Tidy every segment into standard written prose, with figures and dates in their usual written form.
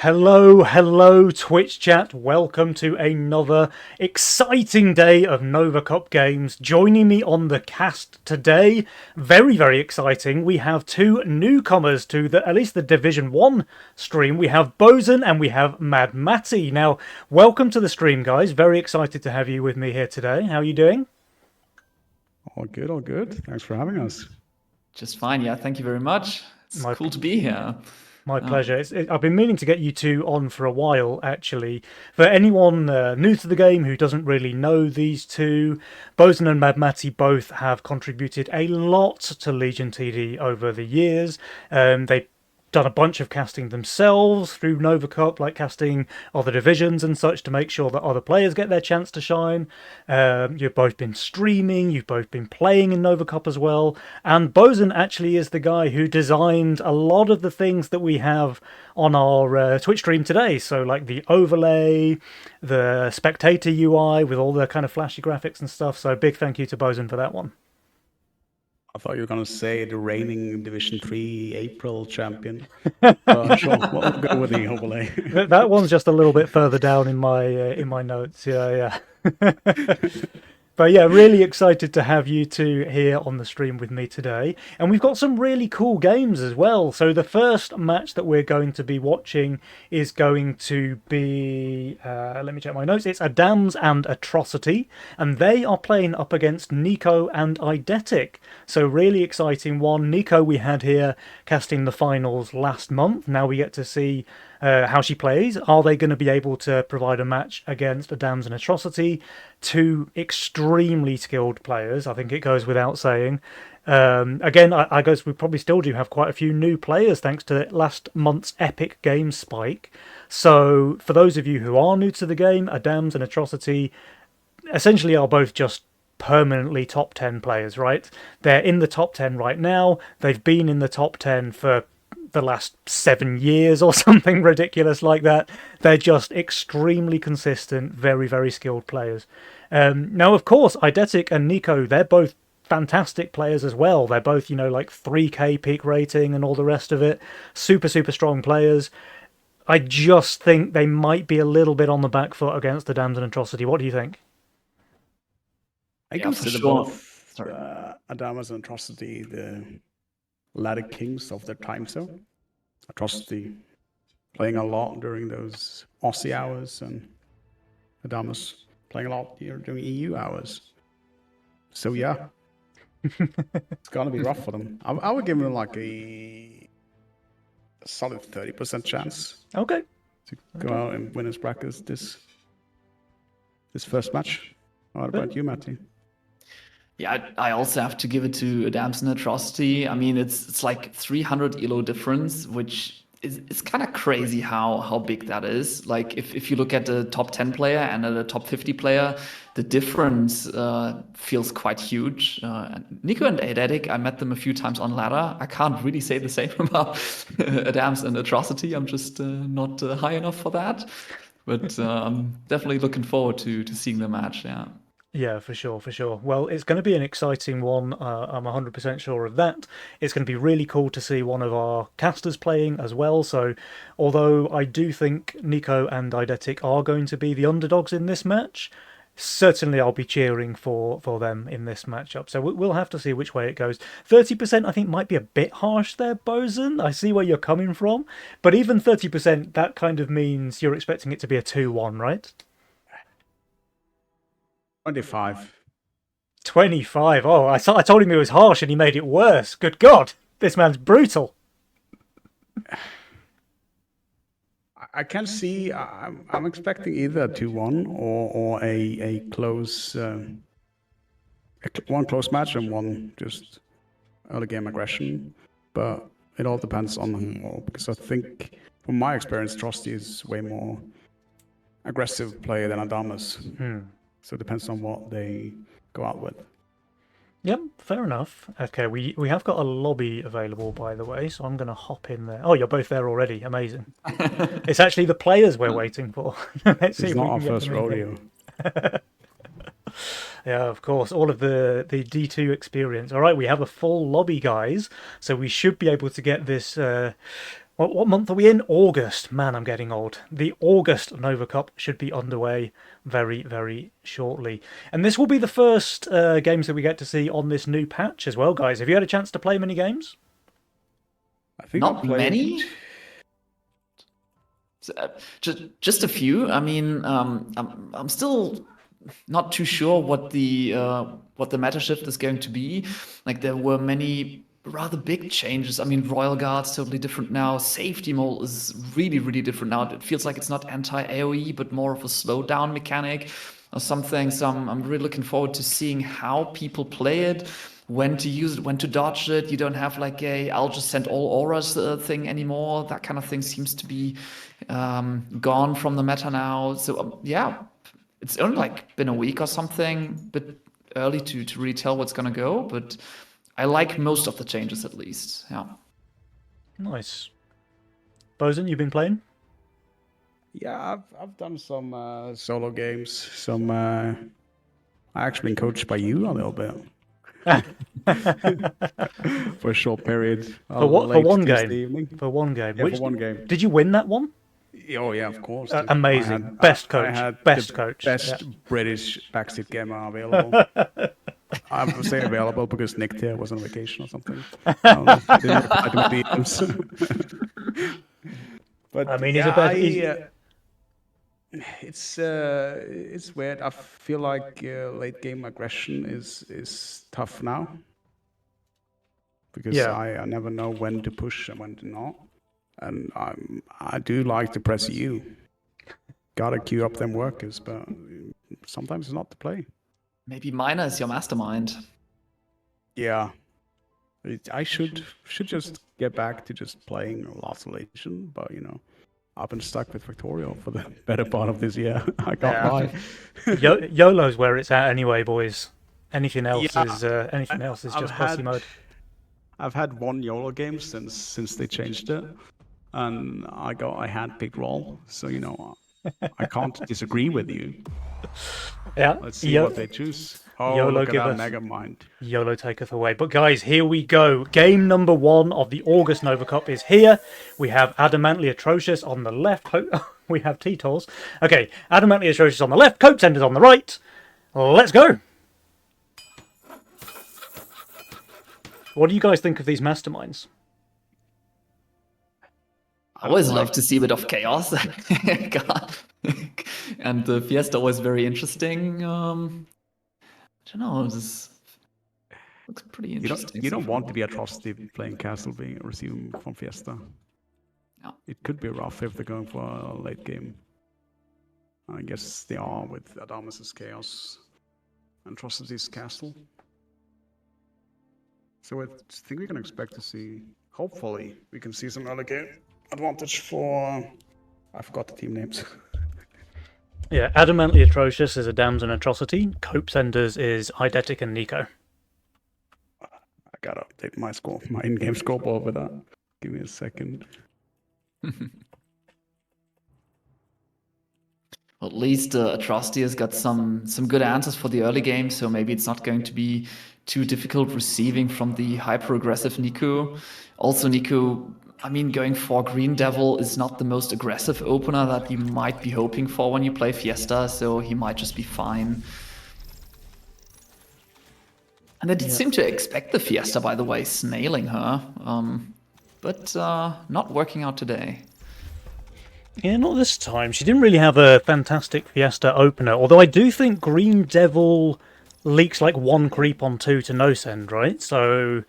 Hello, hello, Twitch chat. Welcome to another exciting day of Nova Cup games. Joining me on the cast today, very, very exciting. We have two newcomers to at least the Division 1 stream. We have Bosun and we have Mad Matty. Now, welcome to the stream, guys. Very excited to have you with me here today. How are you doing? All good, all good. Thanks for having us. Just fine, yeah. Thank you very much. It's My cool to be here. My pleasure. I've been meaning to get you two on for a while, actually. For anyone new to the game who doesn't really know these two, Bosun and Mad Matty both have contributed a lot to Legion TD over the years. They done a bunch of casting themselves through Nova Cup, like casting other divisions and such to make sure that other players get their chance to shine. You've both been streaming, you've both been playing in Nova Cup as well, and Bosun actually is the guy who designed a lot of the things that we have on our Twitch stream today. So like the overlay, the spectator UI with all the kind of flashy graphics and stuff. So big thank you to Bosun for that one. I thought you were going to say the reigning Division 3 April champion. Sure, we'll go with the overlay. That one's just a little bit further down in my notes. Yeah. But yeah, really excited to have you two here on the stream with me today. And we've got some really cool games as well. So the first match that we're going to be watching is going to be, let me check my notes, it's Adams and Atrocity. And they are playing up against Nico and Eidetic. So really exciting one. Nico we had here casting the finals last month. Now we get to see how she plays. Are they going to be able to provide a match against Adams and Atrocity? Two extremely skilled players, I think it goes without saying. Again, I guess we probably still do have quite a few new players thanks to last month's epic game spike. So for those of you who are new to the game, Adams and Atrocity essentially are both just permanently top 10 players, right? They're in the top 10 right now. They've been in the top 10 for the last 7 years or something ridiculous like that. They're just extremely consistent, very, very skilled players. Now, of course, Eidetic and Nico, they're both fantastic players as well. They're both, like 3k peak rating and all the rest of it. Super, super strong players. I just think they might be a little bit on the back foot against the Adams and Atrocity. What do you think? I can for sure Adamas and Atrocity, the latter kings of their time zone. Atrocity playing a lot during those Aussie hours, and Adamas playing a lot during EU hours. So yeah, it's gonna be rough for them. I would give them like a solid 30% chance. Okay. To go out and win his brackets this first match. What about you, Matty? Yeah, I also have to give it to Adams and Atrocity. I mean, it's like 300 elo difference, which is kind of crazy how big that is. Like if you look at the top 10 player and the top 50 player, the difference feels quite huge. Nico and Eidetic, I met them a few times on ladder. I can't really say the same about Adams and Atrocity. I'm just not high enough for that. But I'm definitely looking forward to seeing the match. Yeah. Yeah, for sure, for sure. Well, it's going to be an exciting one. I'm 100% sure of that. It's going to be really cool to see one of our casters playing as well. So, although I do think Nico and Eidetic are going to be the underdogs in this match, certainly I'll be cheering for them in this matchup. So we'll have to see which way it goes. 30% I think might be a bit harsh there, Bosun. I see where you're coming from. But even 30%, that kind of means you're expecting it to be a 2-1, right? 25. 25. Oh, I told him it was harsh and he made it worse. Good God, this man's brutal. I can see. I'm expecting either a 2-1 or a close one close match and one just early game aggression. But it all depends on them, because I think, from my experience, Trusty is way more aggressive player than Adamas. So it depends on what they go out with. Yep, fair enough. Okay, we have got a lobby available, by the way, so I'm going to hop in there. Oh, you're both there already. Amazing. It's actually the players we're waiting for. Let's see it's not our first rodeo. Yeah, of course. All of the D2 experience. All right, we have a full lobby, guys. So we should be able to get this What month are we in? August. Man, I'm getting old. The August Nova Cup should be underway very, very shortly. And this will be the first games that we get to see on this new patch as well, guys. Have you had a chance to play many games? I think Not many. Just a few. I mean, I'm still not too sure what the meta shift is going to be. Like, there were many rather big changes. I mean, Royal Guard's totally different now. Safety mode is really, really different now. It feels like it's not anti-AoE, but more of a slowdown mechanic or something. So I'm really looking forward to seeing how people play it, when to use it, when to dodge it. You don't have like I'll just send all auras thing anymore. That kind of thing seems to be gone from the meta now. So yeah, it's only like been a week or something, but early to really tell what's gonna go. But I like most of the changes, at least. Yeah. Nice. Bosun, you've been playing? Yeah, I've done some solo games. Some I actually been coached by you a little bit for a short period. For one game. For one game. Yeah, for one game. Did you win that one? Oh yeah, of course. Amazing. Best coach. Best coach. Best British backseat gamer available. I would say available because Nick there was on vacation or something. I didn't reply to my DMs. But I mean, it's weird. I feel like late game aggression is tough now because I never know when to push and when to not, and I do like to press U. Gotta queue up them workers, but sometimes it's not the play. Maybe Miner is your mastermind. Yeah, I should just get back to just playing Lost Legion, but I've been stuck with Factorial for the better part of this year. I can't lie. YOLO's where it's at anyway, boys. Anything else is just pussy mode. I've had one YOLO game since they changed it, and I had picked roll, so I can't disagree with you. Yeah. Let's see what they choose. Oh, YOLO look at that Megamind. YOLO taketh away. But guys, here we go. Game number 1 of the August Nova Cup is here. We have Adamantly Atrocious on the left. We have T-Tors. Okay, Adamantly Atrocious on the left. Cope Centers on the right. Let's go. What do you guys think of these masterminds? I always love to see a bit of chaos. God. And the Fiesta was very interesting. I don't know, this looks pretty interesting. You don't want to be Atrocity playing Castle being receiving from Fiesta. No. It could be rough if they're going for a late game. I guess they are with Adamas' Chaos and Atrocity's Castle. So I think we can expect to see, hopefully, we can see some early game advantage for, I forgot the team names. Yeah, Adamantly Atrocious is Adams and Atrocity. Cope Senders is Eidetic and Nico. I gotta update my in-game scoreboard with that. Give me a second. Well, at least Atrocity has got some good answers for the early game, so maybe it's not going to be too difficult receiving from the hyper-aggressive Nico. Also, Nico, I mean, going for Green Devil is not the most aggressive opener that you might be hoping for when you play Fiesta, so he might just be fine. And they did seem to expect the Fiesta, by the way, snailing her, but not working out today. Yeah, not this time. She didn't really have a fantastic Fiesta opener, although I do think Green Devil leaks like 1 creep on 2 to no send, right? So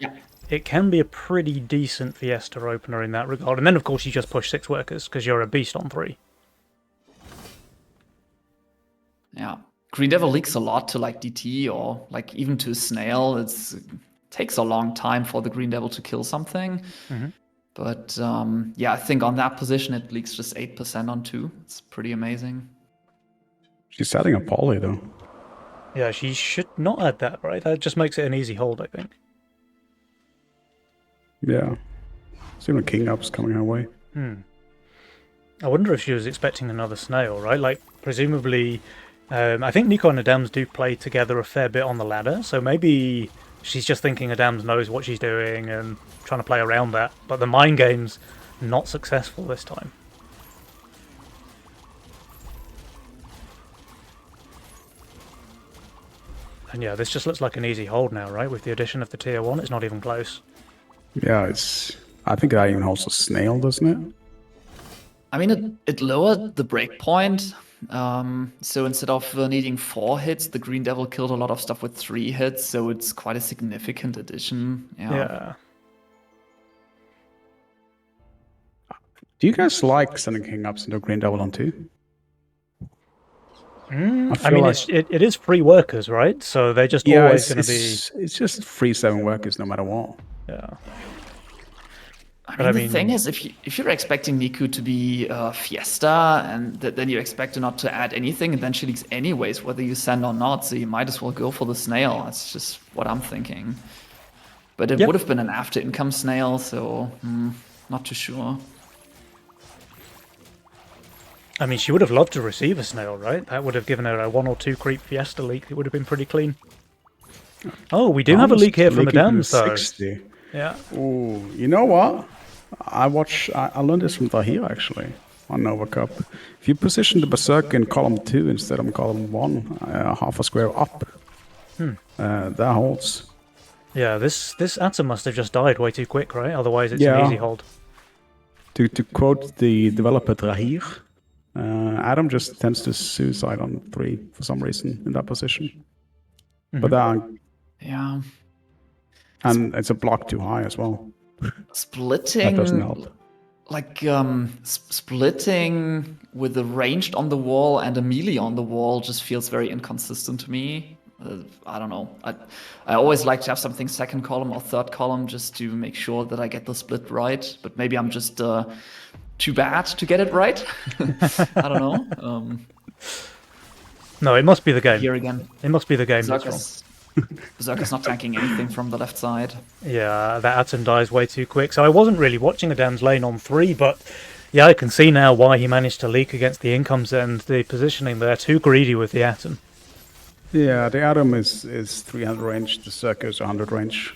it can be a pretty decent Fiesta opener in that regard. And then, of course, you just push 6 workers because you're a beast on 3. Yeah. Green Devil leaks a lot to like DT or like even to Snail. It takes a long time for the Green Devil to kill something. Mm-hmm. But yeah, I think on that position it leaks just 8% on 2. It's pretty amazing. She's setting a poly though. Yeah, she should not add that, right? That just makes it an easy hold, I think. Yeah. Seeing King Up's coming her way. I wonder if she was expecting another Snail, right? Like, presumably, I think Nico and Adams do play together a fair bit on the ladder, so maybe she's just thinking Adams knows what she's doing and trying to play around that. But the mind games not successful this time. And yeah, this just looks like an easy hold now, right? With the addition of the tier 1, it's not even close. Yeah, it's. I think that even holds a snail, doesn't it? I mean, it lowered the breakpoint. So instead of needing 4 hits, the Green Devil killed a lot of stuff with 3 hits. So it's quite a significant addition. Yeah. Do you guys like sending King Ups into Green Devil on 2? I mean, like... it is free workers, right? So they're just always going to be... It's just free 7 workers no matter what. Yeah. I mean, the thing is, if you're expecting Niku to be Fiesta, and then you expect her not to add anything, and then she leaks anyways, whether you send or not, so you might as well go for the snail. That's just what I'm thinking. But it would have been an after-income snail, so not too sure. I mean, she would have loved to receive a snail, right? That would have given her a 1 or 2 creep Fiesta leak. It would have been pretty clean. Oh, we do have a leak here from Adams, though. 60. Yeah. Oh, you know what? I learned this from Tahir, actually, on Nova Cup. If you position the Berserker in column 2 instead of column 1, half a square up, that holds. Yeah, this Atom must have just died way too quick, right? Otherwise, it's an easy hold. To quote the developer Tahir, Adam just tends to suicide on 3 for some reason in that position. But yeah. And it's a block too high as well. Splitting that doesn't help. Like splitting with a ranged on the wall and a melee on the wall just feels very inconsistent to me. I don't know. I always like to have something second column or third column just to make sure that I get the split right. But maybe I'm just too bad to get it right. I don't know. No, it must be the game. Here again. It must be the game that's wrong. Berserker's not tanking anything from the left side. Yeah, that Atom dies way too quick. So I wasn't really watching Adam's lane on 3, but yeah, I can see now why he managed to leak against the incomes and the positioning there. Too greedy with the Atom. Yeah, the Atom is 300 range, the Berserker is 100 range.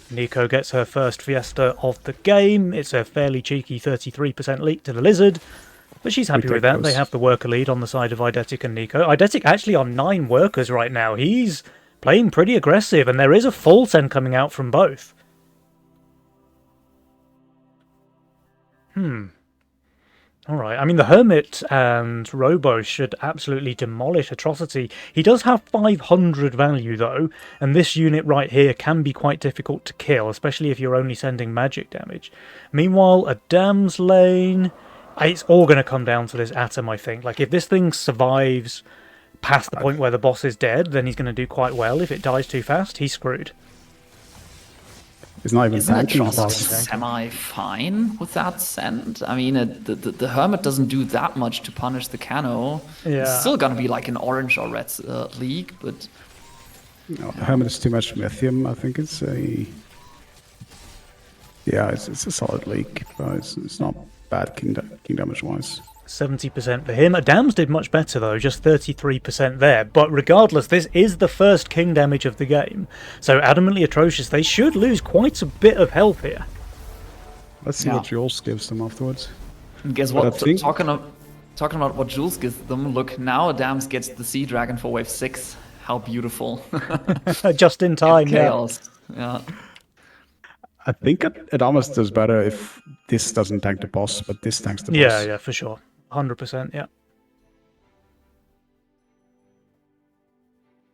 Nico gets her first Fiesta of the game. It's a fairly cheeky 33% leak to the Lizard. But she's happy with that. They have the worker lead on the side of Eidetic and Nico. Eidetic actually on 9 workers right now. He's playing pretty aggressive, and there is a full send coming out from both. Alright, I mean, the Hermit and Robo should absolutely demolish Atrocity. He does have 500 value, though, and this unit right here can be quite difficult to kill, especially if you're only sending magic damage. Meanwhile, Adam's lane... It's all going to come down to this Atom, I think. Like, if this thing survives past the point where the boss is dead, then he's going to do quite well. If it dies too fast, he's screwed. It's not even tanking. Semi-fine with that send. I mean, the Hermit doesn't do that much to punish the Cano. Yeah. It's still going to be like an orange or red league, but... No, the Hermit is too much Methium. I think it's a... Yeah, it's a solid league, but it's not bad king damage-wise. 70% for him. Adams did much better though, just 33% there. But regardless, this is the first king damage of the game. So Adamantly Atrocious, they should lose quite a bit of health here. Let's see what Jules gives them afterwards. And guess what? Talking about what Jules gives them, look, now Adams gets the Sea Dragon for wave 6. How beautiful. Just in time, chaos. Yeah. I think Adamas does better if this doesn't tank the boss, but this tanks the boss. Yeah, for sure. 100%, yeah.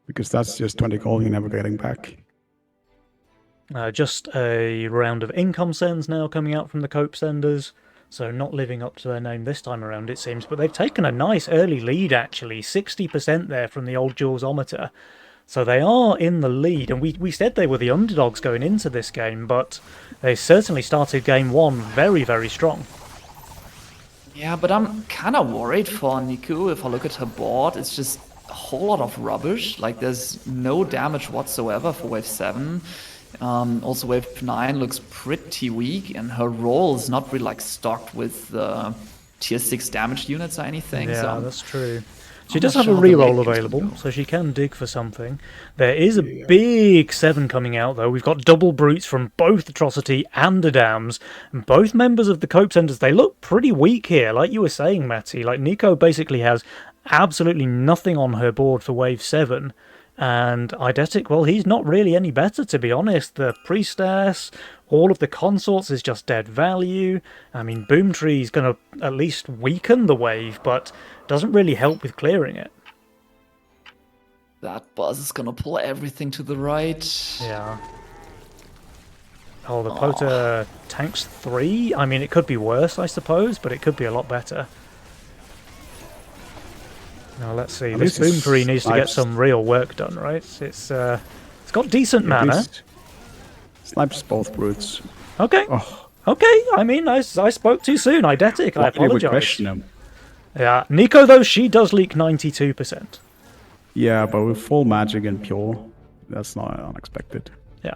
Because that's just 20 gold you're never getting back. Just a round of income sends now coming out from the Cope senders. So not living up to their name this time around, it seems. But they've taken a nice early lead, actually. 60% there from the old Jules-ometer. So they are in the lead, and we said they were the underdogs going into this game, but they certainly started game 1 very, very strong. Yeah, but I'm kind of worried for Niku. If I look at her board, it's just a whole lot of rubbish. Like, there's no damage whatsoever for wave 7. Also, wave 9 looks pretty weak, and her roll is not really, like, stocked with tier 6 damage units or anything. Yeah, that's true. She does have a reroll available, so she can dig for something. There is a big 7 coming out, though. We've got double brutes from both Atrocity and Adams. And both members of the Cope Centers, they look pretty weak here. Like you were saying, Matty, like Nico basically has absolutely nothing on her board for Wave 7. And Eidetic, well, he's not really any better, to be honest. The Priestess, all of the consorts is just dead value. I mean, Boomtree's going to at least weaken the wave, but doesn't really help with clearing it. That buzz is going to pull everything to the right. Yeah. Oh, the Pota tanks 3? I mean, it could be worse, I suppose, but it could be a lot better. Now let's see. This Boomtree needs to get some real work done, right? It's got decent mana. Snipes both brutes. Okay. Oh. Okay. I mean, I spoke too soon. Eidetic. I apologize. Question him. Yeah. Nico, though, she does leak 92%. Yeah, but with full magic and pure, that's not unexpected. Yeah.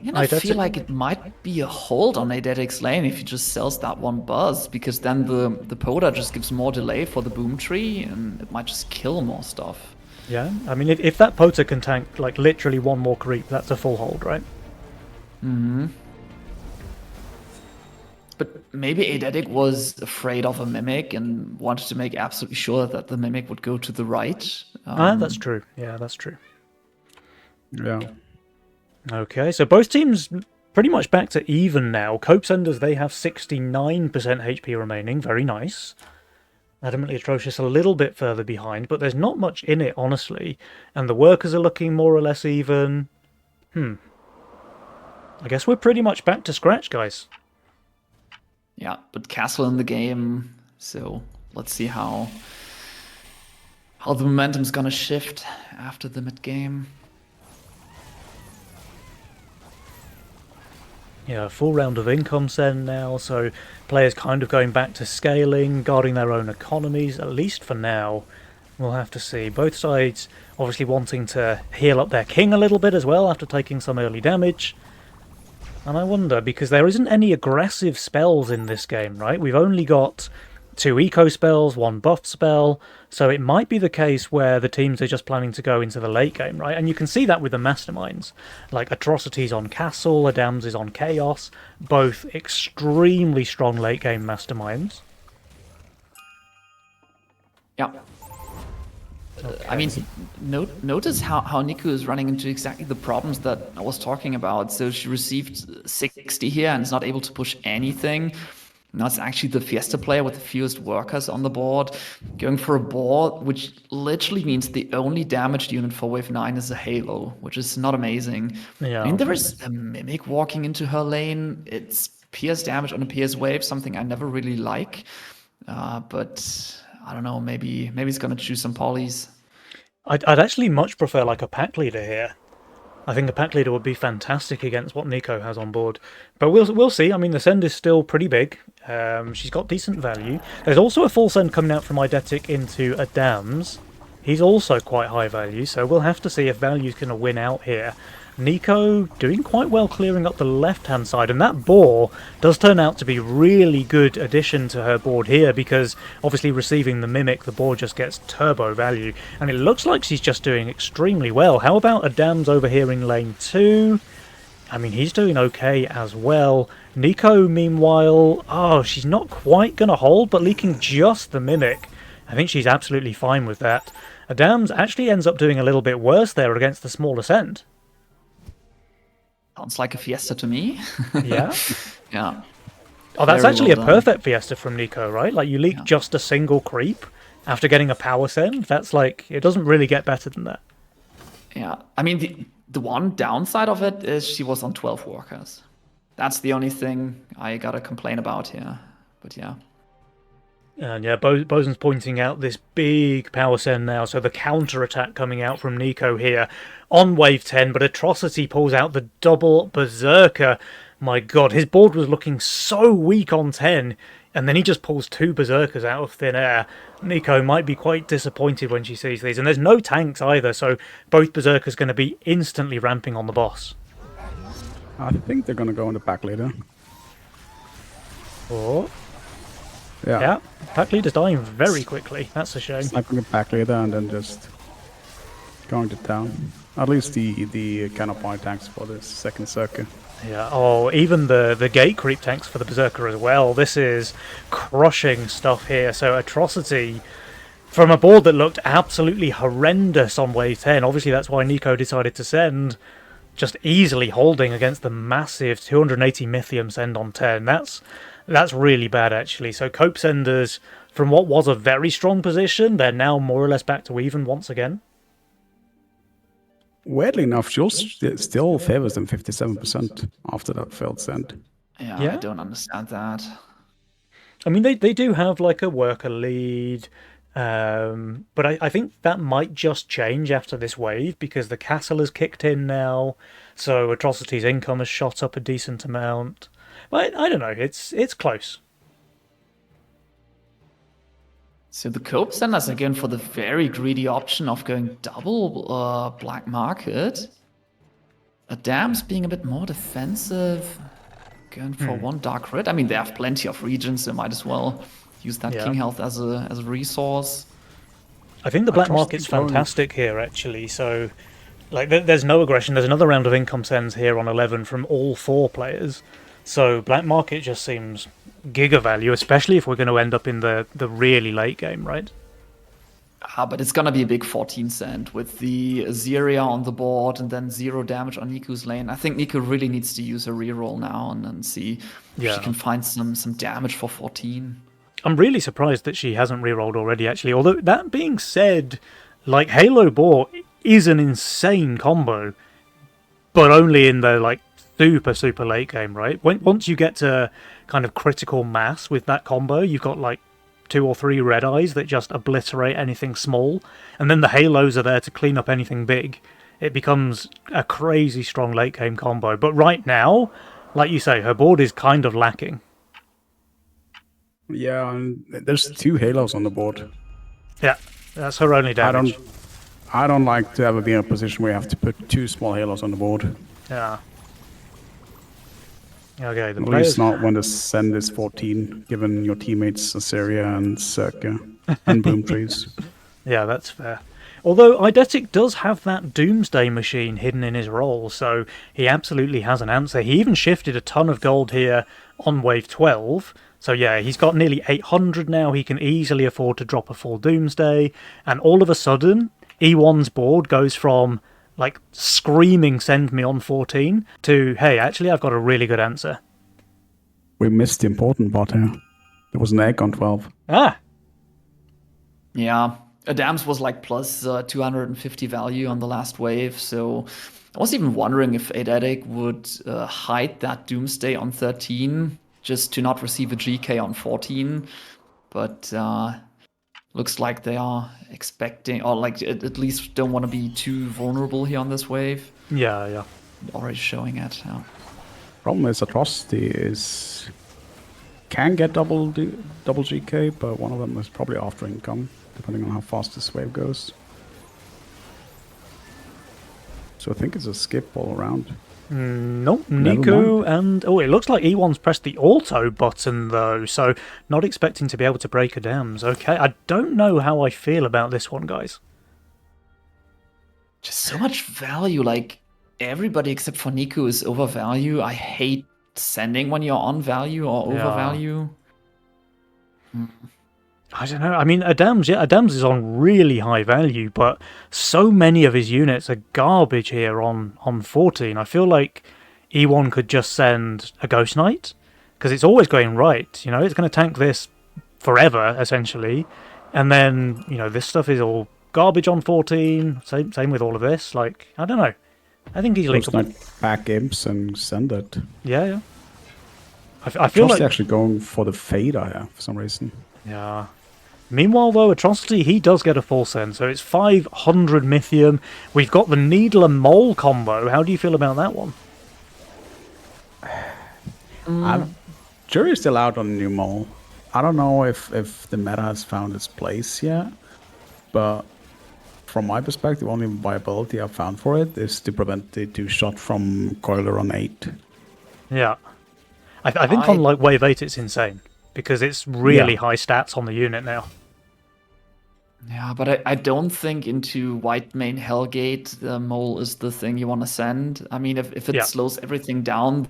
And I feel like it might be a hold on Eidetic's lane if he just sells that one buzz, because then the Poda just gives more delay for the Boomtree, and it might just kill more stuff. Yeah, I mean, if that Pota can tank, like, literally one more creep, that's a full hold, right? Mm-hmm. But maybe Eidetic was afraid of a Mimic and wanted to make absolutely sure that the Mimic would go to the right. That's true. Yeah, that's true. Yeah. Okay, so both teams pretty much back to even now. Cope Senders, they have 69% HP remaining. Very nice. Adamantly Atrocious a little bit further behind, but there's not much in it, honestly. And the workers are looking more or less even. I guess we're pretty much back to scratch, guys. Yeah, but Castle in the game, so let's see how the momentum's gonna shift after the mid-game. Yeah, full round of income send now, so players kind of going back to scaling, guarding their own economies, at least for now. We'll have to see. Both sides obviously wanting to heal up their king a little bit as well after taking some early damage. And I wonder, because there isn't any aggressive spells in this game, right? We've only got 2 eco spells, 1 buff spell, so it might be the case where the teams are just planning to go into the late game, right? And you can see that with the masterminds, like Atrocities on Castle, Adams is on Chaos, both extremely strong late game masterminds. Yeah. Okay. I mean, notice how Nico is running into exactly the problems that I was talking about. So she received 60 here and is not able to push anything. Now it's actually the Fiesta player with the fewest workers on the board, going for a board, which literally means the only damaged unit for Wave 9 is a Halo, which is not amazing. Yeah. I mean, there is a Mimic walking into her lane. It's PS damage on a PS wave, something I never really like. But I don't know, maybe it's going to choose some polys. I'd actually much prefer like a pack leader here. I think a pack leader would be fantastic against what Nico has on board. But we'll see. I mean, the send is still pretty big. She's got decent value. There's also a full send coming out from Eidetic into Adams. He's also quite high value, so we'll have to see if value's going to win out here. Nico doing quite well clearing up the left-hand side, and that boar does turn out to be really good addition to her board here, because obviously receiving the Mimic, the boar just gets turbo value, and it looks like she's just doing extremely well. How about Adams over here in lane 2? I mean, he's doing okay as well. Nico, meanwhile, she's not quite going to hold, but leaking just the Mimic. I think she's absolutely fine with that. Adams actually ends up doing a little bit worse there against the smaller send. Sounds like a Fiesta to me. Yeah? Yeah. Oh, that's actually a perfect Fiesta from Nico, right? Like, you leak just a single creep after getting a power send. That's like, it doesn't really get better than that. Yeah. I mean, the one downside of it is she was on 12 workers. That's the only thing I gotta complain about here. But yeah. And yeah, Bosun's pointing out this big power send now, so the counter-attack coming out from Nico here on wave 10, but Atrocity pulls out the double Berserker. My god, his board was looking so weak on 10, and then he just pulls 2 Berserkers out of thin air. Nico might be quite disappointed when she sees these, and there's no tanks either, so both Berserkers going to be instantly ramping on the boss. I think they're going to go on the back later. Oh. Yeah, pack leader's dying very quickly. That's a shame. Sniping a pack leader and then just going to town. At least the counterpoint tanks for the second circuit. Yeah, oh, even the gate creep tanks for the Berserker as well. This is crushing stuff here. So Atrocity, from a board that looked absolutely horrendous on wave 10, obviously that's why Nico decided to send, just easily holding against the massive 280 Mythium send on 10. That's really bad, actually. So Cope senders, from what was a very strong position, they're now more or less back to even once again. Weirdly enough, Jules still favors them 57% after that failed send. Yeah, I don't understand that. I mean, they do have like a worker lead, but I think that might just change after this wave because the castle has kicked in now, so Atrocity's income has shot up a decent amount. But I don't know, it's close. So the Cope senders again for the very greedy option of going double black market. Adams being a bit more defensive, going for one dark red. I mean, they have plenty of regions, so might as well use that king health as a resource. I think the black market's fantastic here, actually. So, like, there's no aggression. There's another round of income sends here on 11 from all 4 players. So black market just seems giga value, especially if we're going to end up in the really late game, right? But it's going to be a big 14 cent with the Azeria on the board and then 0 damage on Niku's lane. I think Niku really needs to use a reroll now and then see if she can find some damage for 14. I'm really surprised that she hasn't rerolled already, actually. Although, that being said, like, Halo Boar is an insane combo, but only in the, like, super late game, right? Once you get to kind of critical mass with that combo, you've got like 2 or 3 red eyes that just obliterate anything small, and then the halos are there to clean up anything big. It becomes a crazy strong late game combo. But right now, like you say, her board is kind of lacking. Yeah, and there's 2 halos on the board. Yeah, that's her only damage. I don't like to ever be in a position where you have to put 2 small halos on the board. Yeah. Okay, at least not when the send is 14, given your teammates Azeria and Circa and Boom Trees. Yeah, that's fair. Although Eidetic does have that Doomsday machine hidden in his role, so he absolutely has an answer. He even shifted a ton of gold here on wave 12. So yeah, he's got nearly 800 now. He can easily afford to drop a full Doomsday. And all of a sudden, E1's board goes from like screaming send me on 14 to, hey, actually I've got a really good answer. We missed the important part here. There was an egg on 12. Ah. Yeah, Adams was like plus 250 value on the last wave, so I was even wondering if Eidetic would hide that Doomsday on 13 just to not receive a GK on 14, but looks like they are expecting, or like at least don't want to be too vulnerable here on this wave. Yeah. Already showing it. Yeah. Problem is Atrocity can get double GK, but one of them is probably after income, depending on how fast this wave goes. So I think it's a skip all around. Nope, Niku and... Oh, it looks like E1's pressed the auto button, though, so not expecting to be able to break a dams. Okay, I don't know how I feel about this one, guys. Just so much value, like, everybody except for Niku is overvalue. I hate sending when you're on value or overvalue. I don't know. I mean, Adams is on really high value, but so many of his units are garbage here on 14. I feel like E1 could just send a Ghost Knight, because it's always going right. You know, it's going to tank this forever, essentially. And then, you know, this stuff is all garbage on 14. Same with all of this. Like, I don't know. I think he's Ghost Knight back imps and send it. Yeah. I feel like actually going for the fade I have for some reason. Yeah. Meanwhile, though, Atrocity, he does get a full send, so it's 500 Mythium. We've got the Needle and Mole combo. How do you feel about that one? Jury's still out on the new Mole. I don't know if the meta has found its place yet, but from my perspective, only viability I've found for it is to prevent the 2-shot from Coiler on 8. Yeah. I think on like wave 8 it's insane. because it's really Yeah. high stats on the unit now. Yeah, but I don't think into White Mane Hellgate the mole is the thing you want to send. I mean, if it Yeah. slows everything down,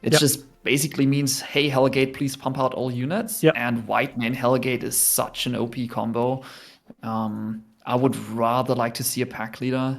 it Yep. just basically means, hey, Hellgate, please pump out all units. Yep. And White Mane Hellgate is such an OP combo. I would rather like to see a pack leader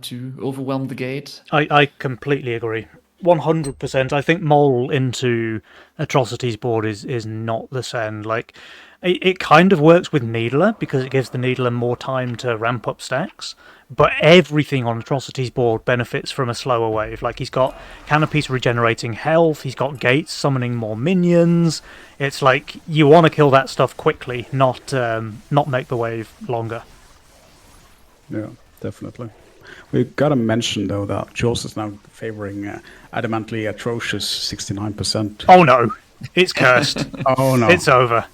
to overwhelm the gate. I completely agree. 100%. I think Mole into Atrocities board is not the send. Like, it kind of works with Needler because it gives the Needler more time to ramp up stacks, but everything on Atrocities board benefits from a slower wave. Like, he's got canopies regenerating health, he's got gates summoning more minions. It's like you want to kill that stuff quickly, not make the wave longer. Yeah, definitely. We've got to mention, though, that Jules is now favoring Adamantly Atrocious 69%. Oh no, it's cursed. Oh, no. It's over.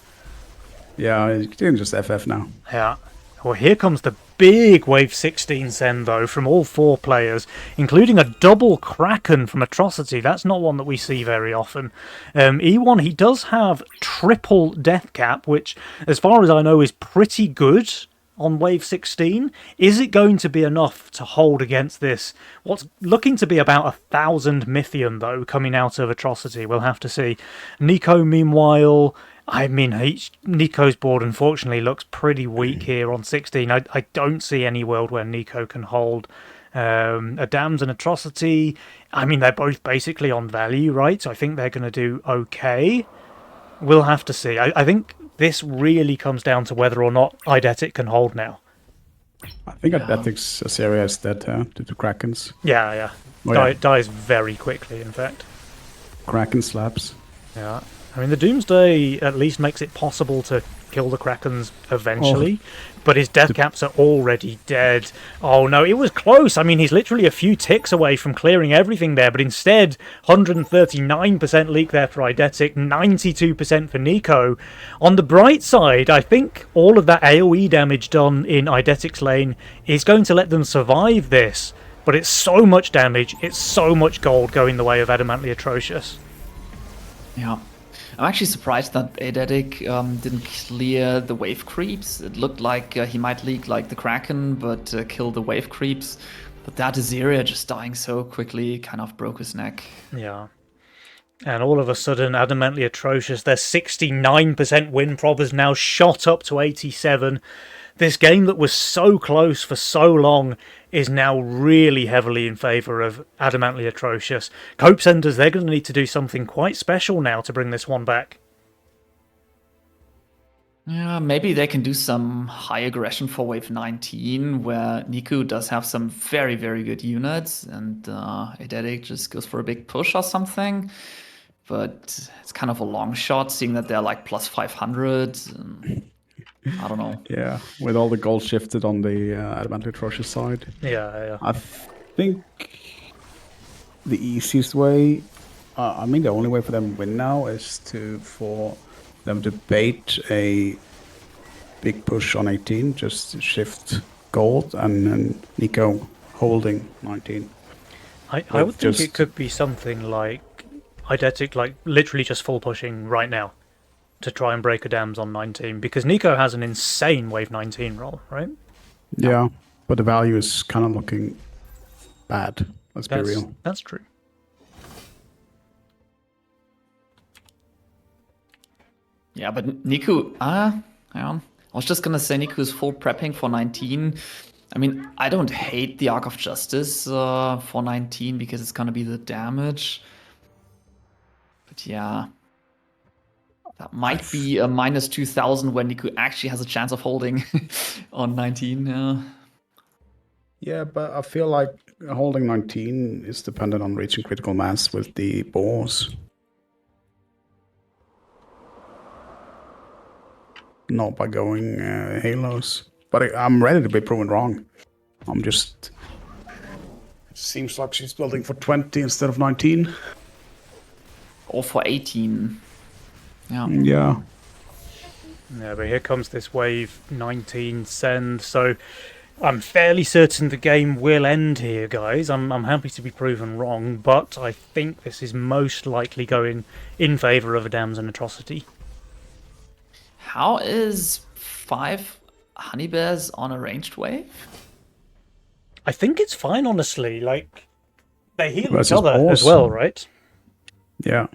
Yeah, you can just FF now. Yeah. Well, here comes the big Wave 16 send, though, from all 4 players, including a double Kraken from Atrocity. That's not one that we see very often. E1, he does have triple Death Cap, which, as far as I know, is pretty good on Wave 16. Is it going to be enough to hold against this? What's looking to be about 1,000 Mythium, though, coming out of Atrocity? We'll have to see. Nico, meanwhile... I mean, Nico's board, unfortunately, looks pretty weak here on 16. I don't see any world where Nico can hold a Dam's and Atrocity. I mean, they're both basically on value, right? So I think they're going to do okay. We'll have to see. I think this really comes down to whether or not Eidetic can hold now. I think Athletics Assyria is dead due to Krakens. Yeah. Dies very quickly, in fact. Kraken slaps. Yeah. I mean, the Doomsday at least makes it possible to kill the Krakens eventually, but his death caps are already dead. Oh no, it was close. I mean, he's literally a few ticks away from clearing everything there, but instead, 139% leak there for Eidetic, 92% for Nico. On the bright side, I think all of that AoE damage done in Eidetic's lane is going to let them survive this, but it's so much damage, it's so much gold going the way of Adamantly Atrocious. Yeah. I'm actually surprised that Eidetic didn't clear the wave creeps. It looked like he might leak like the Kraken, but kill the wave creeps. But that Azyria just dying so quickly kind of broke his neck. Yeah. And all of a sudden, Adamantly Atrocious, their 69% win prob has now shot up to 87. This game that was so close for so long is now really heavily in favour of Adamantly Atrocious. Cope Senders, they're going to need to do something quite special now to bring this one back. Yeah, maybe they can do some high aggression for Wave 19, where Niku does have some very, very good units, and Eidetic just goes for a big push or something. But it's kind of a long shot, seeing that they're like plus 500. I don't know. Yeah, with all the gold shifted on the Adamantly Atrocious side. Yeah. I think the easiest way, I mean, the only way for them to win now is for them to bait a big push on 18, just shift gold, and then Nico holding 19. I would think it could be something like Eidetic, like literally just full pushing right now to try and break a dams on 19, because Nico has an insane Wave 19 roll, right? Yeah, but the value is kind of looking bad. Let's be real. That's true. Yeah, but Niku, hang on. I was just gonna say Niku is full prepping for 19. I mean, I don't hate the Arc of Justice for 19 because it's gonna be the damage. But yeah, that might be a minus 2,000 when Niku actually has a chance of holding on 19. Yeah, but I feel like holding 19 is dependent on reaching critical mass with the boars. Not by going halos. But I'm ready to be proven wrong. I'm just... It seems like she's building for 20 instead of 19. Or for 18. Yeah. Yeah. Yeah, but here comes this Wave 19 send, so I'm fairly certain the game will end here, guys. I'm happy to be proven wrong, but I think this is most likely going in favour of a Dam's and Atrocity. How is 5 honey bears on a ranged wave? I think it's fine, honestly. Like, they heal each Versus other as boars. well, right? Yeah.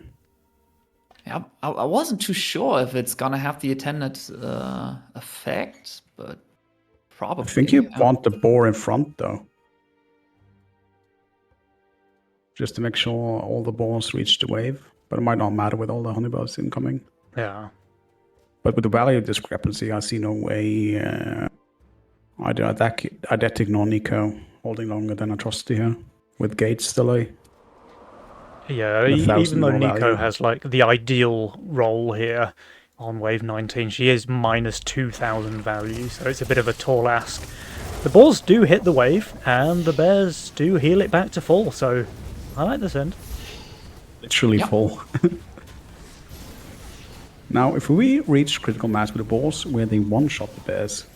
Yeah, I wasn't too sure if it's gonna have the intended effect, but probably. I think you yeah. want the boar in front, though. Just to make sure all the boars reach the wave. But it might not matter with all the honeybees incoming. Yeah. But with the value discrepancy, I see no way either Eidetic nor Nico holding longer than Atrocity here. With Gates delay. Yeah, And 1,000 even though more Nico value. has like the ideal role here on wave 19, she is minus 2,000 value, so it's a bit of a tall ask. The balls do hit the wave, and the bears do heal it back to full, so I like this end. Literally Yep. full. Now, if we reach critical mass with the balls where they one-shot the bears,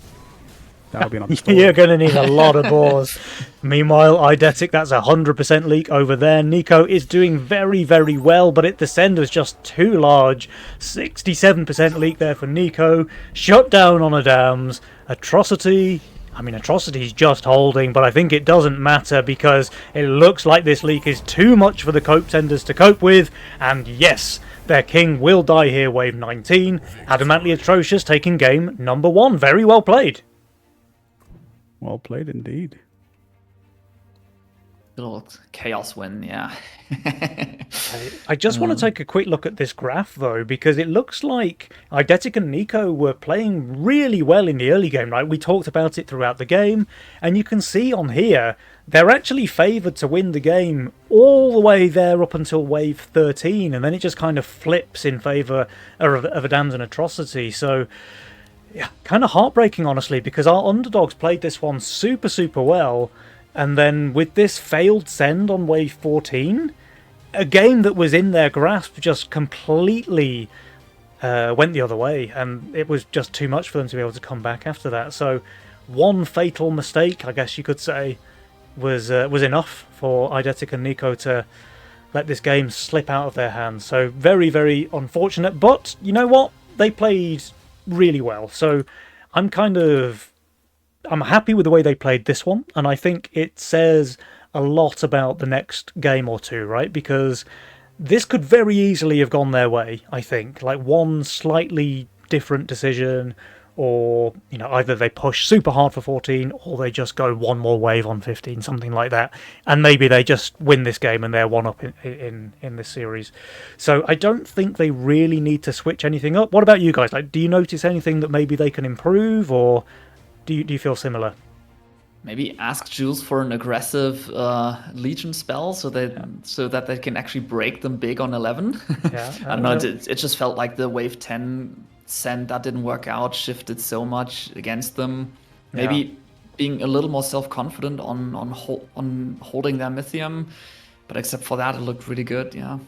that would be another story. You're going to need a lot of boars. Meanwhile, Eidetic, that's 100% leak over there. Nico is doing very, very well, but the send was just too large. 67% leak there for Nico. Shut down on Adams. Atrocity. I mean, Atrocity's just holding, but I think it doesn't matter because it looks like this leak is too much for the Cope Tenders to cope with. And yes, their king will die here, wave 19. Adamantly Atrocious taking game number 1. Very well played. Well played indeed. Little chaos win, yeah. I just want to take a quick look at this graph, though, because it looks like Eidetic and Nico were playing really well in the early game, right? We talked about it throughout the game, and you can see on here, they're actually favoured to win the game all the way there up until wave 13, and then it just kind of flips in favour of Adams and Atrocity, so... yeah, kind of heartbreaking, honestly, because our underdogs played this one super, super well, and then with this failed send on wave 14, a game that was in their grasp just completely went the other way, and it was just too much for them to be able to come back after that. So one fatal mistake, I guess you could say, was enough for Eidetic and Nico to let this game slip out of their hands. So very, very unfortunate, but you know what? They played really well. So I'm happy with the way they played this one, and I think it says a lot about the next game or two, right? Because this could very easily have gone their way, I think. Like one slightly different decision, or either they push super hard for 14 or they just go one more wave on 15, something like that, and maybe they just win this game and they're one up in this series. So I don't think they really need to switch anything up. What about you guys? Like, do you notice anything that maybe they can improve, or do you feel similar? Maybe ask Jules for an aggressive Legion spell so that they can actually break them big on 11. Yeah, I don't know. It just felt like the wave 10 send that didn't work out shifted so much against them. Maybe being a little more self-confident on holding their Mythium, but except for that, it looked really good. Yeah.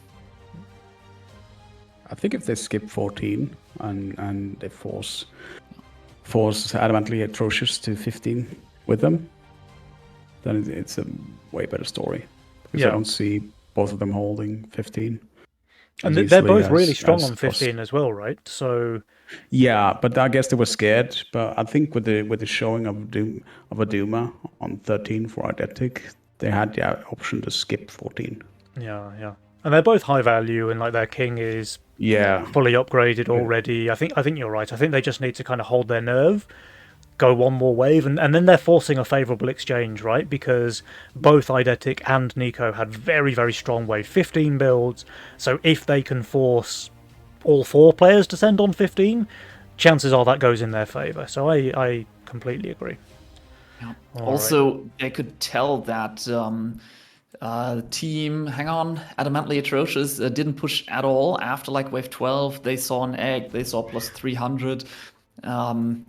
I think if they skip 14 and they force Adamantly Atrocious to 15 with them, then it's a way better story. Because I don't see both of them holding 15. And they're both really strong on 15 as well, right? So yeah, but I guess they were scared. But I think with the showing of a Duma on 13 for Eidetic, they had the option to skip 14. Yeah. And they're both high value, and like their king is fully upgraded already. I think you're right. I think they just need to kind of hold their nerve, go one more wave, and then they're forcing a favourable exchange, right? Because both Eidetic and Nico had very, very strong wave 15 builds. So if they can force all 4 players to send on 15, chances are that goes in their favour. So I completely agree. Yeah. Also, they could tell that team, Adamantly Atrocious, didn't push at all after like wave 12. They saw an egg, they saw plus 300.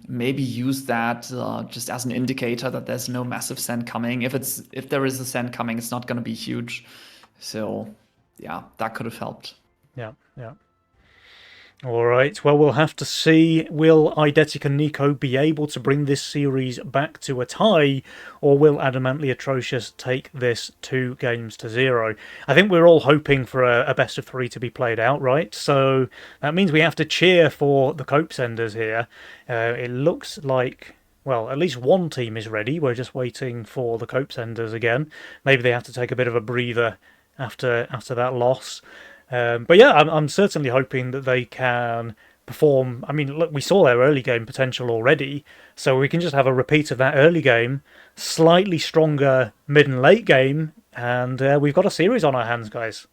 Maybe use that just as an indicator that there's no massive send coming. If there is a send coming, it's not going to be huge. So yeah, that could have helped. Yeah. All right, well, we'll have to see. Will Eidetic and Nico be able to bring this series back to a tie, or will Adamantly Atrocious take this 2-0? I think we're all hoping for a best of 3 to be played out, right? So that means we have to cheer for the Cope Senders here. It looks like, well, at least one team is ready. We're just waiting for the Cope Senders again. Maybe they have to take a bit of a breather after that loss. But yeah, I'm certainly hoping that they can perform. I mean, look, we saw their early game potential already, so we can just have a repeat of that early game, slightly stronger mid and late game, and we've got a series on our hands, guys.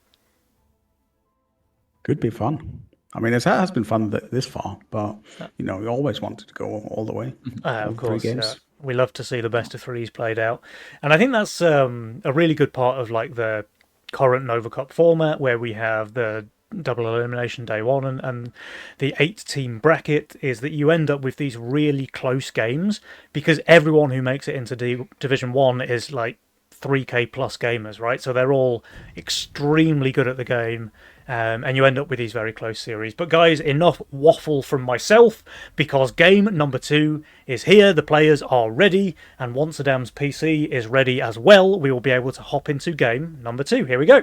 Could be fun. I mean, it has been fun this far, but we always wanted to go all the way. Of course, yeah. We love to see the best of 3s played out, and I think that's a really good part of like the current Nova Cup format, where we have the double elimination day 1 and the 8-team bracket, is that you end up with these really close games because everyone who makes it into Division 1 is like 3K plus gamers, right? So they're all extremely good at the game, and you end up with these very close series. But guys, enough waffle from myself, because game number 2 is here. The players are ready, and once Adam's PC is ready as well, we will be able to hop into game number 2. Here we go.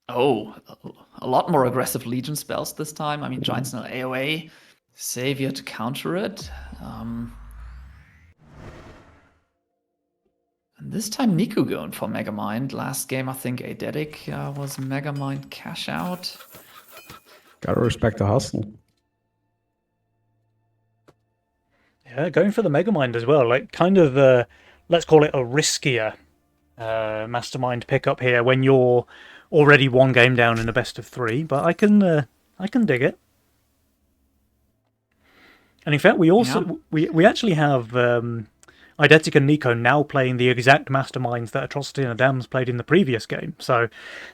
Oh, a lot more aggressive Legion spells this time. I mean, Giant Snail AoA, Savior to counter it. And this time Nico going for Megamind. Last game, I think Eidetic was Megamind cash out. Gotta respect the hustle. Yeah, going for the Megamind as well. Like, kind of, let's call it a riskier Mastermind pickup here when you're already 1 game down in a best of 3. But I can dig it. And in fact, we also we actually have Eidetic and Nico now playing the exact Masterminds that Atrocity and Adams played in the previous game. So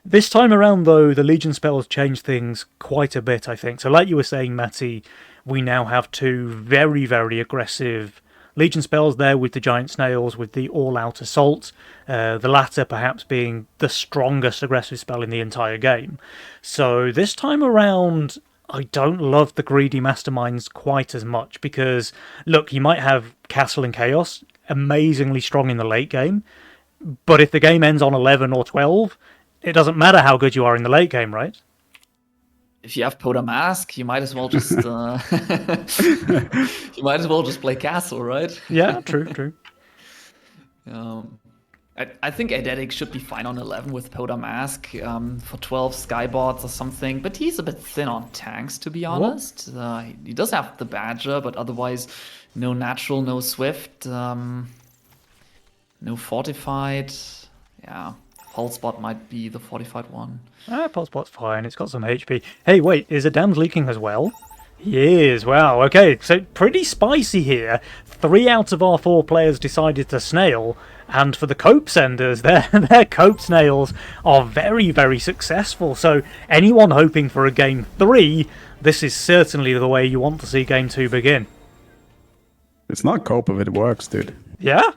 this time around, though, the Legion spells changed things quite a bit, I think. So like you were saying, Matty, we now have 2 very, very aggressive Legion spells there with the Giant Snails, with the All-Out Assault, the latter perhaps being the strongest aggressive spell in the entire game. So this time around, I don't love the greedy Masterminds quite as much because, look, you might have Castle and Chaos amazingly strong in the late game, but if the game ends on 11 or 12, it doesn't matter how good you are in the late game, right? If you have Poda Mask, you might as well just play Castle, right? Yeah, true. I think Eidetic should be fine on 11 with Poda Mask for 12 Skybots or something, but he's a bit thin on tanks, to be honest. He does have the Badger, but otherwise no Natural, no Swift, no Fortified. Yeah, Pulse Bot might be the Fortified one. Pulse Bot's fine, it's got some HP. Hey, wait, is Adam's leaking as well? He is, wow, okay, so pretty spicy here. 3 out of our 4 players decided to snail, and for the Cope Senders, their Cope Snails are very, very successful. So anyone hoping for a Game 3, this is certainly the way you want to see Game 2 begin. It's not Cope if it works, dude. Yeah?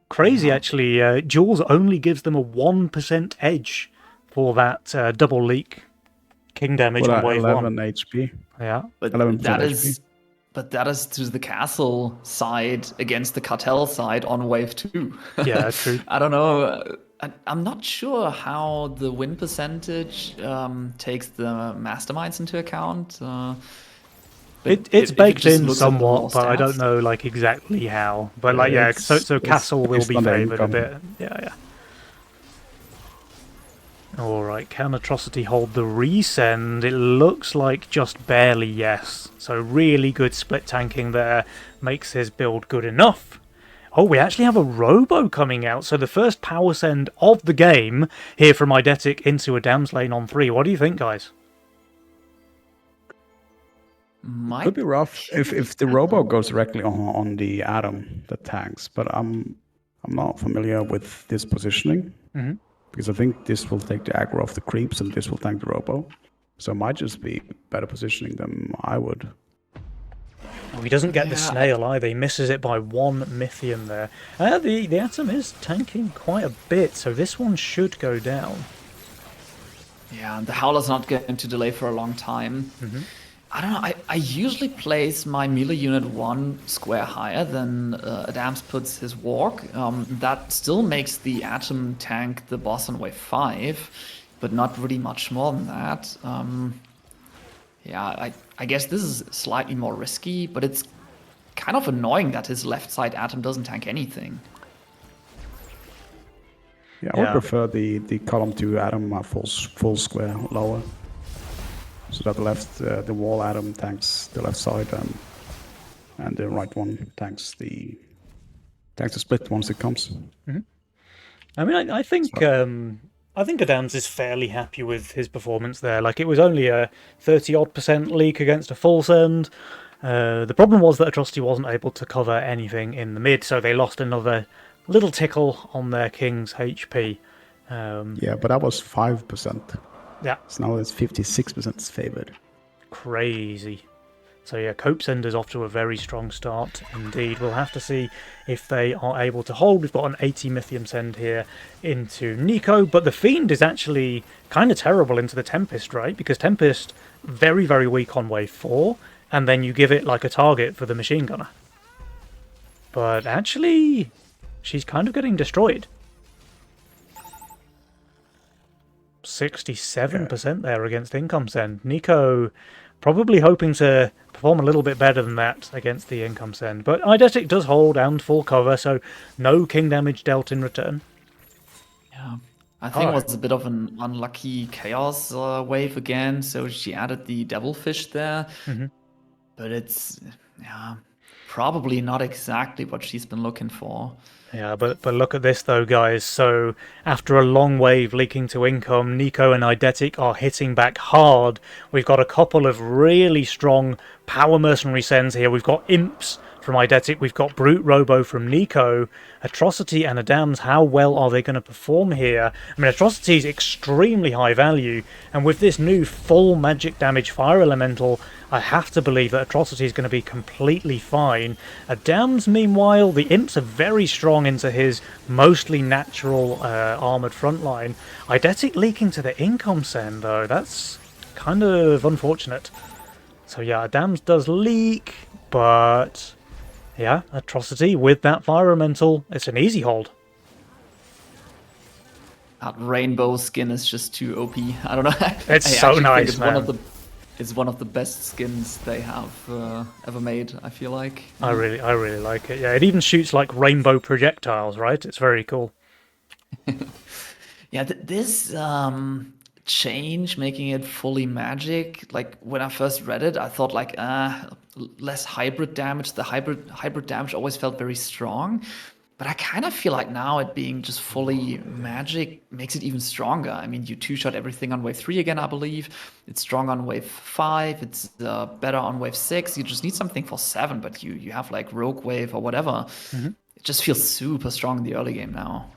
Crazy, actually. Jules only gives them a 1% edge for that double leak king damage on wave 11 1. HP. Yeah. But that is to the Castle side against the Cartel side on wave 2. Yeah, true. I don't know. I'm not sure how the win percentage takes the Masterminds into account. It's baked in somewhat, but I don't know like exactly how. But like, yeah, so Castle will be favoured a bit. Yeah. Alright, can Atrocity hold the resend? It looks like just barely, yes. So really good split tanking there. Makes his build good enough. Oh, we actually have a Robo coming out. So the first power send of the game here from Eidetic into Adam's lane on 3. What do you think, guys? Could be rough if the Robo goes directly on the Adam that tanks. But I'm not familiar with this positioning. Mm-hmm. Because I think this will take the aggro off the creeps and this will tank the Robo. So it might just be better positioning than I would. Oh, he doesn't get the Yeah, snail either. He misses it by 1 Mythium there. The Atom is tanking quite a bit, so this one should go down. Yeah, and the Howler's not going to delay for a long time. I don't know, I usually place my melee unit 1 square higher than Adams puts his walk. That still makes the Atom tank the boss on wave 5, but not really much more than that. Yeah, I guess this is slightly more risky, but it's kind of annoying that his left side Atom doesn't tank anything. Yeah, I would prefer the column 2 Atom full square lower, so that the wall Atom tanks the left side, and the right one tanks the split once it comes. I mean, I think Adams is fairly happy with his performance there. Like, it was only a 30-odd% leak against a full send. The problem was that Atrocity wasn't able to cover anything in the mid, so they lost another little tickle on their King's HP. Yeah, but that was 5%. Yeah. So now it's 56% favored. Crazy. So yeah, Cope Sender's off to a very strong start indeed. We'll have to see if they are able to hold. We've got an 80 Mythium send here into Neeko, but the Fiend is actually kind of terrible into the Tempest, right? Because Tempest, very, very weak on wave 4, and then you give it like a target for the Machine Gunner. But actually, she's kind of getting destroyed. 67% there against Income Send. Neeko probably hoping to perform a little bit better than that against the Income Send. But Eidetic does hold and full cover, so no king damage dealt in return. Yeah, I think it was a bit of an unlucky Chaos wave again, so she added the Devilfish there. But it's, yeah, probably not exactly what she's been looking for. Yeah, but look at this though, guys. So after a long wave leaking to Income, Neeko and Eidetic are hitting back hard. We've got a couple of really strong power mercenary sends here. We've got Imps from Eidetic, we've got Brute Robo from Neeko. Atrocity and Adams, how well are they going to perform here? I mean, Atrocity is extremely high value, and with this new full magic damage fire elemental, I have to believe that Atrocity is going to be completely fine. Adams, meanwhile, the Imps are very strong into his mostly natural armoured frontline. Eidetic leaking to the Income Send, though, that's kind of unfortunate. So yeah, Adams does leak, but yeah, Atrocity with that fire elemental, it's an easy hold. That rainbow skin is just too OP. I don't know. It's so nice, man. It's one of the best skins they have ever made, I feel like. I really like it. Yeah, it even shoots like rainbow projectiles, right? It's very cool. Yeah, this change, making it fully magic, like when I first read it, I thought like, less hybrid damage. The hybrid damage always felt very strong. But I kind of feel like now it being just fully magic makes it even stronger. I mean, you two-shot everything on wave 3 again, I believe. It's strong on wave 5. It's better on wave 6. You just need something for 7, but you have like Rogue Wave or whatever. It just feels super strong in the early game now.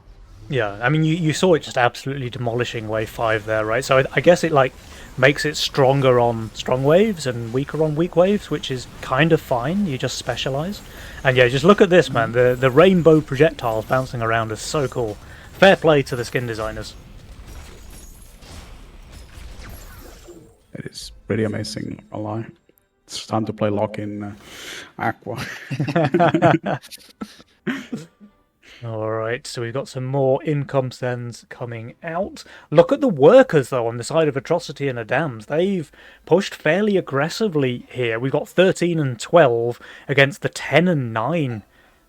Yeah, I mean, you saw it just absolutely demolishing wave 5 there, right? So I guess it like makes it stronger on strong waves and weaker on weak waves, which is kind of fine. You just specialize. And yeah, just look at this, man. The rainbow projectiles bouncing around is so cool. Fair play to the skin designers. It is pretty amazing, I'll lie. It's time to play lock in Aqua. Alright, so we've got some more income sends coming out. Look at the workers, though, on the side of Atrocity and Adams. They've pushed fairly aggressively here. We've got 13 and 12 against the 10 and 9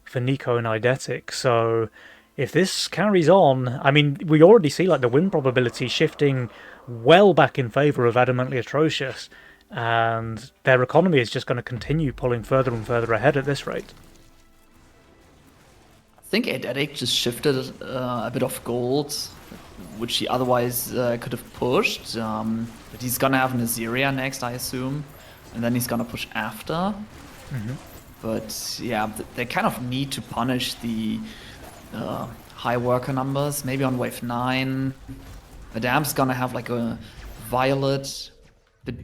for Neeko and Eidetic. So if this carries on, I mean, we already see like the win probability shifting well back in favour of Adamantly Atrocious. And their economy is just going to continue pulling further and further ahead at this rate. I think Eidetic just shifted a bit of gold, which he otherwise could have pushed. But he's gonna have Nazeria next, I assume, and then he's gonna push after. But yeah, they kind of need to punish the high worker numbers. Maybe on wave 9, Madam's gonna have like a Violet, but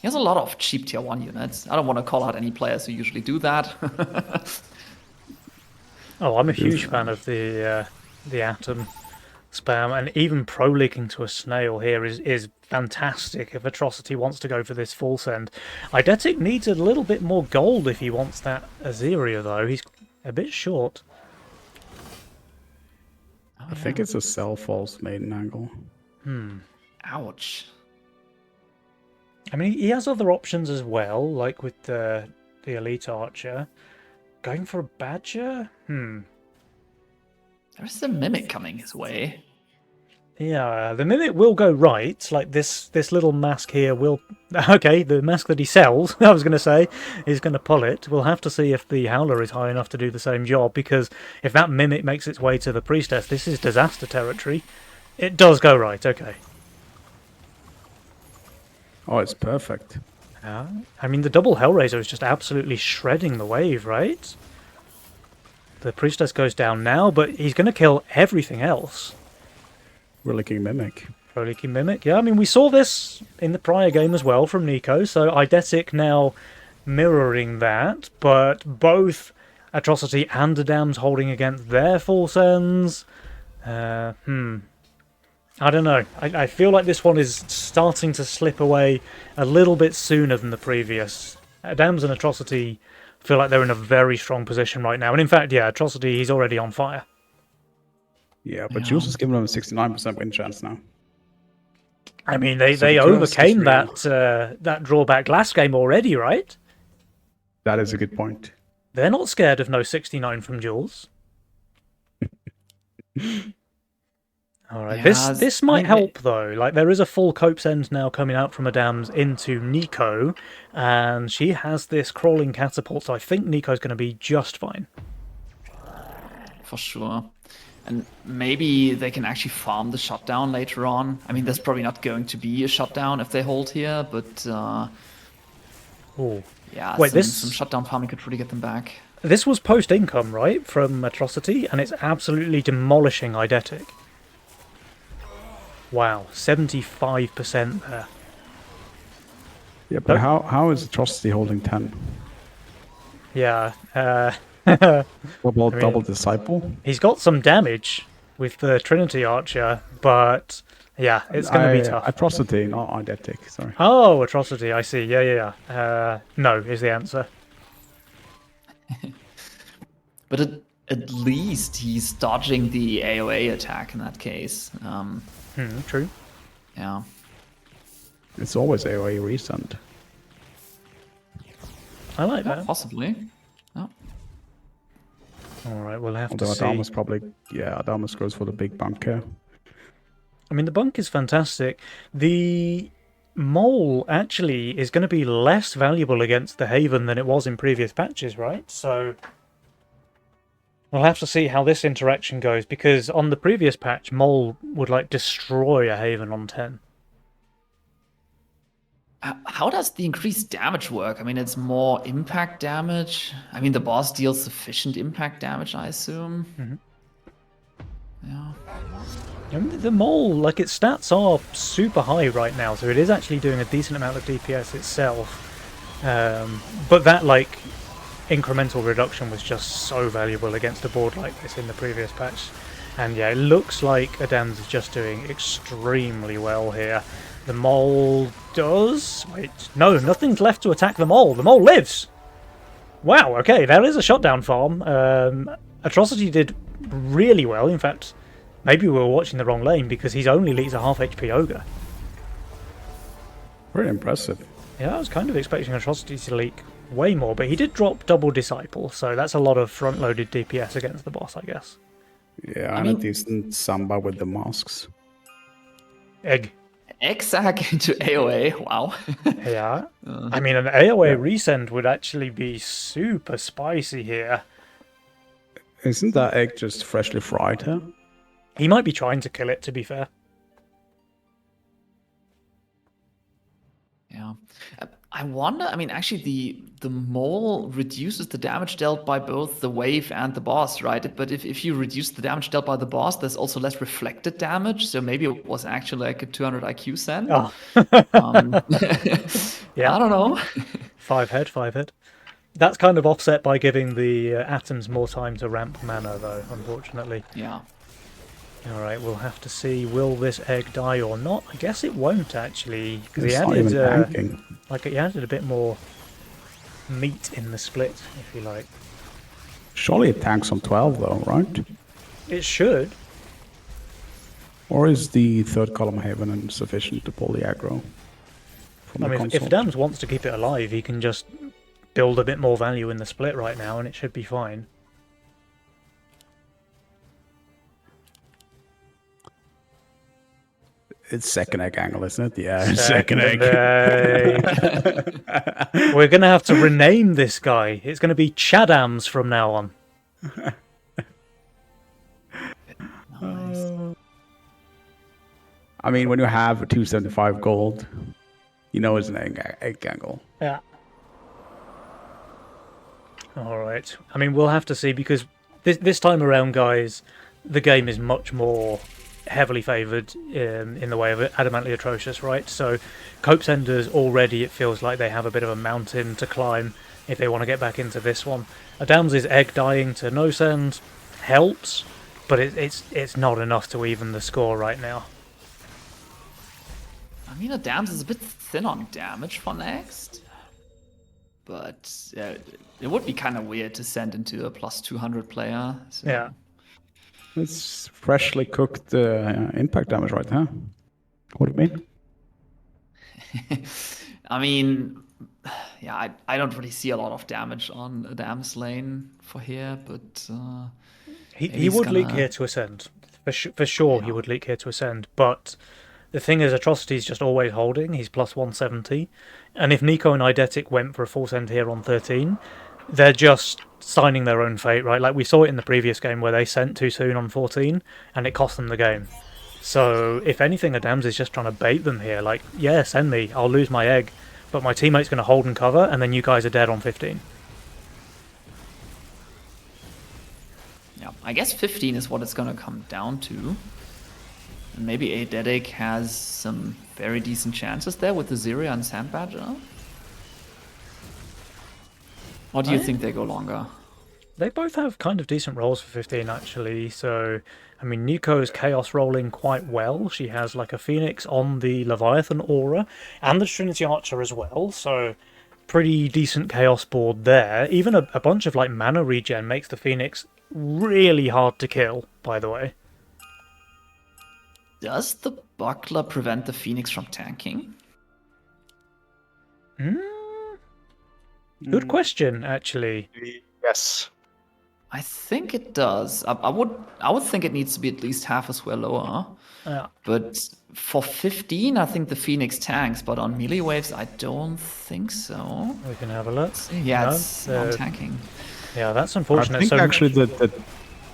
He has a lot of cheap tier 1 units. I don't want to call out any players who usually do that. Oh, I'm a huge fan of the Atom spam, and even pro leaking to a snail here is fantastic if Atrocity wants to go for this full send. Eidetic needs a little bit more gold if he wants that Azeria, though. He's a bit short. I think it's a cell false maiden angle. Ouch. I mean, he has other options as well, like with the Elite Archer. Going for a Badger? There's a Mimic coming his way. Yeah, the Mimic will go right. Like this little mask here will... Okay, the mask that he sells, I was going to say, is going to pull it. We'll have to see if the Howler is high enough to do the same job, because if that Mimic makes its way to the Priestess, this is disaster territory. It does go right, okay. Oh, it's perfect. Yeah. I mean, the double Hellraiser is just absolutely shredding the wave, right? The Priestess goes down now, but he's going to kill everything else. Reliking Mimic. Reliking Mimic, yeah. I mean, we saw this in the prior game as well from Nico, so Eidetic now mirroring that, but both Atrocity and Adam's holding against their full sends. I don't know. I feel like this one is starting to slip away a little bit sooner than the previous. Adams and Atrocity feel like they're in a very strong position right now. And in fact, yeah, Atrocity, he's already on fire. Yeah, but Jules has given them a 69% win chance now. I mean, they overcame that drawback last game already, right? That is a good point. They're not scared of no 69 from Jules. All right, Yeah, this might help though. Like there is a full Cope's End now coming out from Adams into Nico, and she has this crawling catapult. So I think Nico's going to be just fine. For sure. And maybe they can actually farm the shutdown later on. I mean, there's probably not going to be a shutdown if they hold here, but yeah, wait, some shutdown farming could really get them back. This was post income, right, from Atrocity, and it's absolutely demolishing Eidetic. Wow, 75% there. Yeah, but how is Atrocity holding 10? Yeah. What about Double Disciple? He's got some damage with the Trinity Archer, but yeah, it's going to be tough. Atrocity, not Eidetic, sorry. Oh, Atrocity, I see. Yeah. No is the answer. But at least he's dodging the AoE attack in that case. True. Yeah. It's always AoE resend. I like that. Possibly. Oh. All right, we'll have to Although see. Adamus probably, Adamus goes for the big bunker. I mean, the bunk is fantastic. The mole actually is going to be less valuable against the Haven than it was in previous patches, right? So we'll have to see how this interaction goes, because on the previous patch, mole would like destroy a Haven on 10. How does the increased damage work? I mean, it's more impact damage. I mean, the boss deals sufficient impact damage, I assume. Yeah. I mean, the mole, like its stats are super high right now, so it is actually doing a decent amount of DPS itself. But that, like, incremental reduction was just so valuable against a board like this in the previous patch. And yeah, it looks like Adams is just doing extremely well here. The mole does... Wait, no, nothing's left to attack the mole. The mole lives! Wow, okay, there is a shutdown farm. Atrocity did really well. In fact, maybe we were watching the wrong lane, because he's only leads a half HP Ogre. Very impressive. Yeah, I was kind of expecting Atrocity to leak way more, but he did drop double Disciple, so that's a lot of front-loaded DPS against the boss, I guess. Yeah, and a decent Samba with the masks. Egg. Exac into AoE, wow. Yeah. I mean, an AoE resend would actually be super spicy here. Isn't that egg just freshly fried here? He might be trying to kill it, to be fair. Yeah. I wonder. I mean, actually, the mole reduces the damage dealt by both the wave and the boss, right? But if you reduce the damage dealt by the boss, there's also less reflected damage. So maybe it was actually like a 200 IQ send. Oh. Yeah. I don't know. 5 head, 5 head. That's kind of offset by giving the atoms more time to ramp mana, though, unfortunately. Yeah. All right, we'll have to see, will this egg die or not? I guess it won't, actually, because he It's not even added, tanking. he added a bit more meat in the split, if you like. Surely it tanks on 12 though, right? It should. Or is the third column Haven insufficient to pull the aggro from I the mean, console? if Dams wants to keep it alive, he can just build a bit more value in the split right now, and it should be fine. It's second egg angle, isn't it? Yeah, second egg. We're going to have to rename this guy. It's going to be Chadams from now on. Nice. I mean, when you have a 275 gold, you know it's an egg angle. Yeah. All right. I mean, we'll have to see, because this time around, guys, the game is much more heavily favoured in the way of Adamantly Atrocious, right? So Cope Senders already, it feels like they have a bit of a mountain to climb if they want to get back into this one. Adams' egg dying to no send helps, but it's not enough to even the score right now. I mean, Adams is a bit thin on damage for next. But it would be kind of weird to send into a plus 200 player. So. Yeah. It's freshly cooked impact damage right there. What do you mean? I mean, yeah, I don't really see a lot of damage on Adam's lane for here, but... He would leak here to Ascend. For sure, yeah. He would leak here to Ascend, but... The thing is, Atrocity's just always holding. He's plus 170. And if Nico and Eidetic went for a full send here on 13, they're just signing their own fate, right? Like we saw it in the previous game where they sent too soon on 14, and it cost them the game. So if anything, Adams is just trying to bait them here. Like, yeah, send me. I'll lose my egg. But my teammate's going to hold and cover, and then you guys are dead on 15. Yeah, I guess 15 is what it's going to come down to. Maybe Eidetic has some very decent chances there with the Ziria and Sandbadger. Or do you think they go longer? They both have kind of decent rolls for 15, actually. So, I mean, Nico's Chaos rolling quite well. She has like a Phoenix on the Leviathan aura and the Trinity Archer as well. So, pretty decent Chaos board there. Even a bunch of like mana regen makes the Phoenix really hard to kill, by the way. Does the Buckler prevent the Phoenix from tanking? Good question, actually. Yes. I think it does. I would think it needs to be at least half a square lower. Yeah. But for 15, I think the Phoenix tanks. But on melee waves, I don't think so. We can have a look. Yeah, No, it's non-tanking. Yeah, that's unfortunate. I think actually the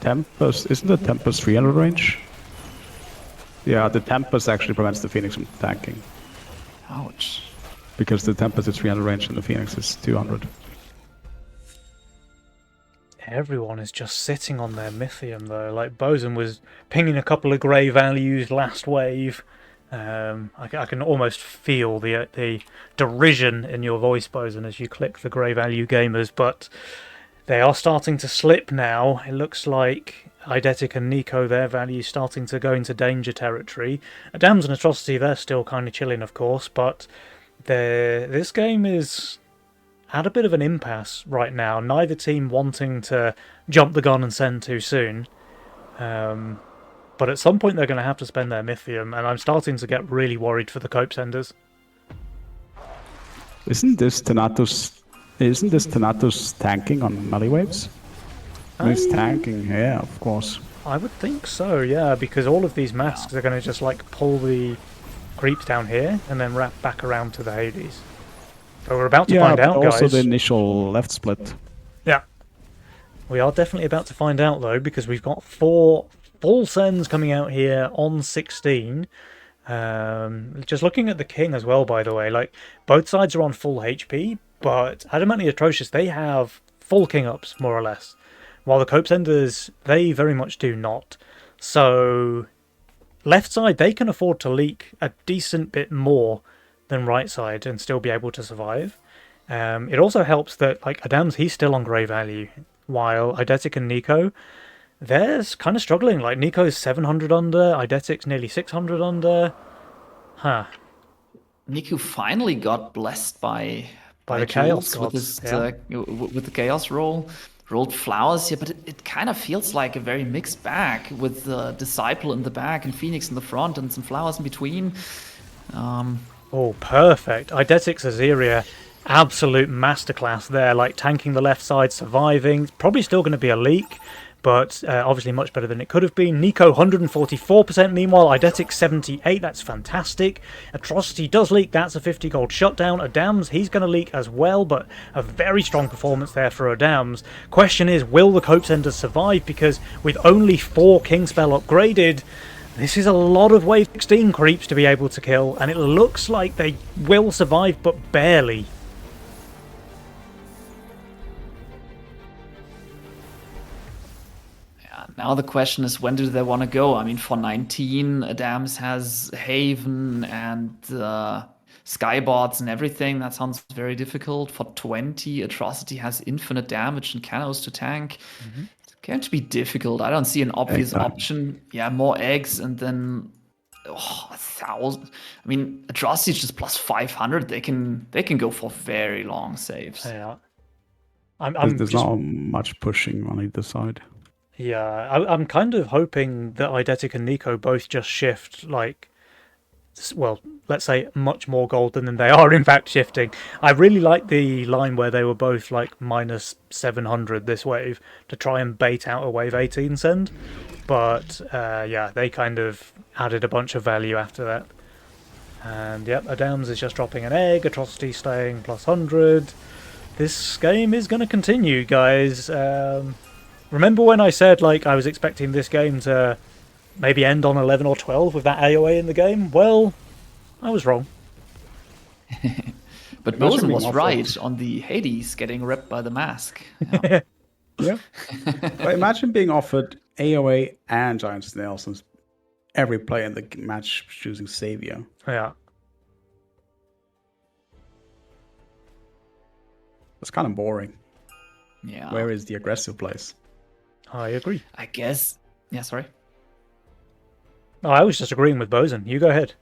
Tempest... Isn't the Tempest 300 range? Yeah, the Tempest actually prevents the Phoenix from tanking. Ouch. Because the Tempest is 300 range and the Phoenix is 200. Everyone is just sitting on their Mythium, though. Like, Bosun was pinging a couple of grey values last wave. I can almost feel the derision in your voice, Bosun, as you click the grey value gamers, but they are starting to slip now. It looks like Eidetic and Nico, their values starting to go into danger territory. Adams and Atrocity, they're still kind of chilling, of course, but this game is at a bit of an impasse right now. Neither team wanting to jump the gun and send too soon. But at some point they're going to have to spend their Mythium, and I'm starting to get really worried for the Cope Senders. Isn't this Thanatos tanking on melee waves? It's tanking, yeah, of course. I would think so, yeah, because all of these masks are going to just like pull the creeps down here and then wrap back around to the Hades. But we're about to find out, guys. Also the initial left split. Yeah. We are definitely about to find out, though, because we've got 4 full sends coming out here on 16. Just looking at the king as well, by the way, like both sides are on full HP, but Adamantly Atrocious, they have full king ups more or less, while the Cope Senders, they very much do not. So left side, they can afford to leak a decent bit more than right side and still be able to survive. It also helps that like Adams, he's still on grey value, while Eidetic and Nico, they're kind of struggling. Like Nico's 700 under, Eidetic's nearly 600 under. Huh. Nico finally got blessed by the Chaos with Gods, with the Chaos roll. Rolled flowers here, but it kind of feels like a very mixed bag with the Disciple in the back and Phoenix in the front and some flowers in between. Oh, perfect. Eidetic's Azeria, absolute masterclass there, like tanking the left side, surviving. It's probably still going to be a leak, but obviously much better than it could have been. Nico 144% meanwhile, Eidetic 78, that's fantastic. Atrocity does leak, that's a 50 gold shutdown. Adams, he's going to leak as well, but a very strong performance there for Adams. Question is, will the Cope Senders survive? Because with only 4 King Spell upgraded, this is a lot of Wave 16 creeps to be able to kill, and it looks like they will survive, but barely. Now the question is, when do they want to go? I mean, for 19, Adams has Haven and Skybots and everything. That sounds very difficult. For 20, Atrocity has infinite damage and Canos to tank. It's going to be difficult. I don't see an obvious option. Yeah, more eggs and then 1,000. I mean, Atrocity is just plus 500. They can go for very long saves. Yeah. There's not much pushing on either side. Yeah, I'm kind of hoping that Eidetic and Nico both just shift, like, well, let's say much more gold than they are in fact shifting. I really like the line where they were both like minus 700 this wave to try and bait out a wave 18 send. But yeah, they kind of added a bunch of value after that. And yep, Adams is just dropping an egg, Atrocity staying plus 100. This game is going to continue, guys. Remember when I said like I was expecting this game to maybe end on 11 or 12 with that AoE in the game? Well, I was wrong. But Bosun was right on the Hades getting ripped by the mask. Yeah. Yeah. But imagine being offered AoE and Giant Snail since every player in the match choosing Savior. Yeah. It's kind of boring. Yeah. Where is the aggressive place? I agree. I guess. Yeah, sorry. Oh, I was just agreeing with Bosun. You go ahead.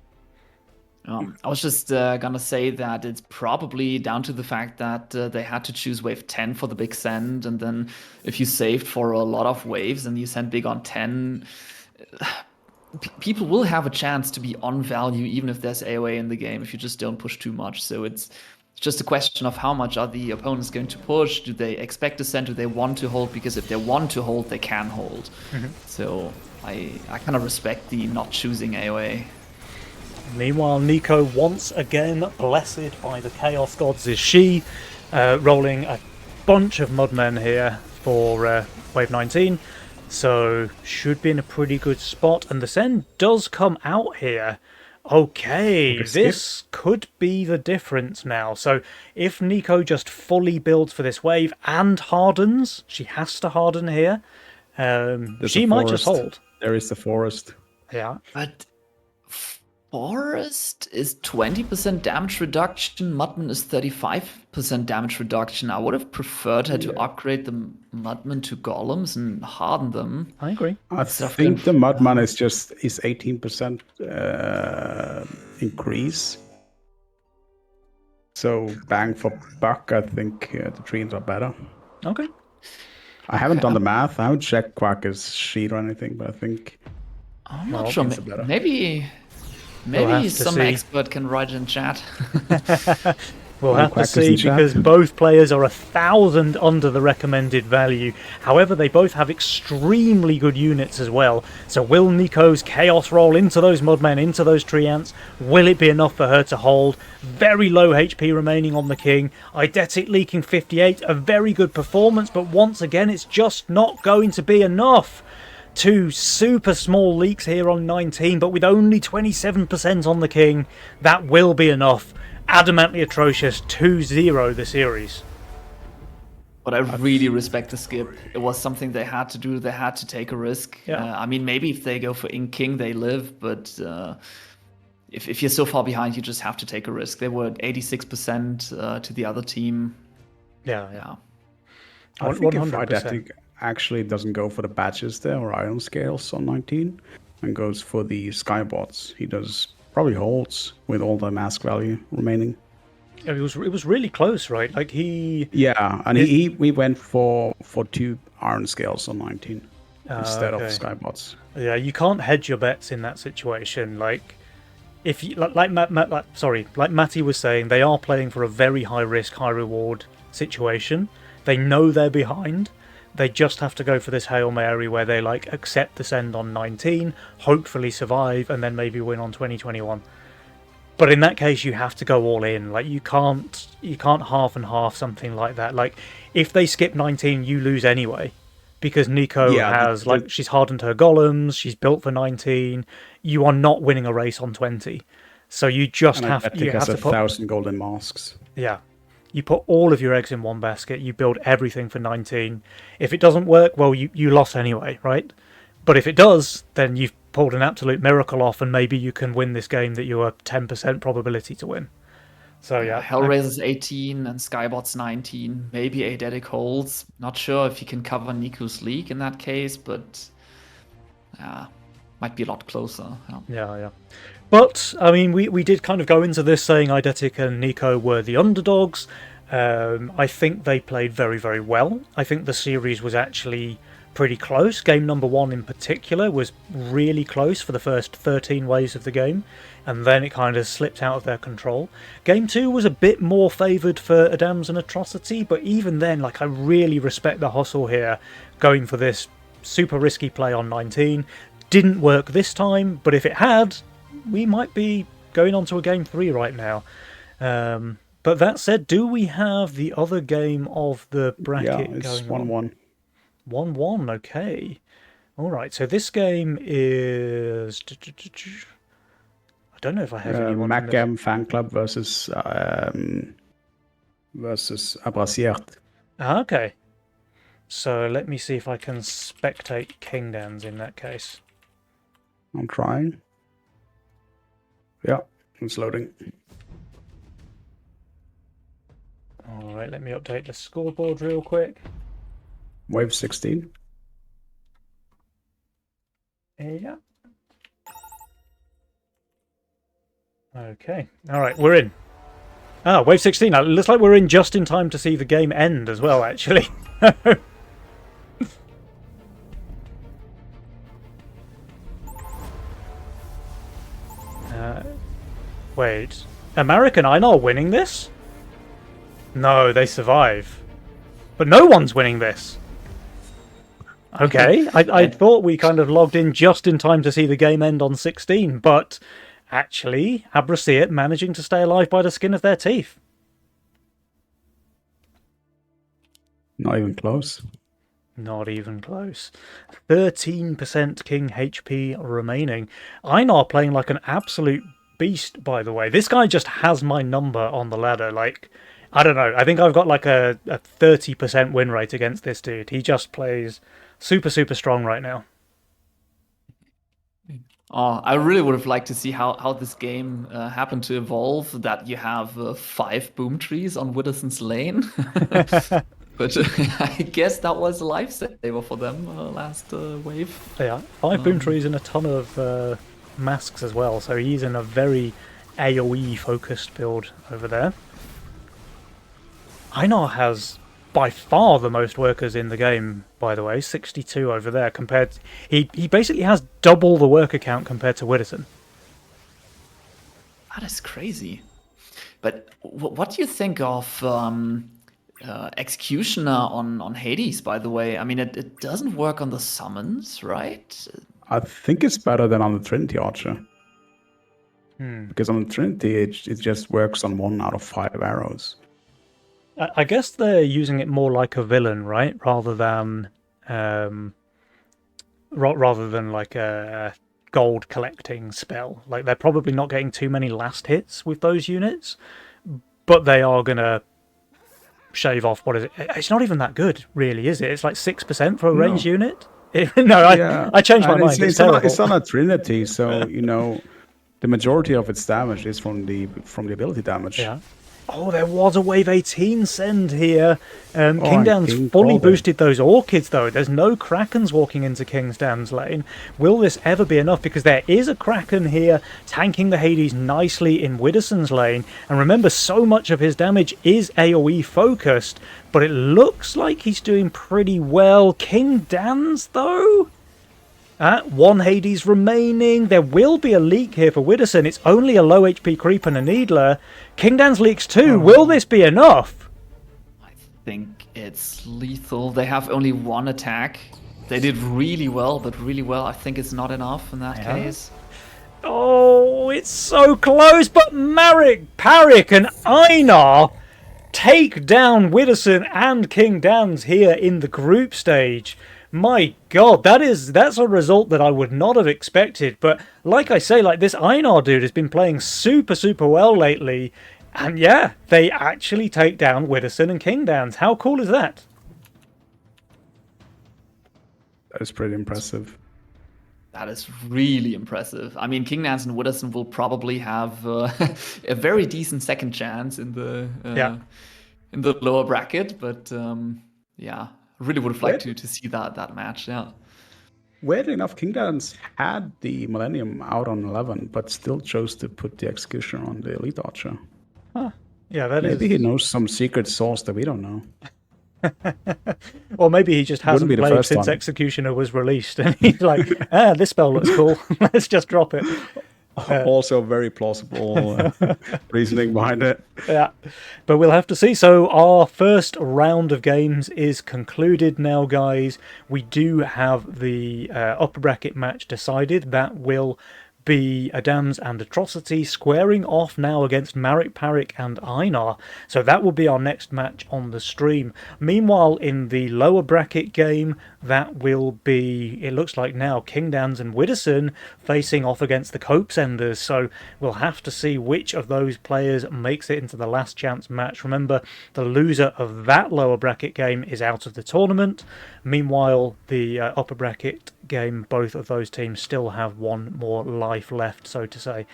I was just gonna say that it's probably down to the fact that they had to choose wave 10 for the big send, and then if you saved for a lot of waves and you send big on 10, people will have a chance to be on value even if there's AoE in the game if you just don't push too much. So it's just a question of how much are the opponents going to push. Do they expect a send? Do they want to hold? Because if they want to hold, they can hold. So I kind of respect the not choosing AoE. Meanwhile, Nico once again blessed by the Chaos Gods is she, rolling a bunch of Mudmen here for wave 19. So should be in a pretty good spot, and the send does come out here. Okay, this could be the difference now. So if Nico just fully builds for this wave and hardens, she has to harden here. She might just hold. There is the forest. Yeah. But Forest is 20% damage reduction, Mudman is 35% damage reduction. I would have preferred her to upgrade the Mudman to Golems and harden them. I agree. I think the Mudman is 18% increase. So bang for buck, I think the trees are better. Okay. I haven't done the math. I haven't checked Quacker's sheet or anything, but I think I'm not sure. Maybe some expert can write in chat. We'll have to see, because both players are 1,000 under the recommended value. However, they both have extremely good units as well. So will Nico's Chaos roll into those Mudmen, into those Tree Ants? Will it be enough for her to hold? Very low HP remaining on the King. Eidetic leaking 58, a very good performance, but once again, it's just not going to be enough. 2 super small leaks here on 19, but with only 27% on the king, that will be enough. Adamantly Atrocious 2-0 the series. But I really respect the skip. It was something they had to do. They had to take a risk. Yeah. I mean, maybe if they go for king, they live. But if you're so far behind, you just have to take a risk. They were 86% to the other team. Yeah. I think if Eidetic actually doesn't go for the badges there or iron scales on 19 and goes for the skybots, he does probably holds with all the mask value remaining. It was really close, right? Like he we went for 2 iron scales on 19 instead of skybots. Yeah, you can't hedge your bets in that situation. Like if you like Matty was saying, they are playing for a very high risk, high reward situation. They know they're behind. They just have to go for this Hail Mary where they like accept the send on 19, hopefully survive, and then maybe win on 2021. But in that case, you have to go all in. Like you can't half and half something like that. Like if they skip 19, you lose anyway, because Nico she's hardened her golems. She's built for 19. You are not winning a race on 20, so you just have to put 1,000 golden masks. Yeah, you put all of your eggs in one basket. You build everything for 19. If it doesn't work, well, you lost anyway, right? But if it does, then you've pulled an absolute miracle off, and maybe you can win this game that you are 10% probability to win. So yeah, Hellraiser's 18 and Skybots 19. Maybe Eidetic holds. Not sure if he can cover Niku's leak in that case, but might be a lot closer. Yeah. But I mean, we did kind of go into this saying Eidetic and Nico were the underdogs. I think they played very, very well. I think the series was actually pretty close. Game number 1 in particular was really close for the first 13 waves of the game, and then it kind of slipped out of their control. Game 2 was a bit more favoured for Adams and Atrocity, but even then, like, I really respect the hustle here, going for this super risky play on 19. Didn't work this time, but if it had, we might be going on to a game 3 right now. But that said, do we have the other game of the bracket it's going 1-1. 1-1, okay. Alright, so this game is... I don't know if I have anyone... Macam Fan Club versus Abrasiert. Okay. So let me see if I can spectate Kingdans in that case. I'm trying. Yeah, it's loading. Alright, let me update the scoreboard real quick. Wave 16. Yeah. Okay. Alright, we're in. Wave 16. It looks like we're in just in time to see the game end as well, actually. Wait. American Einar winning this? No, they survive. But no one's winning this. Okay, I thought we kind of logged in just in time to see the game end on 16, but actually, Abrasiert managing to stay alive by the skin of their teeth. Not even close. Not even close. 13% King HP remaining. Einar playing like an absolute beast, by the way. This guy just has my number on the ladder. Like, I don't know. I think I've got like a 30% win rate against this dude. He just plays super, super strong right now. Oh, I really would have liked to see how this game happened to evolve, that you have 5 boom trees on Widdowson's Lane. But I guess that was a lifesaver for them last wave. Yeah, 5 boom trees and a ton of masks as well, so he's in a very AoE-focused build over there. Einar has by far the most workers in the game, by the way, 62 over there, compared to, he basically has double the worker count compared to Widdowson. That is crazy. But what do you think of Executioner on Hades, by the way? I mean, it doesn't work on the summons, right? I think it's better than on the Trinity Archer. Because on the Trinity, it just works on 1 out of 5 arrows. I guess they're using it more like a villain, right? Rather than rather than like a gold collecting spell. Like they're probably not getting too many last hits with those units, but they are gonna shave off what is it? It's not even that good, really, is it? It's like 6% for a ranged No. unit. No, I changed my and mind. It's on terrible. it's on a Trinity, so the majority of its damage is from the ability damage. Yeah. Oh, there was a Wave 18 send here. and Kingdan's King fully called it. boosted those Orchids, though. There's no Krakens walking into Kingdan's lane. Will this ever be enough? Because there is a Kraken here tanking the Hades nicely in Widdowson's lane. And remember, so much of his damage is AoE focused, but it looks like he's doing pretty well. Kingdan's, though? One Hades remaining. There will be a leak here for Widdowson. It's only a low HP creep and a Needler. Kingdan's leaks too. Will this be enough? I think it's lethal. They have only one attack. They did really well, but really well. I think it's not enough in that case. Oh, it's so close. But Marek, Parik, and Einar take down Widdowson and Kingdan's here in the group stage. My God, that's a result that I would not have expected. But like I say, like this Einar dude has been playing super, super well lately. And yeah, they actually take down Widdowson and Kingdan's. How cool is that? That is pretty impressive. That is really impressive. I mean, Kingdan's and Widdowson will probably have a very decent second chance in the lower bracket. But yeah, really would have liked to see that match. Yeah. Weirdly enough, Kingdan's had the Millennium out on 11, but still chose to put the Executioner on the Elite Archer. Huh. Yeah, that Maybe he knows some secret source that we don't know. Or maybe he just hasn't played since time. Executioner was released, and he's like, this spell looks cool. Let's just drop it. Also very plausible reasoning behind it. Yeah, but we'll have to see. So our first round of games is concluded now, guys. We do have the upper bracket match decided. That will be Adams and Atrocity squaring off now against Marek, Parik and Einar. So that will be our next match on the stream. Meanwhile, in the lower bracket game, that will be, it looks like now, Kingdan's and Widdowson facing off against the Copesenders. So we'll have to see which of those players makes it into the last chance match. Remember, the loser of that lower bracket game is out of the tournament. Meanwhile, the upper bracket game, both of those teams still have one more life left, so to say.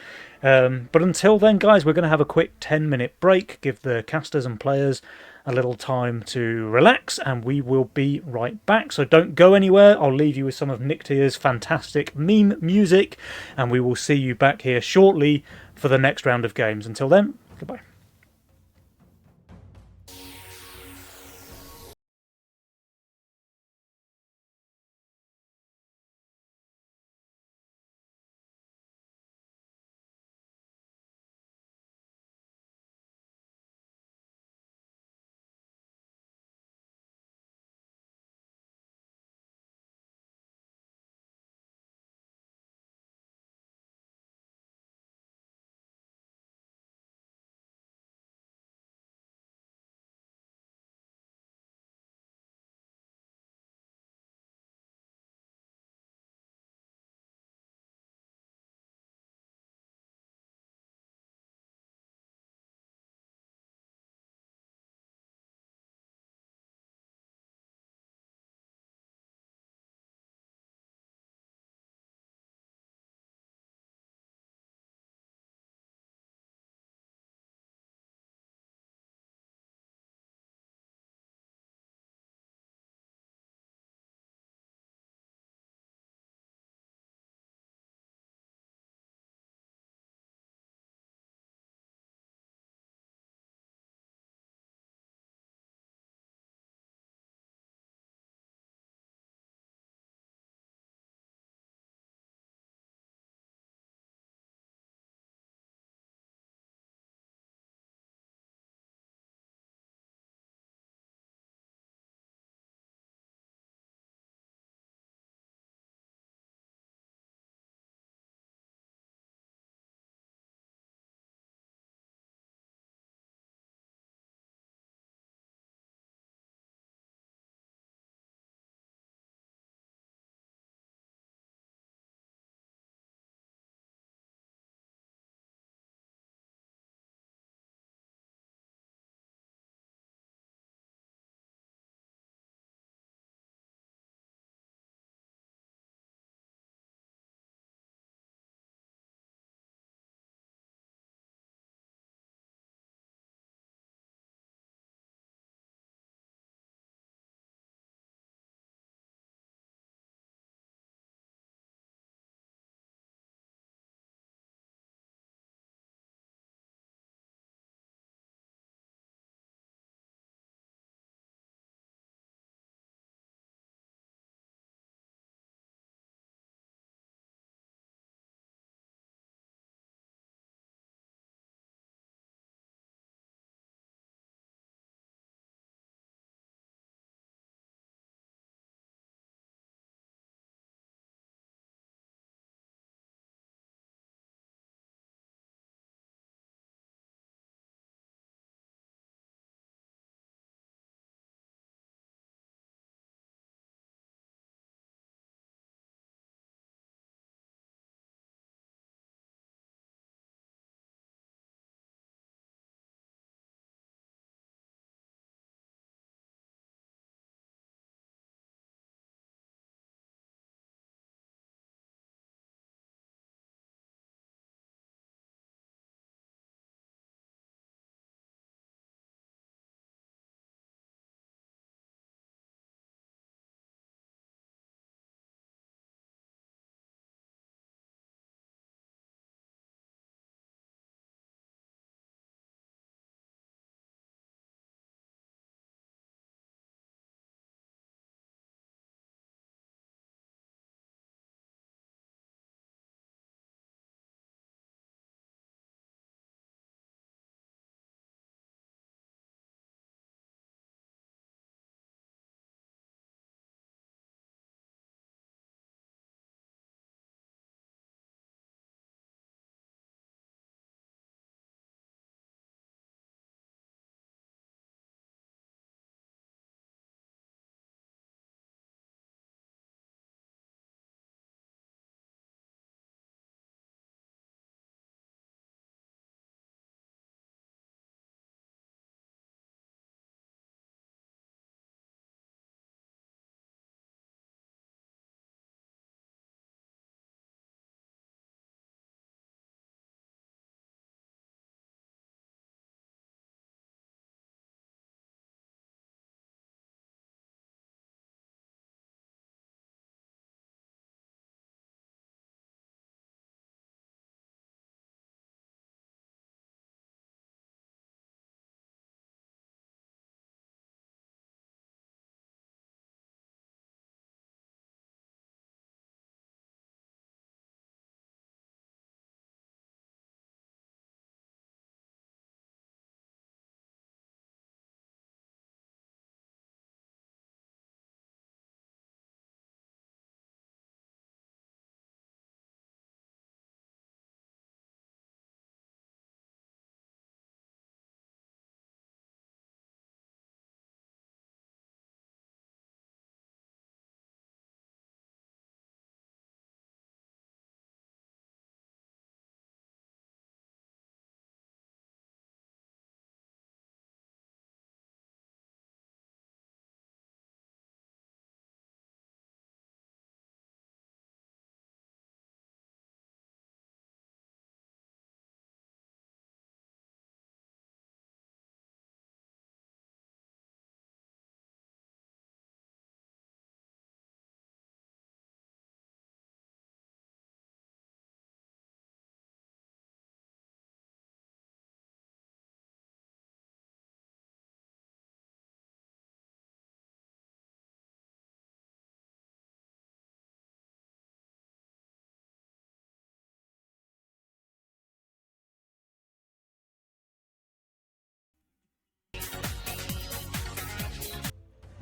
But until then, guys, we're going to have a quick 10-minute break, give the casters and players a little time to relax, and we will be right back. So don't go anywhere. I'll leave you with some of Nictier's fantastic meme music, and we will see you back here shortly for the next round of games. Until then, goodbye.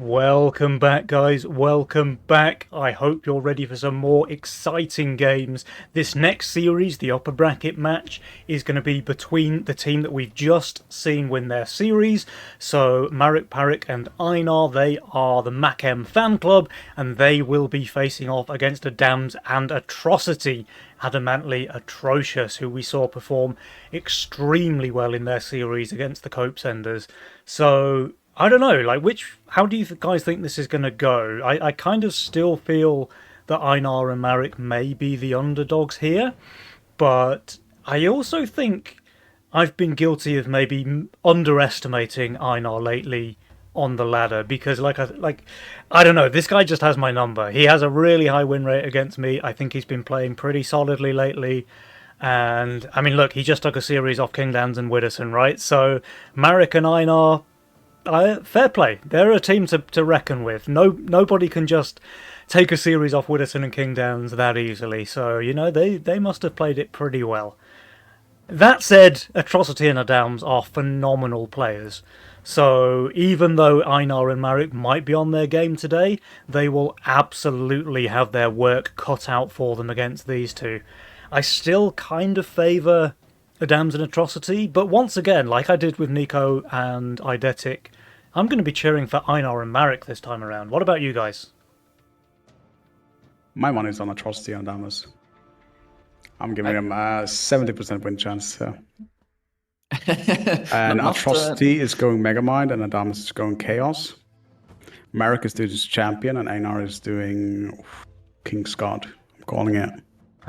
Welcome back, guys. Welcome back. I hope you're ready for some more exciting games. This next series, the upper bracket match, is going to be between the team that we've just seen win their series. So, Marek Parik and Einar, they are the Macem fan club, and they will be facing off against Adams and Atrocity, adamantly atrocious, who we saw perform extremely well in their series against the Cope Senders. So, I don't know, like, how do you guys think this is going to go? I kind of still feel that Einar and Marek may be the underdogs here, but I also think I've been guilty of maybe underestimating Einar lately on the ladder, because I don't know, this guy just has my number. He has a really high win rate against me. I think he's been playing pretty solidly lately. And, I mean, look, he just took a series off King Dans and Widdowson, right? So, Marek and Einar, fair play. They're a team to reckon with. Nobody can just take a series off Widdowson and King Downs that easily. So, they must have played it pretty well. That said, Atrocity and Adams are phenomenal players. So even though Einar and Marek might be on their game today, they will absolutely have their work cut out for them against these two. I still kind of favour Adams and Atrocity, but once again, like I did with Nico and Eidetic, I'm going to be cheering for Einar and Marek this time around. What about you guys? My money's on Atrocity and Adamus. I'm giving them a 70% win chance. So. And Atrocity is going Megamind, and Adamus is going Chaos. Marek is doing his Champion, and Einar is doing King's God. I'm calling it.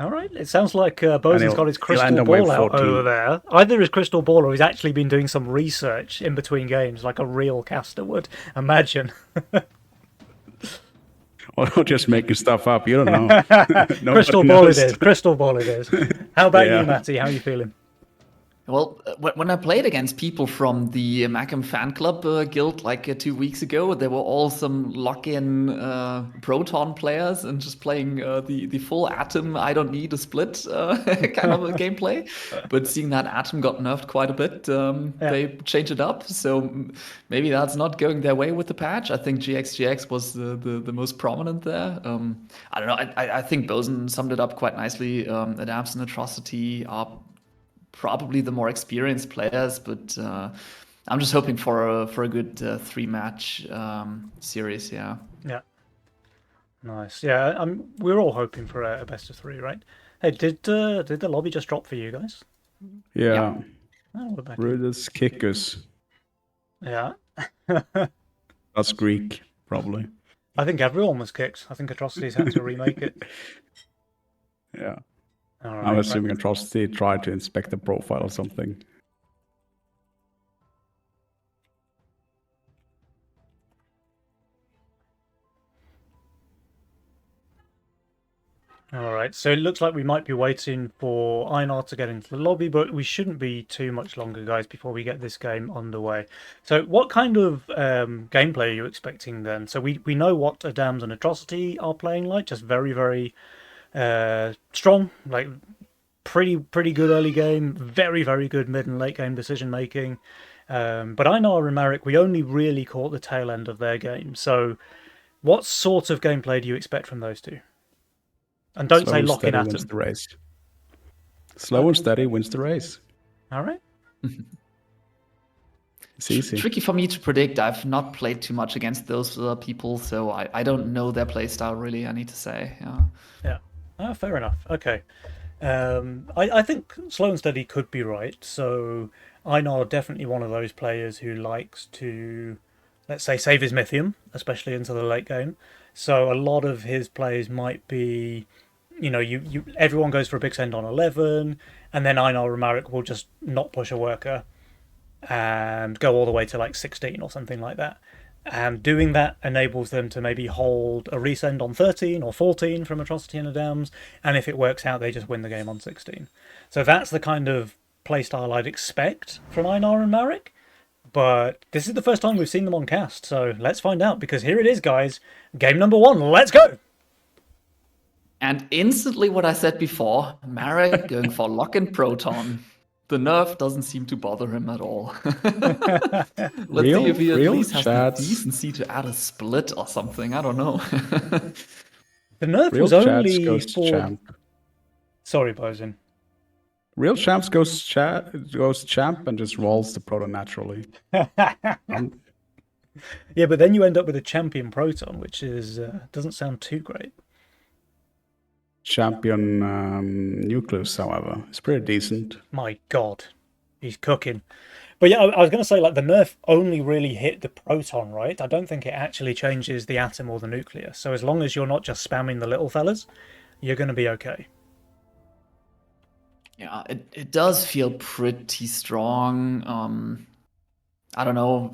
All right, it sounds like Bosun's got his crystal ball out over there. Either his crystal ball or he's actually been doing some research in between games, like a real caster would. Imagine. Or just making stuff up, you don't know. Crystal ball it is, crystal ball it is. How about you, Matty? How are you feeling? Well, when I played against people from the Macem fan club guild like 2 weeks ago, there were all some lock-in Proton players and just playing the full Atom, I don't need a split kind of a gameplay. But seeing that Atom got nerfed quite a bit, they changed it up. So maybe that's not going their way with the patch. I think GXGX was the most prominent there. I don't know. I think Bosun summed it up quite nicely. Adams and Atrocity are probably the more experienced players, but I'm just hoping for a good 3-match series. Yeah. Nice. Yeah, we're all hoping for a best of 3, right? Hey, did the lobby just drop for you guys? Yeah. Oh, we're back. Rudis Kikus. Yeah. That's Greek, probably. I think everyone was kicked. I think Atrocities had to remake it. Yeah. Right, I'm assuming Atrocity tried to inspect the profile or something. Alright, so it looks like we might be waiting for Einar to get into the lobby, but we shouldn't be too much longer, guys, before we get this game underway. So what kind of gameplay are you expecting then? So we know what Adams and Atrocity are playing like, just very, very strong, like pretty good early game, very, very good mid and late game decision making. But Einar and Marek, we only really caught the tail end of their game. So what sort of gameplay do you expect from those two? And don't say lock in Atom. The race. Slow and steady wins the race. All right. It's easy. Tricky for me to predict. I've not played too much against those people, so I don't know their play style really, I need to say. Yeah. Oh, fair enough. Okay. I think slow and steady could be right. So Einar definitely one of those players who likes to, let's say, save his Mythium, especially into the late game. So a lot of his plays might be, everyone goes for a big send on 11, and then Einar and Marek will just not push a worker and go all the way to like 16 or something like that. And doing that enables them to maybe hold a resend on 13 or 14 from Atrocity and Adams, and if it works out, they just win the game on 16. So that's the kind of playstyle I'd expect from Einar and Marek, but this is the first time we've seen them on cast, so let's find out, because here it is, guys. Game number 1, let's go! And instantly what I said before, Marek going for lock-in Proton. The nerf doesn't seem to bother him at all. Let's see if he at least has the decency to add a split or something. I don't know. The nerf Real was chats only goes for. champ. Sorry, Bosun. Real champs goes champ and just rolls the proto naturally. Yeah, but then you end up with a champion proton, which is doesn't sound too great. Champion Nucleus, however, is pretty decent. My God, he's cooking. But yeah, I was going to say, like, the nerf only really hit the proton, right? I don't think it actually changes the atom or the nucleus. So as long as you're not just spamming the little fellas, you're going to be okay. Yeah, it does feel pretty strong. I don't know.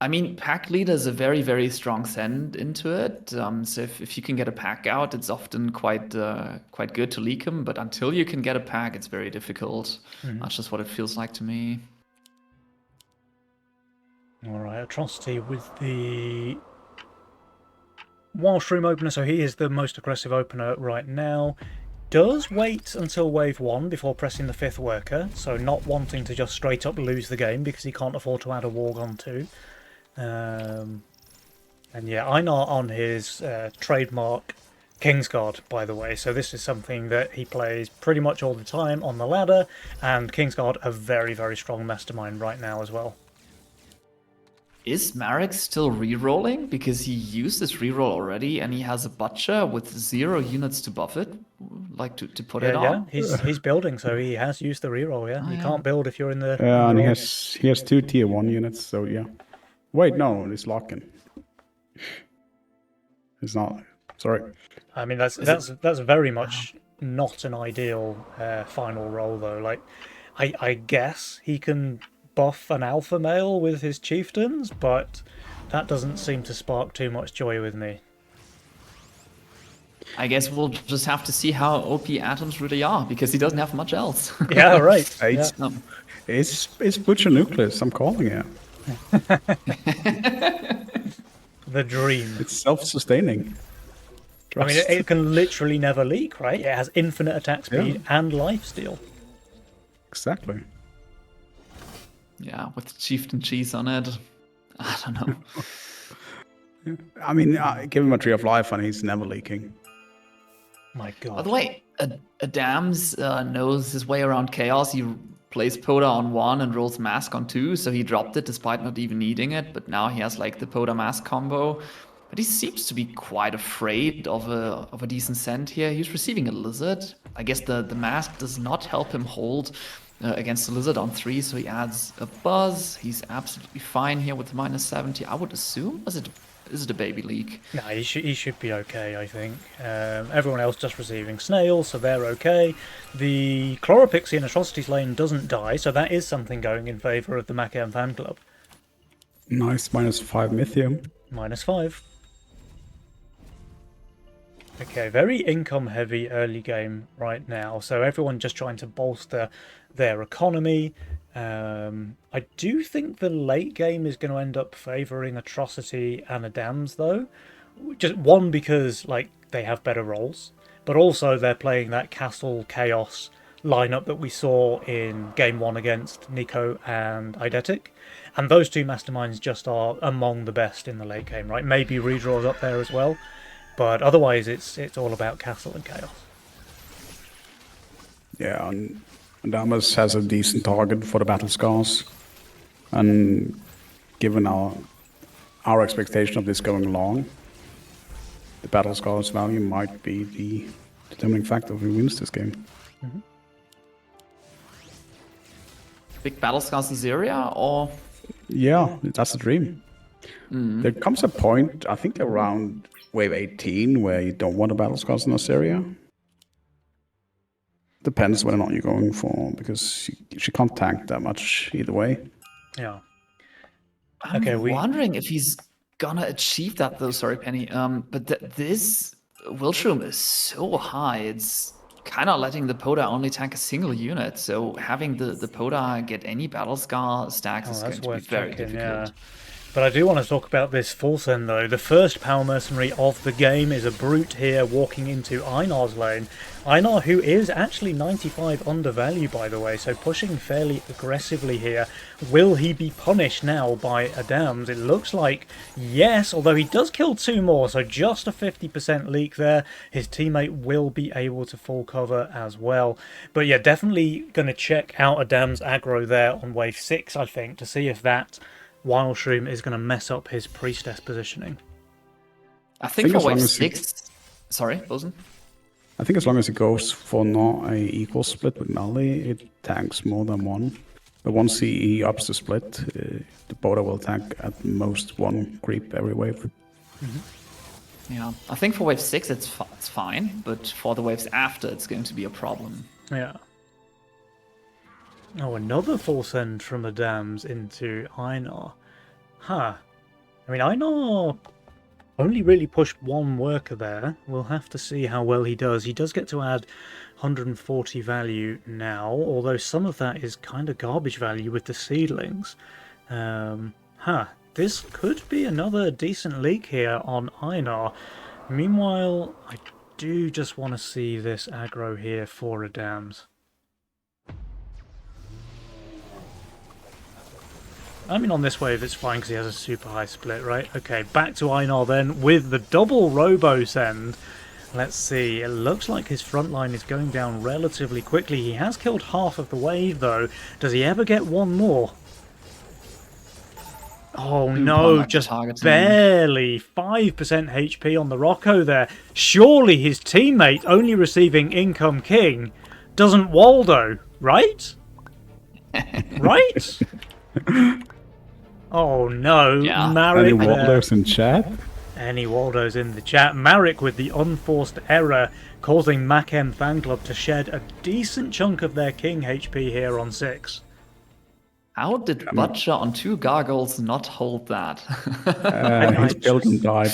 I mean, pack leader is a very, very strong send into it. So if you can get a pack out, it's often quite good to leak him. But until you can get a pack, it's very difficult. That's just what it feels like to me. All right, Atrocity with the Wildstream opener. So he is the most aggressive opener right now. Does wait until wave 1 before pressing the 5th worker. So not wanting to just straight up lose the game because he can't afford to add a Wargon too. And yeah, Einar on his trademark Kingsguard, by the way. So this is something that he plays pretty much all the time on the ladder, and Kingsguard a very, very strong mastermind right now as well. Is Marek still re-rolling? Because he used this re-roll already, and he has a Butcher with 0 units to buff it, like to put it on. Yeah, he's building, so he has used the re-roll. Yeah, you can't build if you're in the. Yeah, and he has 2 tier 1 units. So yeah. Wait, no, it's locking. It's not. Sorry. I mean, that's very much not an ideal final roll though. Like, I guess he can buff an alpha male with his chieftains, but that doesn't seem to spark too much joy with me. I guess we'll just have to see how OP atoms really are, because he doesn't have much else. Yeah, right. It's Butcher Nucleus. I'm calling it. The dream. It's self-sustaining. I mean, it can literally never leak, right? It has infinite attack speed and lifesteal. Exactly. Yeah, with chieftain cheese on it. I don't know. I mean, give him a Tree of Life and he's never leaking. My God. By the way, Adams knows his way around chaos. He plays Poda on 1 and rolls Mask on 2, so he dropped it despite not even needing it, but now he has like the Poda Mask combo. But he seems to be quite afraid of a decent send here. He's receiving a Lizard. I guess the Mask does not help him hold against the Lizard on 3, so he adds a Buzz. He's absolutely fine here with -70. I would assume. Is it a baby leak? No, he should be okay, I think. Everyone else just receiving Snails, so they're okay. The Chloropixie in Atrocity's lane doesn't die, so that is something going in favour of the Macam fan club. Nice, -5 Mythium. -5. Okay, very income heavy early game right now, so everyone just trying to bolster their economy. I do think the late game is going to end up favouring Atrocity and Adams though. Just one, because like they have better rolls, but also they're playing that Castle Chaos lineup that we saw in game 1 against Nico and Eidetic, and those two masterminds just are among the best in the late game, right? Maybe redraws up there as well, but otherwise it's all about Castle and Chaos. Yeah, and Adamas has a decent target for the Battle Scars, and given our expectation of this going long, the Battle Scars value might be the determining factor who wins this game. Mm-hmm. Big Battle Scars in Syria, or? Yeah, that's the dream. There comes a point, I think around wave 18, where you don't want a Battle Scars in Assyria. Depends whether or not you're going for, because she can't tank that much either way. Yeah. I'm wondering if he's gonna achieve that though. Sorry, Penny. But this Wildstream is so high. It's kind of letting the Poda only tank a single unit. So having the Poda get any Battle Scar stacks is going to be very difficult. But I do want to talk about this full send though. The first power mercenary of the game is a brute here walking into Einar's lane. Einar, who is actually 95 undervalue by the way, so pushing fairly aggressively here. Will he be punished now by Adams? It looks like yes, although he does kill 2 more, so just a 50% leak there. His teammate will be able to full cover as well. But yeah, definitely going to check out Adams' aggro there on wave 6, I think, to see if that Wild Shroom is going to mess up his priestess positioning. I think for wave 6... Sorry, Bosun? I think as long as it goes for not a equal split with melee, it tanks more than one. But once he ups the split, the border will tank at most 1 creep every wave. Yeah, I think for wave 6 it's fine, but for the waves after it's going to be a problem. Yeah. Oh, another full send from Adams into Einar. Huh. I mean, Einar only really pushed 1 worker there. We'll have to see how well he does. He does get to add 140 value now, although some of that is kind of garbage value with the seedlings. This could be another decent leak here on Einar. Meanwhile, I do just want to see this aggro here for Adams. I mean, on this wave it's fine because he has a super high split, right? Okay, back to Einar then with the double robo send. Let's see, it looks like his front line is going down relatively quickly. He has killed half of the wave though. Does he ever get 1 more? Oh no, just barely. 5% HP on the Rocco there. Surely his teammate, only receiving Income King, doesn't Waldo, right? Right? Oh no, yeah. Marek. Any Waldos in chat? Any Waldos in the chat. Marek with the unforced error, causing Macen Fan Club to shed a decent chunk of their King HP here on 6. How did Butcher on 2 gargoyles not hold that? His build died.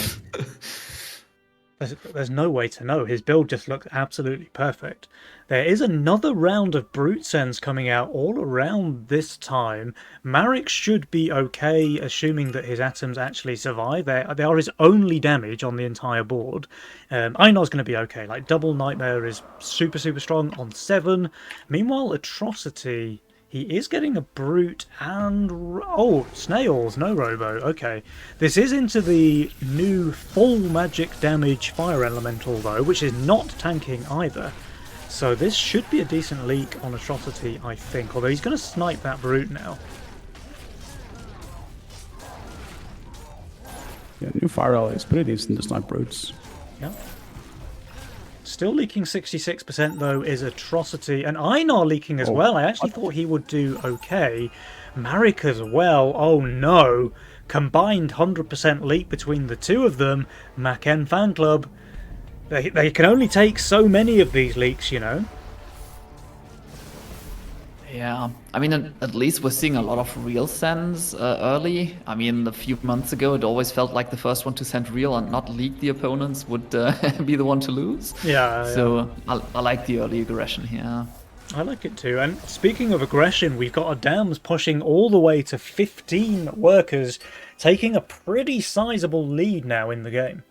There's no way to know. His build just looks absolutely perfect. There is another round of Brute Sends coming out all around this time. Marek should be okay, assuming that his atoms actually survive. They are his only damage on the entire board. Einar's going to be okay. Like, Double Nightmare is super, super strong on 7. Meanwhile, Atrocity... He is getting a Brute and... Oh, Snails, no Robo. Okay. This is into the new full magic damage Fire Elemental, though, which is not tanking either. So this should be a decent leak on Atrocity, I think. Although he's going to snipe that Brute now. Yeah, new Fire Ally is pretty decent to snipe Brutes. Yeah. Still leaking 66% though is Atrocity, and Einar leaking as well. I actually thought he would do okay. Marek as well. Oh no. Combined 100% leak between the two of them. Macen Fan Club. They can only take so many of these leaks, you know. Yeah, I mean, at least we're seeing a lot of real sends early. I mean, a few months ago, it always felt like the first one to send real and not leak the opponents would be the one to lose. Yeah. So I like the early aggression here. I like it too. And speaking of aggression, we've got Adams pushing all the way to 15 workers, taking a pretty sizable lead now in the game.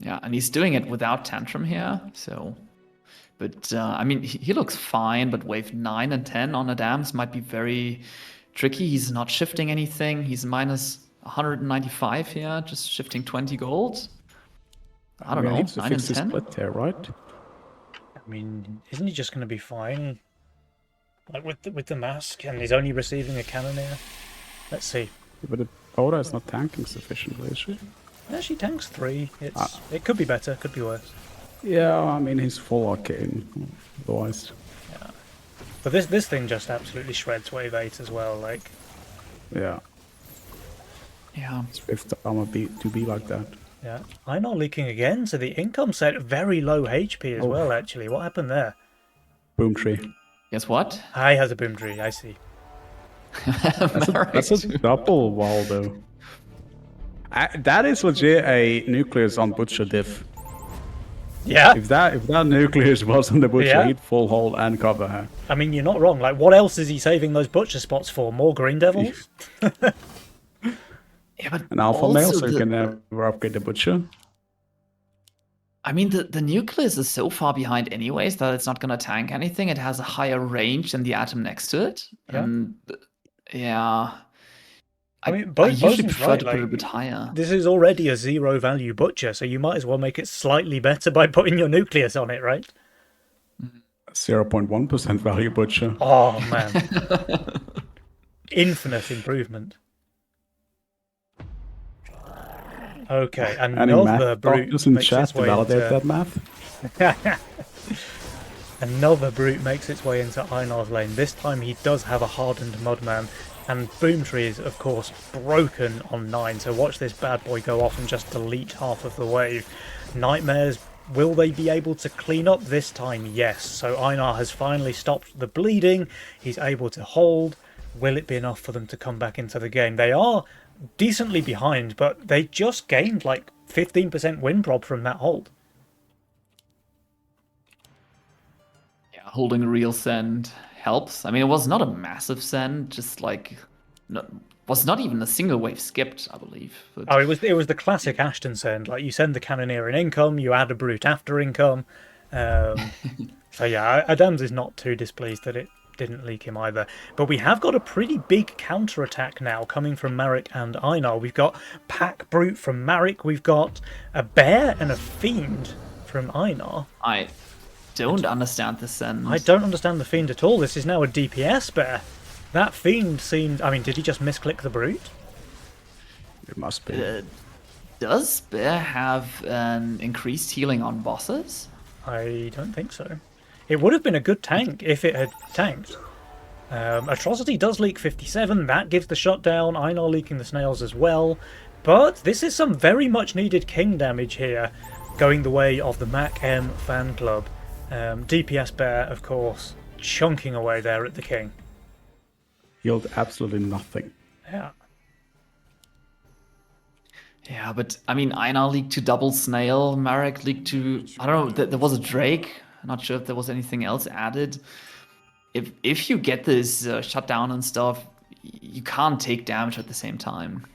Yeah, and he's doing it without Tantrum here, so... But, I mean, he looks fine, but wave 9 and 10 on Adams might be very tricky. He's not shifting anything. He's minus 195 here, just shifting 20 gold. I don't know, 9 and 10? Split there, right? I mean, isn't he just going to be fine? Like, with the mask, and he's only receiving a Cannoneer? Let's see. Yeah, but the Boda is not tanking sufficiently, is she? Yeah, she tanks 3. It could be better, could be worse. Yeah, I mean, he's full arcane, otherwise. Yeah. But this thing just absolutely shreds wave 8 as well, like... Yeah. Yeah. Swift armor to be like that. Yeah. Einar leaking again, so the income set very low HP as well, actually. What happened there? Boom tree. Guess what? Ah, he has a boom tree, I see. That's a double Waldo. That is legit a Nucleus on Butcher diff. Yeah. If that nucleus was on the butcher, Yeah. he'd full hold and cover her. I mean, you're not wrong. Like, what else is he saving those butcher spots for? More green devils? Yeah, but An alpha male, also so you can never upgrade the butcher. I mean, the nucleus is so far behind anyways that it's not going to tank anything. It has a higher range than the atom next to it. Yeah. And yeah. I mean, I usually Bosun's prefer right, to put it a like, bit higher. This is already a 0 value butcher, so you might as well make it slightly better by putting your nucleus on it, right? 0.1% value butcher. Oh, man. Infinite improvement. Okay, Any another math brute doctors in makes chat its to way validate into... that math? Another brute makes its way into Einar's lane. This time he does have a hardened Mudman, and Boomtree is, of course, broken on 9, so watch this bad boy go off and just delete half of the wave. Nightmares, will they be able to clean up this time? Yes. So Einar has finally stopped the bleeding. He's able to hold. Will it be enough for them to come back into the game? They are decently behind, but they just gained like 15% win prob from that hold. Yeah, holding a real send helps. I mean, it was not a massive send, just like was not even a single wave skipped, I believe. But... Oh, it was the classic Ashton send. Like, you send the Cannoneer in income, you add a brute after income. So yeah, Adams is not too displeased that it didn't leak him either. But we have got a pretty big counter-attack now coming from Marek and Einar. We've got Pack Brute from Marek, we've got a Bear and a Fiend from Einar. I don't understand the send. I don't understand the Fiend at all. This is now a DPS Bear. That Fiend seemed... I mean, did he just misclick the Brute? It must be. Does Bear have an increased healing on bosses? I don't think so. It would have been a good tank if it had tanked. Atrocity does leak 57, that gives the shutdown, Einar leaking the snails as well. But this is some very much needed king damage here, going the way of the Mac M fan club. DPS Bear, of course, chunking away there at the king. Healed absolutely nothing. Yeah. Yeah, but I mean, Einar leaked to double snail, Marek leaked to... I don't know, there was a Drake. I'm not sure if there was anything else added. If you get this shutdown and stuff, you can't take damage at the same time.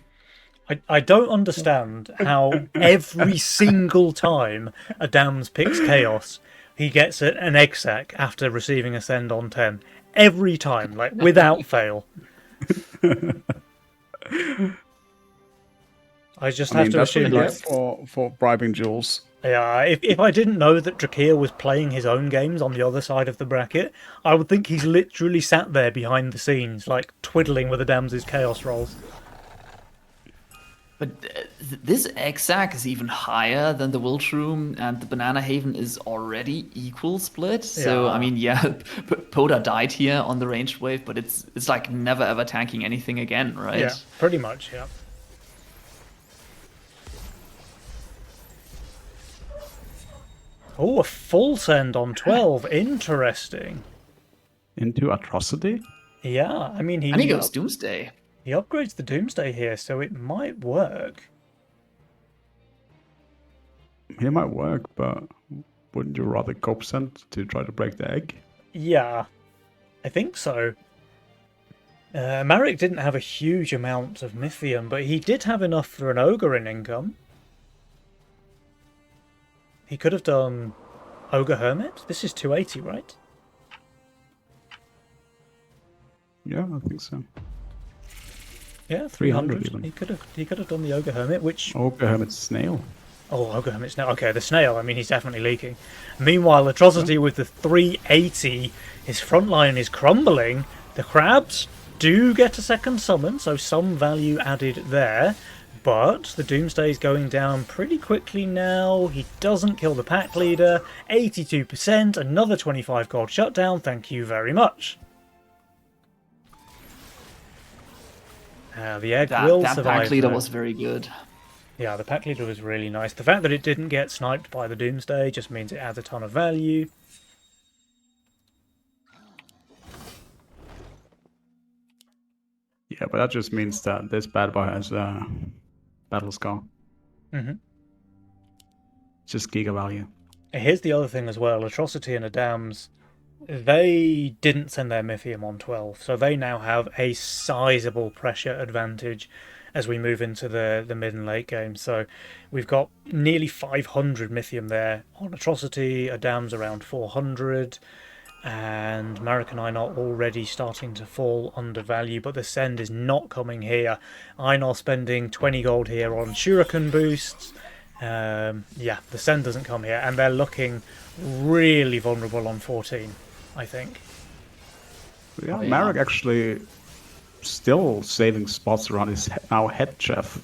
I don't understand how every single time Adams picks Chaos, he gets an egg sack after receiving a send on 10. Every time, like, without fail. I just have to assume, like, for bribing Jules. Yeah, if I didn't know that Drakir was playing his own games on the other side of the bracket, I would think he's literally sat there behind the scenes, like, twiddling with Adams' Chaos rolls. But this Exac is even higher than the Wiltroom, and the Banana Haven is already equal split. So, Yeah. I mean, yeah, Poda died here on the ranged wave, but it's like never ever tanking anything again, right? Yeah, pretty much, yeah. Oh, a full send on 12. Interesting. Into Atrocity? Yeah, I mean, I think it was Doomsday. He upgrades the Doomsday here, so it might work. It might work, but wouldn't you rather Cope send to try to break the egg? Yeah, I think so. Marek didn't have a huge amount of Mythium, but he did have enough for an Ogre in income. He could have done Ogre Hermit. This is 280, right? Yeah, I think so. Yeah, 300 300. even. He could have done the Ogre Hermit, which... Ogre Hermit Snail. Oh, Ogre Hermit Snail. Okay, the Snail, I mean, he's definitely leaking. Meanwhile, Atrocity with the 380, his front line is crumbling. The Crabs do get a second summon, so some value added there. But the Doomsday is going down pretty quickly now. He doesn't kill the pack leader. 82%, another 25 gold shutdown. Thank you very much. The egg will that survive. pack leader though. was very good. Yeah, the pack leader was really nice. The fact that it didn't get sniped by the Doomsday just means it adds a ton of value. Yeah, but that just means that this bad boy has Battle Scar. Mm-hmm. Just Giga value. Here's the other thing as well. Atrocity and Adams, they didn't send their Mythium on 12, so they now have a sizable pressure advantage as we move into the mid and late game. So we've got nearly 500 Mythium there on Atrocity, Adams around 400, and Marek and Einar already starting to fall under value, but the send is not coming here. Einar spending 20 gold here on Shuriken boosts. Yeah, the send doesn't come here, and they're looking really vulnerable on 14, I think. Yeah, Marek actually still saving spots around his now head chef.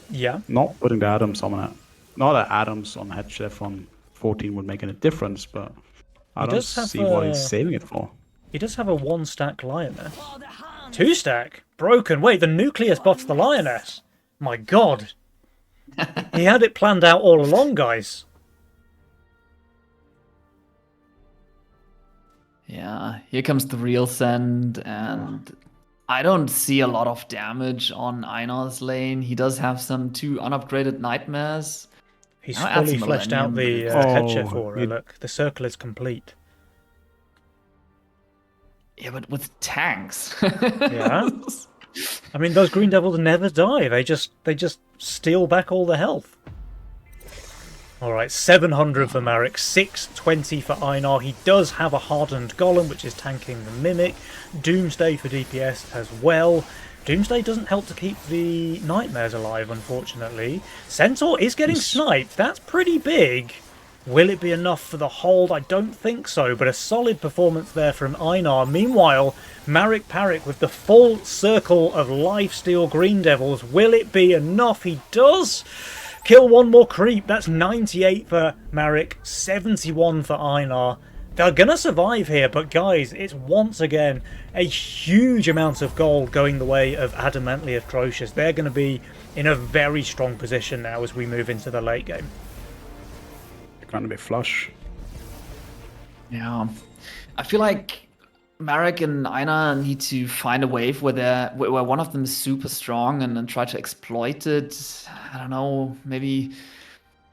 Yeah. Not putting the Adams on it. Not that Adams on head chef on 14 would make any difference, but I don't see what he's saving it for. He does have a 1-stack Lioness. 2-stack? Broken. Wait, the Nucleus buffs the Lioness. My god. He had it planned out all along, guys. Yeah, here comes the real send, and I don't see a lot of damage on Einar's lane. He does have some 2 unupgraded Nightmares. He's Now adds fully fleshed out the Millennium, head chef aura. Look, the circle is complete. Yeah, but with tanks. Yeah. I mean, those Green Devils never die. They just steal back all the health. Alright, 700 for Marek, 620 for Einar. He does have a hardened Golem, which is tanking the Mimic. Doomsday for DPS as well. Doomsday doesn't help to keep the Nightmares alive, unfortunately. Centaur is getting sniped. That's pretty big. Will it be enough for the hold? I don't think so, but a solid performance there from Einar. Meanwhile, Marek Parek with the full circle of lifesteal Green Devils. Will it be enough? He does kill one more creep. That's 98 for Marek, 71 for Einar. They're going to survive here, but guys, it's once again a huge amount of gold going the way of Adamantly Atrocious. They're going to be in a very strong position now as we move into the late game. They're going to be flush. Yeah. I feel like Marek and Einar need to find a wave where one of them is super strong and then try to exploit it. I don't know, maybe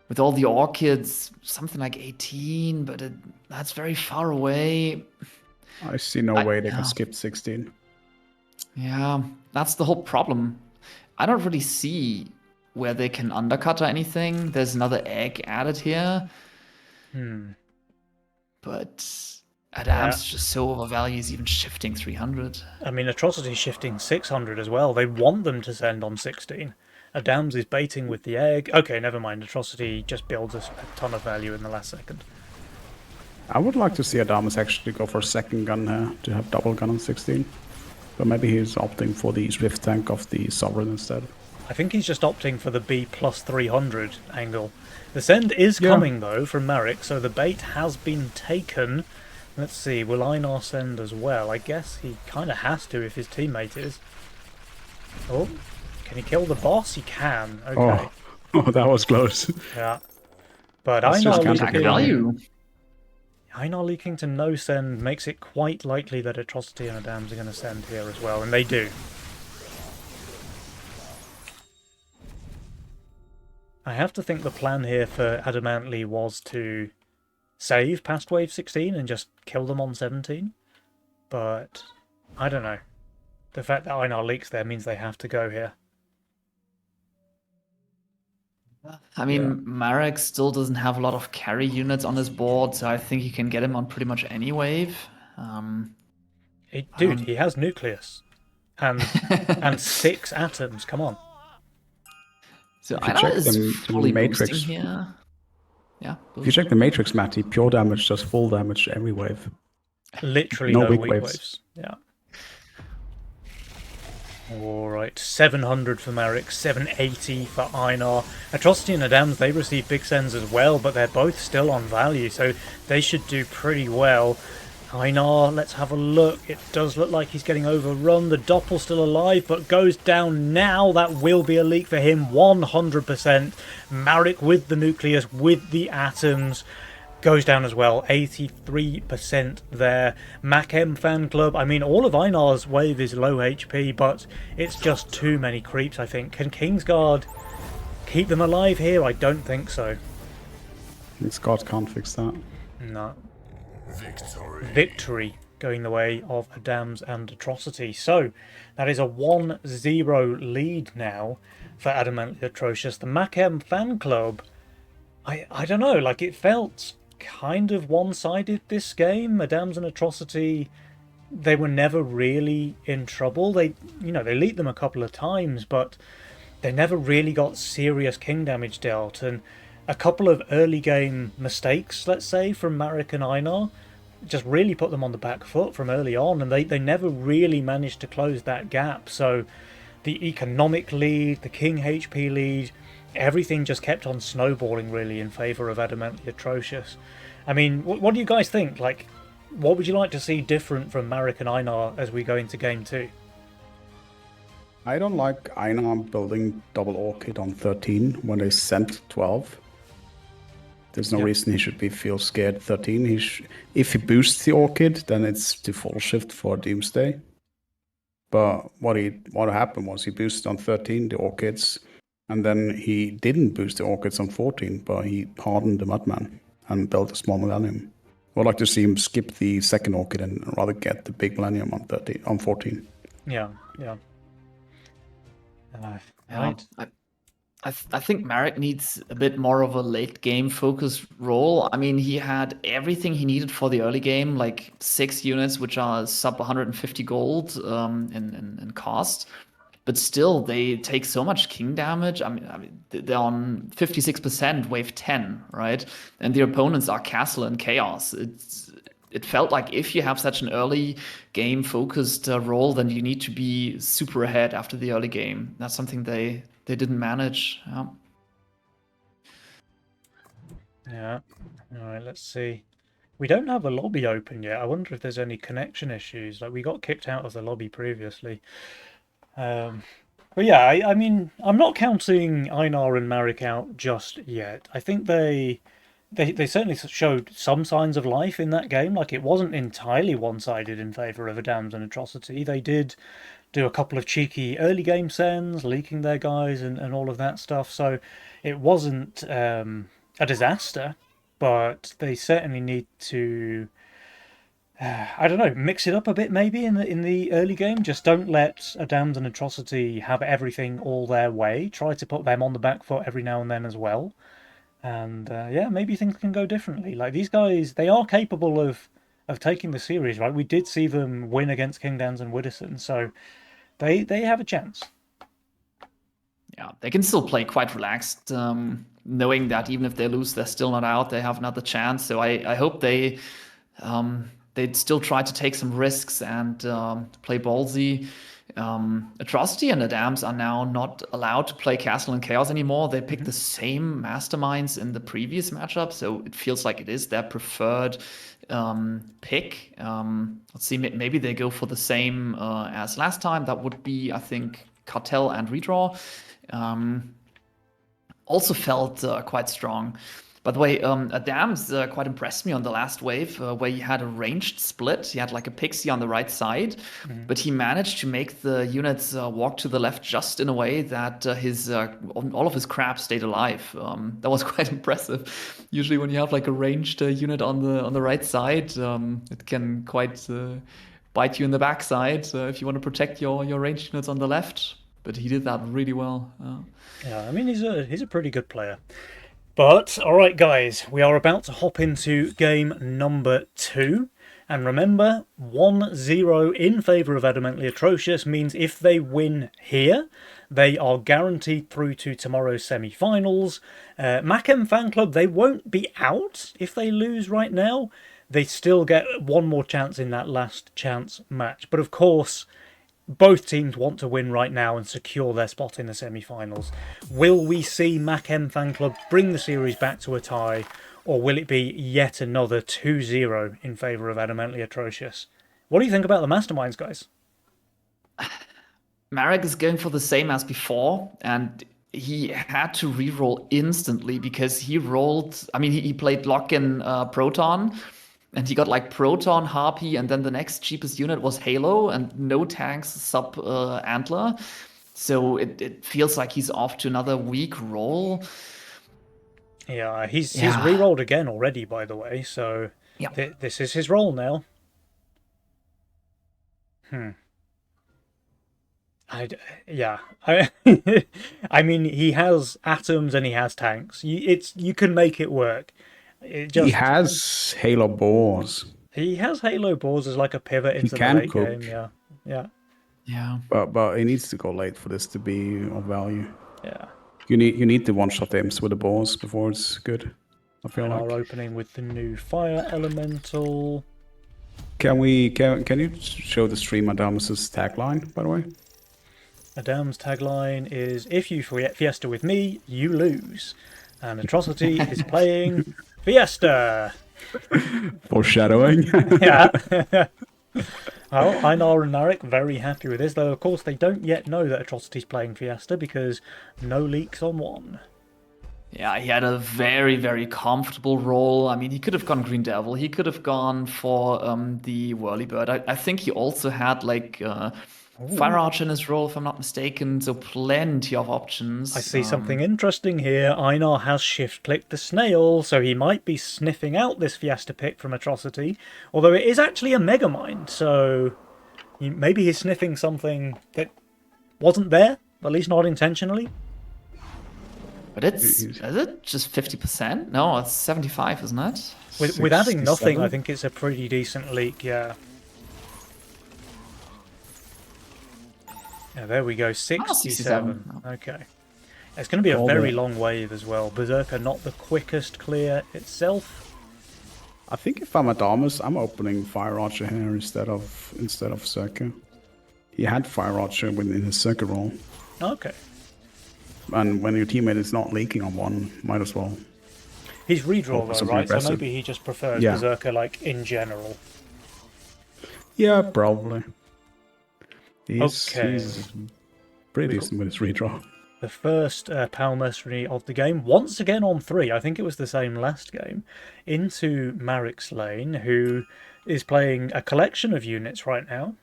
with all the Orchids, something like 18, but that's very far away. I see no way they can skip 16. Yeah, that's the whole problem. I don't really see where they can undercut or anything. There's another egg added here. But Adam's just so overvalued, he's even shifting 300. I mean, Atrocity's shifting 600 as well. They want them to send on 16. Adams is baiting with the egg. Okay, never mind. Atrocity just builds a ton of value in the last second. I would like to see Adamus actually go for a second gun here to have double gun on 16. But maybe he's opting for the Swift tank of the Sovereign instead. I think he's just opting for the B plus 300 angle. The send is coming, though, from Marek, so the bait has been taken. Let's see, will Einar send as well? I guess he kind of has to if his teammate is. Oh, can he kill the boss? He can. Okay. Oh, that was close. Yeah. But Einar leaking to no send makes it quite likely that Atrocity and Adams are going to send here as well, and they do. I have to think the plan here for Adamantly was to save past wave 16 and just kill them on 17, but I don't know. The fact that Einar leaks there means they have to go here. I mean, Marek still doesn't have a lot of carry units on his board, so I think you can get him on pretty much any wave. Dude, he has Nucleus and 6 atoms. Come on. So Einar is fully boosting here. Yeah. If you check the Matrix, Matty, pure damage does full damage every wave. Literally no weak waves. Yeah. Alright, 700 for Marek, 780 for Einar. Atrocity and Adams, they receive big sends as well, but they're both still on value, so they should do pretty well. Einar, let's have a look. It does look like he's getting overrun. The Doppel's still alive, but goes down now. That will be a leak for him, 100%. Marek with the Nucleus, with the atoms, goes down as well, 83% there. MacM fan club, I mean, all of Einar's wave is low HP, but it's just too many creeps, I think. Can Kingsguard keep them alive here? I don't think so. And Scott can't fix that. No. Victory going the way of Adams and Atrocity. So that is a 1-0 lead now for Adamantly Atrocious. The Machem fan club, I don't know, like it felt kind of one-sided this game. Adams and Atrocity, they were never really in trouble. They leaked them a couple of times, but they never really got serious king damage dealt, and a couple of early game mistakes, let's say, from Marek and Einar just really put them on the back foot from early on, and they never really managed to close that gap. So the economic lead, the king HP lead, everything just kept on snowballing really in favour of Adamantly Atrocious. I mean, what do you guys think? Like, what would you like to see different from Marek and Einar as we go into game 2? I don't like Einar building double Orchid on 13 when they sent 12. There's no reason he should feel scared 13. If he boosts the Orchid, then it's the full shift for Doomsday. But what happened was he boosted on 13 the Orchids, and then he didn't boost the Orchids on 14, but he hardened the Mudman and built a small Millennium. I would like to see him skip the second Orchid and rather get the big Millennium on 14. Yeah. Right. I think Marek needs a bit more of a late game focused role. I mean, he had everything he needed for the early game, like 6 units, which are sub 150 gold in cost. But still, they take so much king damage. I mean, they're on 56% wave 10, right? And their opponents are Castle and Chaos. It felt like if you have such an early game focused role, then you need to be super ahead after the early game. That's something they didn't manage. Yeah. All right, let's see. We don't have a lobby open yet. I wonder if there's any connection issues. Like, we got kicked out of the lobby previously. But yeah, I mean, I'm not counting Einar and Marek out just yet. I think they certainly showed some signs of life in that game. Like, it wasn't entirely one-sided in favour of Adams and Atrocity. They did do a couple of cheeky early game sends, leaking their guys and all of that stuff. So it wasn't a disaster, but they certainly need to, I don't know, mix it up a bit maybe in the early game. Just don't let Adams and Atrocity have everything all their way. Try to put them on the back foot every now and then as well. And yeah, maybe things can go differently. Like, these guys, they are capable of taking the series, right? We did see them win against Kingdowns and Widdowson, so they have a chance. Yeah, they can still play quite relaxed, knowing that even if they lose, they're still not out. They have another chance. So I hope they'd still try to take some risks and play ballsy. Atrocity and Adams are now not allowed to play Castle and Chaos anymore. They picked the same masterminds in the previous matchup, so it feels like it is their preferred pick. Let's see, maybe they go for the same as last time. That would be, I think, Cartel and Redraw. Also felt quite strong. By the way, Adams quite impressed me on the last wave, where he had a ranged split. He had like a Pixie on the right side, but he managed to make the units walk to the left just in a way that all of his crap stayed alive. That was quite impressive. Usually when you have like a ranged unit on the right side, it can quite bite you in the backside if you want to protect your ranged units on the left. But he did that really well. Yeah, I mean, he's a pretty good player. But, alright guys, we are about to hop into game number 2. And remember, 1-0 in favour of Adamantly Atrocious means if they win here, they are guaranteed through to tomorrow's semi-finals. Machem Fan Club, they won't be out if they lose right now. They still get one more chance in that last chance match. But of course, both teams want to win right now and secure their spot in the semi-finals. Will we see Machem Fan Club bring the series back to a tie, or will it be yet another 2-0 in favour of Adamantly Atrocious? What do you think about the Masterminds, guys? Marek is going for the same as before, and he had to reroll instantly because he rolled... I mean, he played Lock-in Proton, and he got like Proton, Harpy, and then the next cheapest unit was Halo, and no tanks sub Antler. So it feels like he's off to another weak roll. Yeah, he's re-rolled again already, by the way. So this is his roll now. Yeah. I mean, he has atoms and he has tanks. You can make it work. He has Halo Boars. He has Halo Boars as like a pivot into the late game. Yeah. But he needs to go late for this to be of value. Yeah. You need to one-shot imps with the Boars before it's good. I feel like. Our opening with the new Fire Elemental. Can you show the stream Adamus's tagline, by the way? Adam's tagline is, if you Fiesta with me, you lose. And Atrocity is playing Fiesta. Foreshadowing. Yeah. Well, Einar and Narek very happy with this, though of course they don't yet know that Atrocity's playing Fiesta because no leaks on one. Yeah, he had a very, very comfortable role. I mean, he could have gone Green Devil. He could have gone for the Whirlybird. I think he also had like Fire Archer in his role, if I'm not mistaken. So plenty of options. I see something interesting here. Einar has shift-clicked the snail, so he might be sniffing out this Fiesta pick from Atrocity. Although it is actually a Megamind, so maybe he's sniffing something that wasn't there, at least not intentionally. But is it just 50%? No, it's 75, isn't it? With adding nothing, I think it's a pretty decent leak, yeah. Yeah, there we go, 67. Okay. It's going to be a very long wave as well. Berserker not the quickest clear itself. I think if I'm Adamus, I'm opening Fire Archer here instead of Circa. He had Fire Archer within his Circa roll. Okay. And when your teammate is not leaking on one, might as well. He's redraw though, right? Aggressive. So maybe he just prefers Berserker, like, in Yeah, probably. He's pretty decent with his redraw. The first Pal Mercenary of the game, once again on 3, I think it was the same last game, into Marek's lane, who is playing a collection of units right now.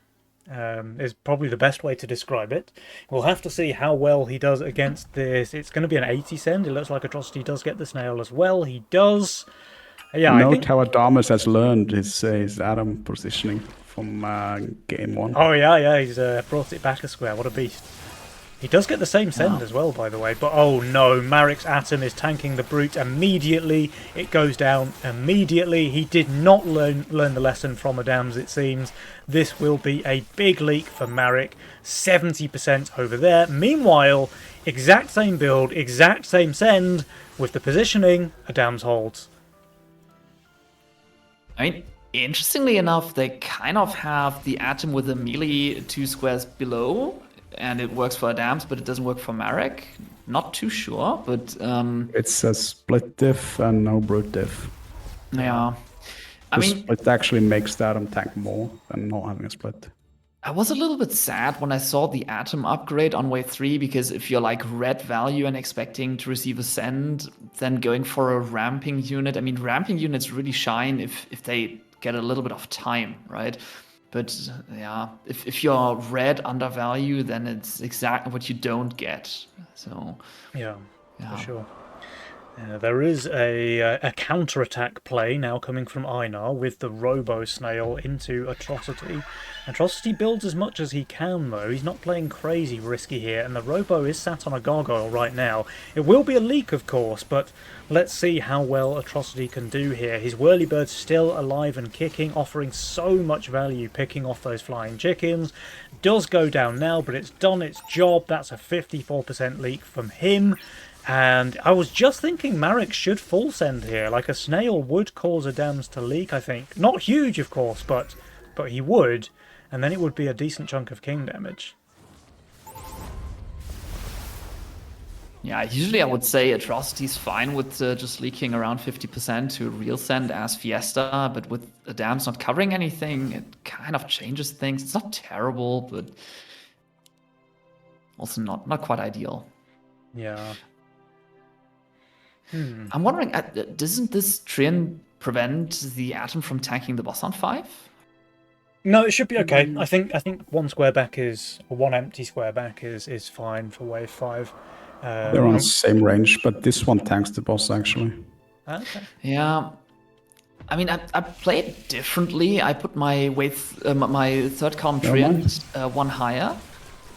Is probably the best way to describe it. We'll have to see how well he does against this. It's going to be an 80 send. It looks like Atrocity does get the snail as well. He does. Yeah. Note how Adamus has learned his Atom positioning from game 1. Oh yeah. He's brought it back a square. What a beast. He does get the same send as well, by the way. But oh no, Marek's Atom is tanking the Brute immediately. It goes down immediately. He did not learn the lesson from Adams, it seems. This will be a big leak for Marek. 70% over there. Meanwhile, exact same build, exact same send. With the positioning, Adams holds. I mean, interestingly enough, they kind of have the Atom with a melee 2 squares below. And it works for Adams, but it doesn't work for Marek. Not too sure, but it's a split diff and no brute diff. Yeah, I mean, it actually makes the Atom tank more than not having a split. I was a little bit sad when I saw the Atom upgrade on wave 3, because if you're like red value and expecting to receive a send, then going for a ramping unit. I mean, ramping units really shine if they get a little bit of time, right? But yeah, if you're red undervalue, then it's exactly what you don't get. So yeah. For sure. There is a counter-attack play now coming from Einar with the Robo Snail into Atrocity. Atrocity builds as much as he can, though. He's not playing crazy risky here, and the Robo is sat on a Gargoyle right now. It will be a leak, of course, but let's see how well Atrocity can do here. His Whirlybird's still alive and kicking, offering so much value picking off those flying chickens. Does go down now, but it's done its job. That's a 54% leak from him. And I was just thinking Marek should full send here. Like, a snail would cause Adams to leak, I think. Not huge, of course, but he would. And then it would be a decent chunk of king damage. Yeah, usually I would say Atrocity's fine with just leaking around 50% to real send as Fiesta, but with Adams not covering anything, it kind of changes things. It's not terrible, but also not quite ideal. Yeah. I'm wondering, doesn't this Trian prevent the Atom from tanking the boss on 5? No, it should be okay. I think one square back one empty square back is fine for wave 5. They're on the same range, but this one tanks the boss actually. Okay. Yeah. I mean, I play it differently. I put my my third column treant one higher,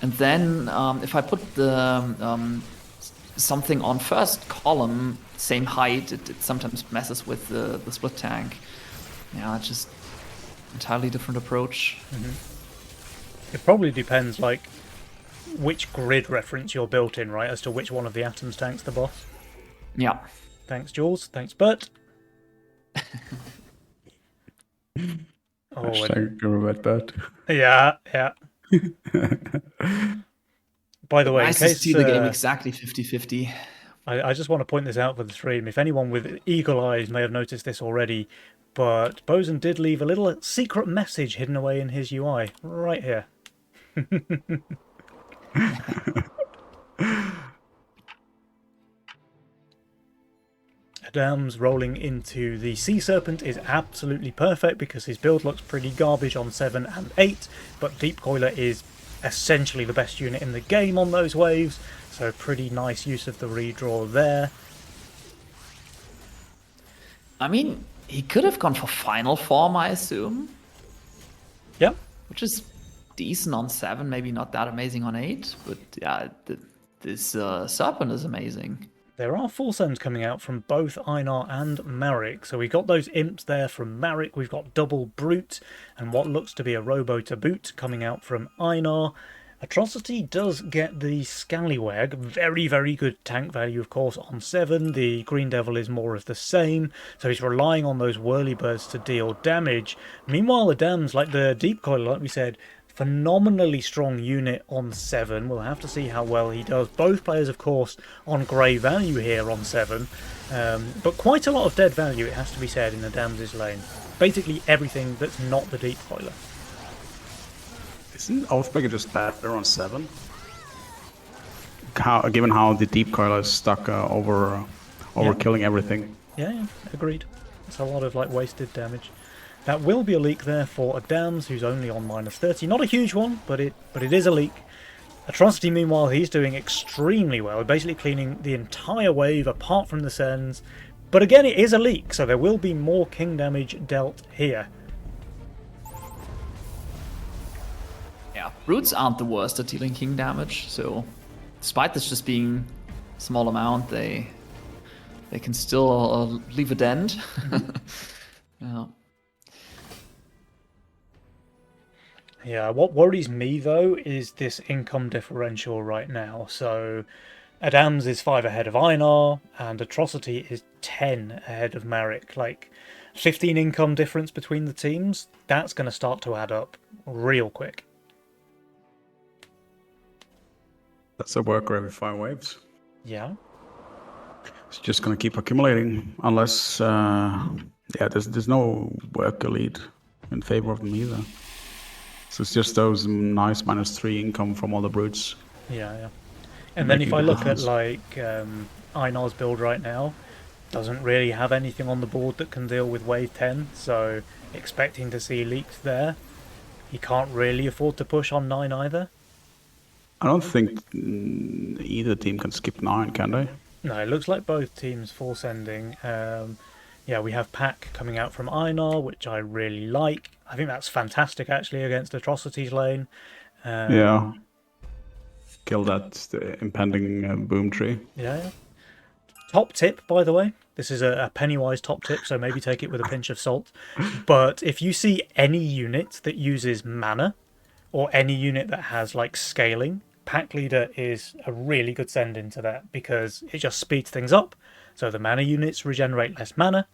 and then if I put the something on first column, same height, it sometimes messes with the split tank. Yeah, it's just entirely different approach. It probably depends, like, which grid reference you're built in, right, as to which one of the atoms tanks the boss. Yeah. Thanks, Jules. Thanks, Bert. Hashtag red Bert. Yeah. By the way, nice in case to see the game exactly 50-50. I just want to point this out for the stream. If anyone with eagle eyes may have noticed this already, but Bosun did leave a little secret message hidden away in his UI right here. Adam's rolling into the Sea Serpent is absolutely perfect because his build looks pretty garbage on 7 and 8, but Deepcoiler is essentially the best unit in the game on those waves, so pretty nice use of the redraw there. I mean, he could have gone for final form, I assume. Yep. Which is decent on 7, maybe not that amazing on 8, but yeah, this Serpent is amazing. There are full sends coming out from both Einar and Marik. So we got those imps there from Marik. We've got double Brute and what looks to be a Robo to boot coming out from Einar. Atrocity does get the Scallywag. Very, very good tank value, of course, on 7. The Green Devil is more of the same. So he's relying on those Whirlybirds to deal damage. Meanwhile, the Dams, like the Deepcoiler, like we said, phenomenally strong unit on 7. We'll have to see how well he does. Both players, of course, on grey value here on 7. But quite a lot of dead value, it has to be said, in the Dams' lane. Basically everything that's not the Deepcoiler. Isn't Oathbreaker just better on 7? Given how the Deepcoiler is stuck over killing everything. Yeah, agreed. It's a lot of like wasted damage. That will be a leak there for Adams, who's only on -30. Not a huge one, but it is a leak. Atrocity, meanwhile, he's doing extremely well, basically cleaning the entire wave apart from the sends. But again, it is a leak, so there will be more king damage dealt here. Yeah, Brutes aren't the worst at dealing king damage, so despite this just being a small amount, they can still leave a dent. Yeah. Yeah, what worries me, though, is this income differential right now. So Adams is 5 ahead of Einar, and Atrocity is 10 ahead of Marik. Like, 15 income difference between the teams, that's going to start to add up real quick. That's a worker every 5 waves. Yeah. It's just going to keep accumulating, unless, there's no worker lead in favor of them either. So it's just those nice -3 income from all the Brutes. Yeah. And then if I look at, like, Einar's build right now, doesn't really have anything on the board that can deal with wave 10, so expecting to see leaks there. He can't really afford to push on 9 either. I don't think either team can skip 9, can they? No, it looks like both teams full sending. Yeah, we have Pack coming out from Einar, which I really like. I think that's fantastic, actually, against Atrocity's lane. Yeah. Kill that impending boom tree. Yeah. Top tip, by the way. This is a Pennywise top tip, so maybe take it with a pinch of salt. But if you see any unit that uses mana, or any unit that has, like, scaling, Pack Leader is a really good send into that, because it just speeds things up. So the mana units regenerate less mana,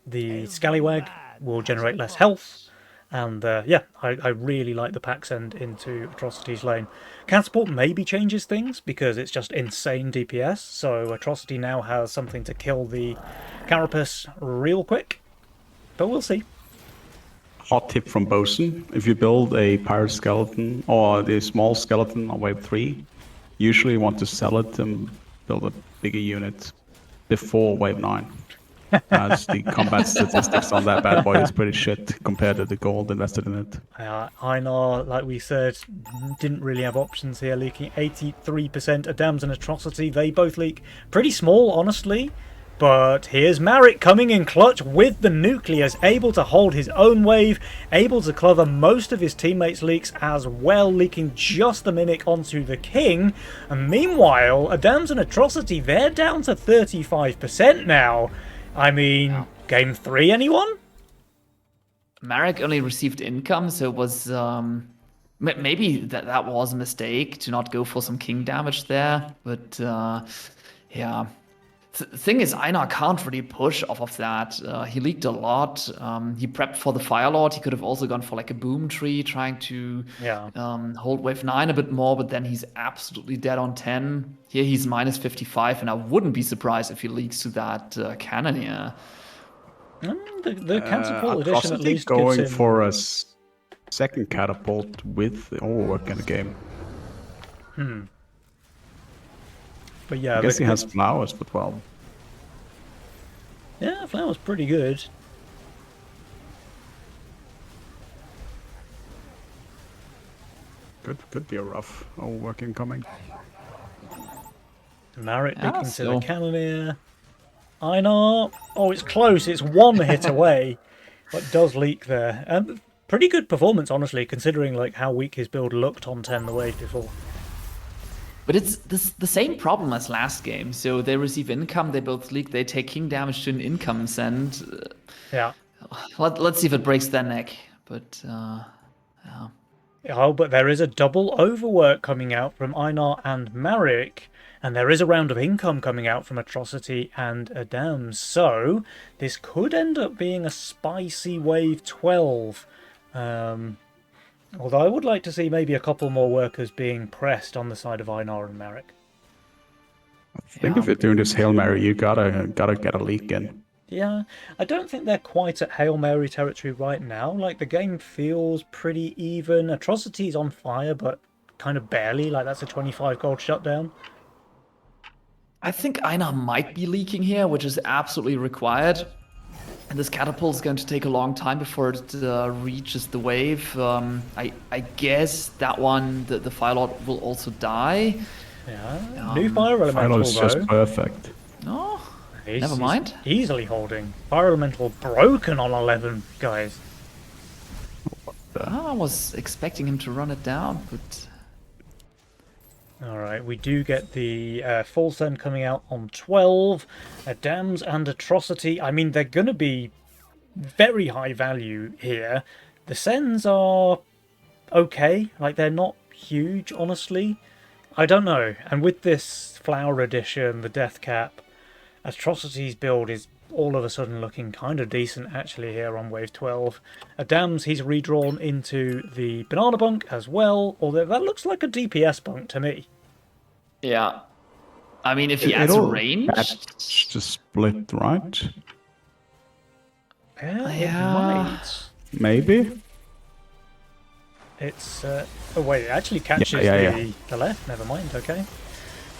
the Scallywag will generate less health, and I really like the Pack send into Atrocity's lane. Catapult maybe changes things, because it's just insane DPS, so Atrocity now has something to kill the Carapace real quick, but we'll see. Hot tip from Bosun: if you build a pirate skeleton or the small skeleton on wave 3, usually you want to sell it and build a bigger unit before wave 9. as the combat statistics on that bad boy is pretty shit compared to the gold invested in it. Einar, like we said, didn't really have options here, leaking 83%. Adams and Atrocity, they both leak pretty small, honestly. But here's Marik coming in clutch with the Nucleus, able to hold his own wave, able to cover most of his teammates' leaks as well, leaking just the Mimic onto the King. And meanwhile, Adams and Atrocity, they're down to 35% now. I mean, game 3, anyone? Marik only received income, so it was maybe that was a mistake to not go for some king damage there. But yeah, the thing is, Einar can't really push off of that. He leaked a lot. He prepped for the Fire Lord. He could have also gone for like a boom tree, trying to hold wave 9 a bit more. But then he's absolutely dead on 10. Here he's minus 55, and I wouldn't be surprised if he leaks to that Cannoneer. The catapult edition at least going gives him... for a second catapult with the overwork in the game. But yeah, I guess he has flowers for 12. Yeah, flowers pretty good. Could be a rough overwork incoming. Marik leaking to the Cannoneer. Einar. Oh, it's close. It's one hit away, but does leak there. Pretty good performance, honestly, considering like how weak his build looked on 10 the wave before. But it's the same problem as last game. So they receive income, they both leak, they take king damage to an income send. Yeah. Let's see if it breaks their neck. But yeah. Oh, but there is a double overwork coming out from Einar and Marik. And there is a round of income coming out from Atrocity and Adams. So this could end up being a spicy wave 12. Although I would like to see maybe a couple more workers being pressed on the side of Einar and Marik. I think if you're doing this Hail Mary, you gotta get a leak in. Yeah, I don't think they're quite at Hail Mary territory right now. Like, the game feels pretty even. Atrocity's on fire, but kind of barely. Like, that's a 25 gold shutdown. I think Einar might be leaking here, which is absolutely required. And this catapult is going to take a long time before it reaches the wave. I guess that one, the Fire Lord, will also die. Yeah, new Fire Elemental, Fire Lord is just perfect. No, never mind. He's easily holding. Fire Elemental broken on 11, guys. I was expecting him to run it down, but... Alright, we do get the full send coming out on 12. Adams and Atrocity, I mean, they're going to be very high value here. The sends are okay, like, they're not huge, honestly. I don't know, and with this Flower Edition, the Death Cap, Atrocity's build is all of a sudden looking kind of decent actually here on wave 12. Adams, he's redrawn into the Banana Bunk as well, although that looks like a DPS bunk to me. Yeah. I mean, if he adds range... It's just split, right? Yeah. Maybe? It's... oh wait, it actually catches the left, never mind, okay.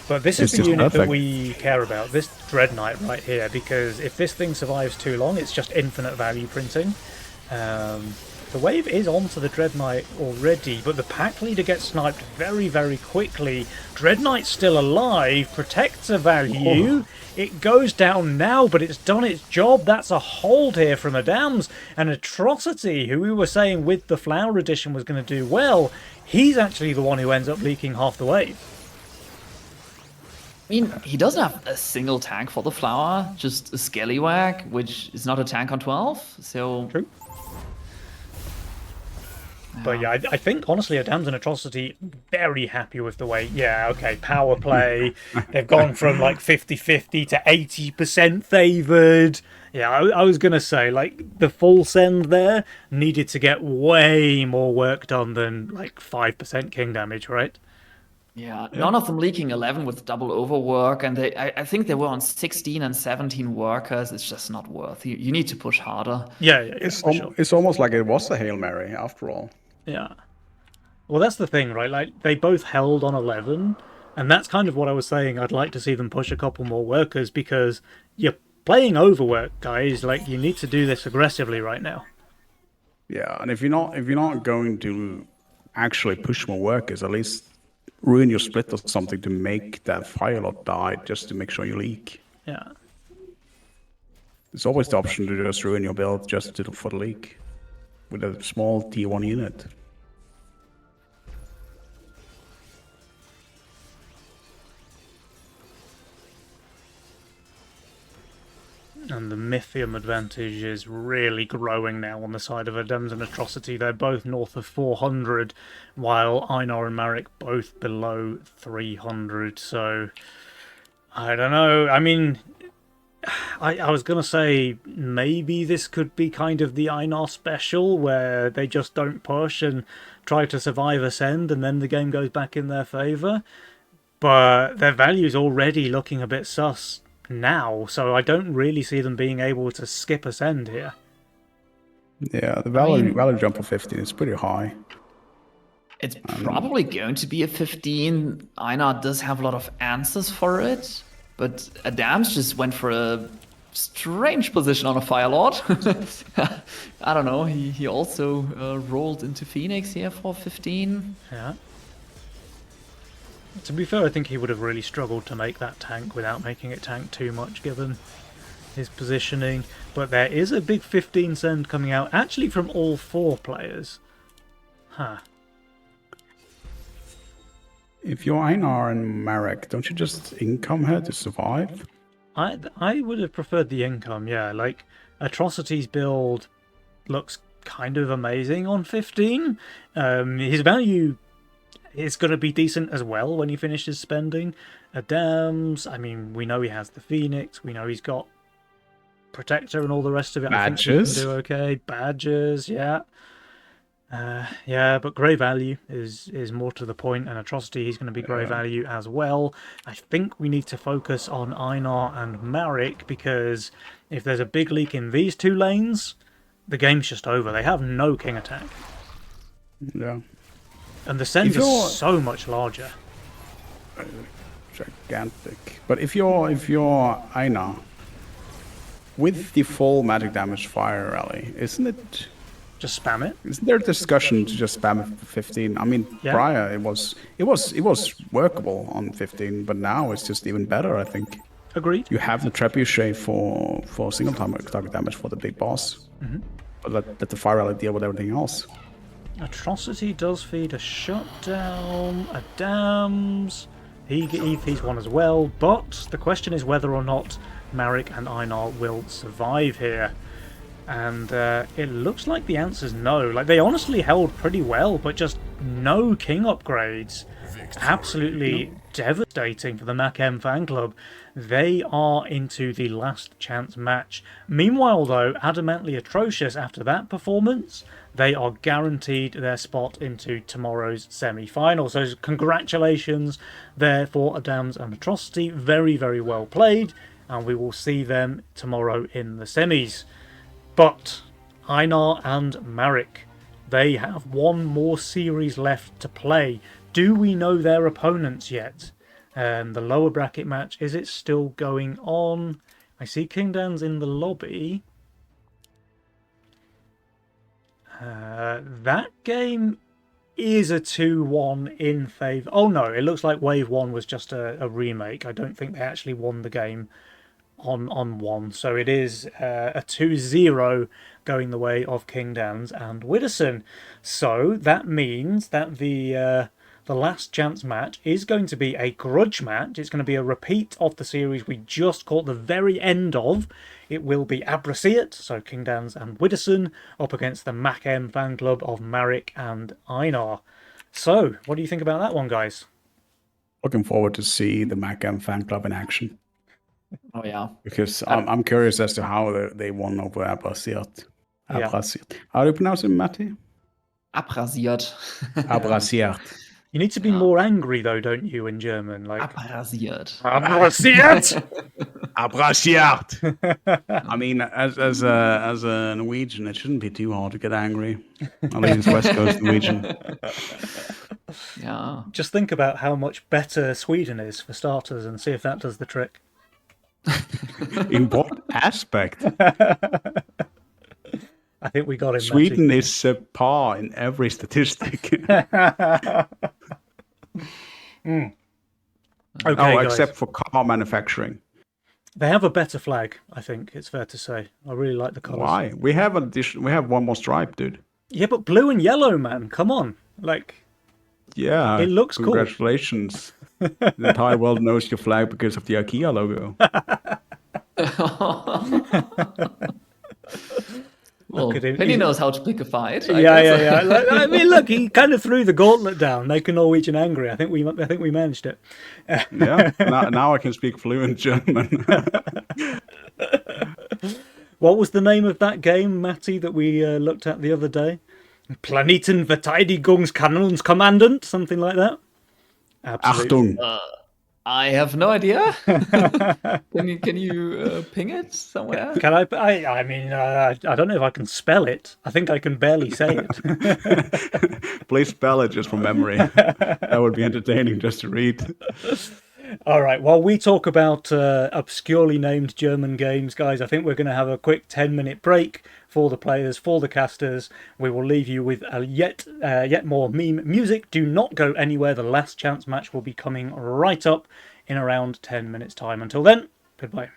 But this is the unit that we care about, this Dread Knight right here, because if this thing survives too long, it's just infinite value printing. The wave is onto the Dread Knight already, but the pack leader gets sniped very, very quickly. Dread Knight's still alive, protects a value. Oh. It goes down now, but it's done its job. That's a hold here from Adams. And Atrocity, who we were saying with the Flower Edition was going to do well, he's actually the one who ends up leaking half the wave. I mean, he doesn't have a single tank for the Flower, just a Scallywag, which is not a tank on 12, so... True. But yeah, I think, honestly, Adams and Atrocity, very happy with the way, yeah, okay, power play. They've gone from like 50-50 to 80% favoured. Yeah, I was going to say, like, the full send there needed to get way more work done than like 5% king damage, right? Yeah, none of them leaking 11 with double overwork, and I think they were on 16 and 17 workers. It's just not worth. You need to push harder. Yeah, it's almost like it was a Hail Mary after all. Yeah. Well, that's the thing, right? Like, they both held on 11, and that's kind of what I was saying. I'd like to see them push a couple more workers, because you're playing overwork, guys. Like, you need to do this aggressively right now. Yeah, and if you're not going to actually push more workers, at least ruin your split or something to make that fire lot die, just to make sure you leak. Yeah. There's always the option to just ruin your build just for the leak with a small T1 unit. And the Mythium advantage is really growing now on the side of Adams and Atrocity. They're both north of 400, while Einar and Marek both below 300. So, I don't know. I mean, I was going to say maybe this could be kind of the Einar special, where they just don't push and try to survive Ascend, and then the game goes back in their favour. But their value's already looking a bit sus now, so I don't really see them being able to skip Ascend here. Yeah, the value jump of 15 is pretty high. It's probably going to be a 15. Einar does have a lot of answers for it, but Adams just went for a strange position on a Fire Lord. I don't know, he also rolled into Phoenix here for 15. Yeah. To be fair, I think he would have really struggled to make that tank without making it tank too much, given his positioning. But there is a big 15 send coming out, actually from all 4 players. Huh. If you're Einar and Marek, don't you just income her to survive? I would have preferred the income, yeah. Like, Atrocity's build looks kind of amazing on 15. His value is going to be decent as well when he finishes spending. Adams, I mean, we know he has the Phoenix, we know he's got Protector and all the rest of it. Badges. I think he can do okay. Badges, yeah. Yeah, but grey value is more to the point, and Atrocity, he's going to be grey value as well. I think we need to focus on Einar and Marek, because if there's a big leak in these 2 lanes, the game's just over. They have no king attack. Yeah. And the send is so much larger. Gigantic. But if you're Einar, with the full magic damage fire rally, isn't it? Just spam it. Isn't there a discussion to just spam it for 15? I mean, Yeah. prior it was workable on 15, but now it's just even better. I think. Agreed. You have the trebuchet for single target damage for the big boss, but let the fire rally deal with everything else. Atrocity does feed a shutdown, a dams. He feeds one as well, but the question is whether or not Marek and Einar will survive here. And it looks like the answer's no. Like, they honestly held pretty well, but just no king upgrades. Absolutely devastating for the MacM fan club. They are into the last chance match. Meanwhile, though, adamantly atrocious after that performance, they are guaranteed their spot into tomorrow's semi-final. So congratulations there for Adams and Atrocity. Very, very well played, and we will see them tomorrow in the semis. But Einar and Marek, they have one more series left to play. Do we know their opponents yet? The lower bracket match, is it still going on? I see King Dan's in the lobby. That game is a 2-1 in favour. Oh no, it looks like Wave 1 was just a remake. I don't think they actually won the game on 1. So it is a 2-0 going the way of King Dan's and Widdowson. So that means that the last chance match is going to be a grudge match. It's going to be a repeat of the series we just caught the very end of. It will be Abrasiat, so King Dan's and Widdowson, up against the MacM fan club of Marek and Einar. So, what do you think about that one, guys? Looking forward to see the MacM fan club in action. Oh yeah, because I'm curious as to how they won over Abrasiat. Yeah. Abrasiat. How do you pronounce it, Matty? Abrasiert. Abrasiat. You need to be more angry, though, don't you, in German? Like Abrasiert. Abrasiat! Abrasiat. I mean, as a Norwegian, it shouldn't be too hard to get angry. I mean, it's West Coast Norwegian. Yeah. Just think about how much better Sweden is, for starters, and see if that does the trick. In what aspect? I think we got him. Sweden is par in every statistic. Okay, guys. Except for car manufacturing. They have a better flag, I think it's fair to say. I really like the colours. Why? We have one more stripe, dude. Yeah, but blue and yellow, man. Come on. Like, yeah, it looks cool. Congratulations. The entire world knows your flag because of the IKEA logo. Well, Penny knows how to pick a fight. Yeah. I mean, look, he kind of threw the gauntlet down. They can Norwegian angry. I think we managed it. Yeah. Now I can speak fluent German. What was the name of that game, Matty, that we looked at the other day? Planetenverteidigungskanoonskommandant, something like that. Absolutely. Achtung. I have no idea. Can you ping it somewhere? Can I? I mean, I don't know if I can spell it. I think I can barely say it. Please spell it just from memory. That would be entertaining just to read. All right. While we talk about obscurely named German games, guys, I think we're going to have a quick 10-minute break for the players, for the casters. We will leave you with yet more meme music. Do not go anywhere. The last chance match will be coming right up in around 10 minutes' time. Until then, goodbye.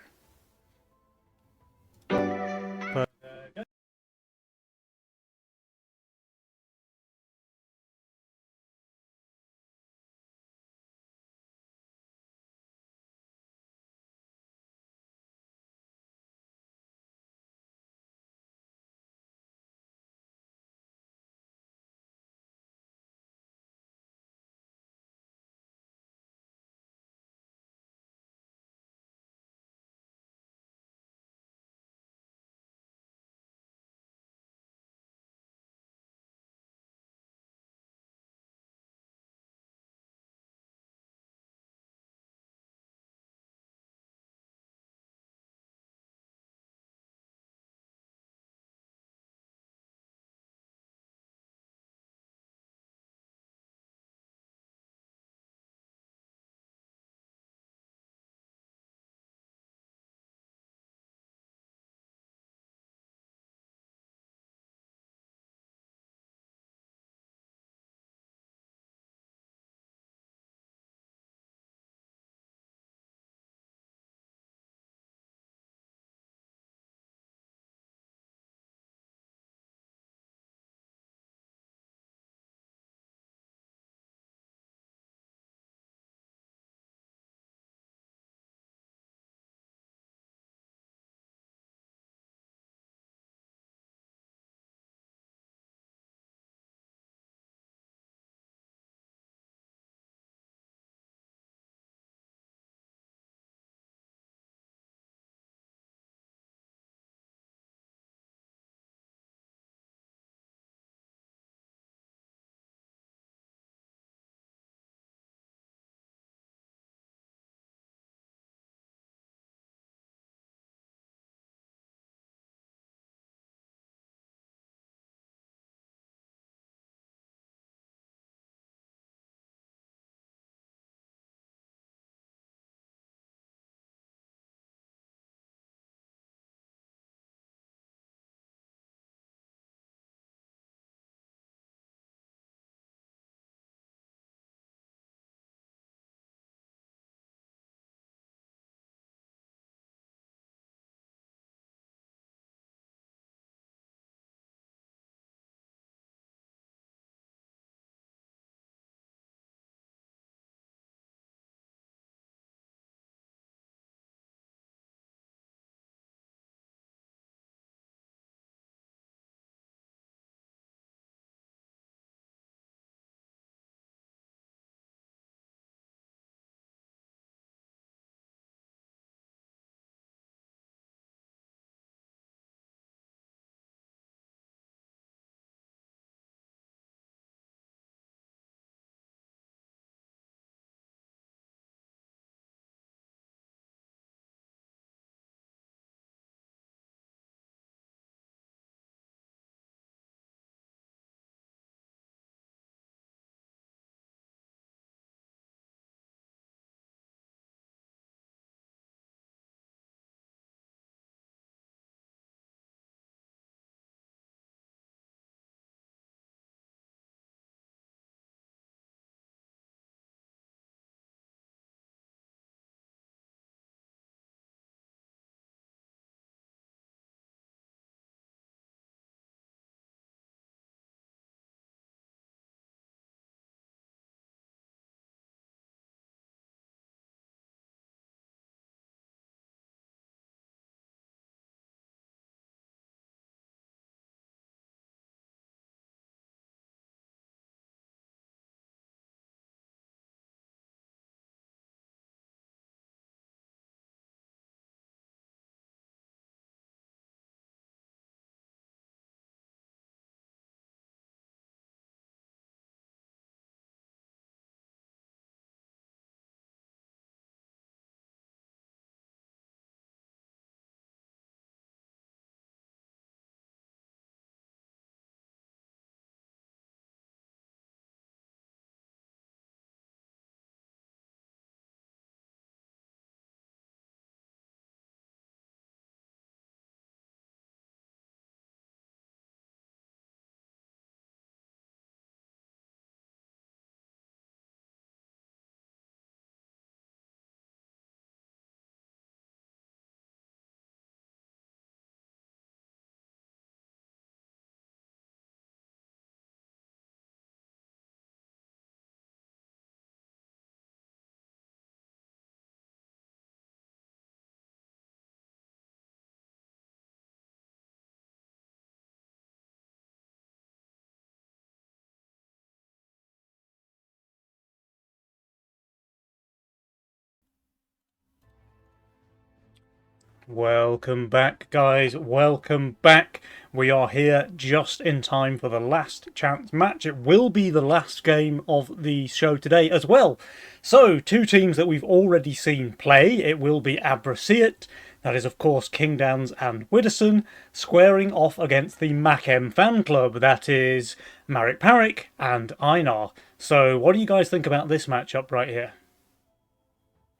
Welcome back, guys. Welcome back. We are here just in time for the last chance match. It will be the last game of the show today as well. So, two teams that we've already seen play. It will be Abrasiat, that is of course Kingdowns and Widdowson, squaring off against the Machem fan club, that is Marek Parek and Einar. So, what do you guys think about this matchup right here?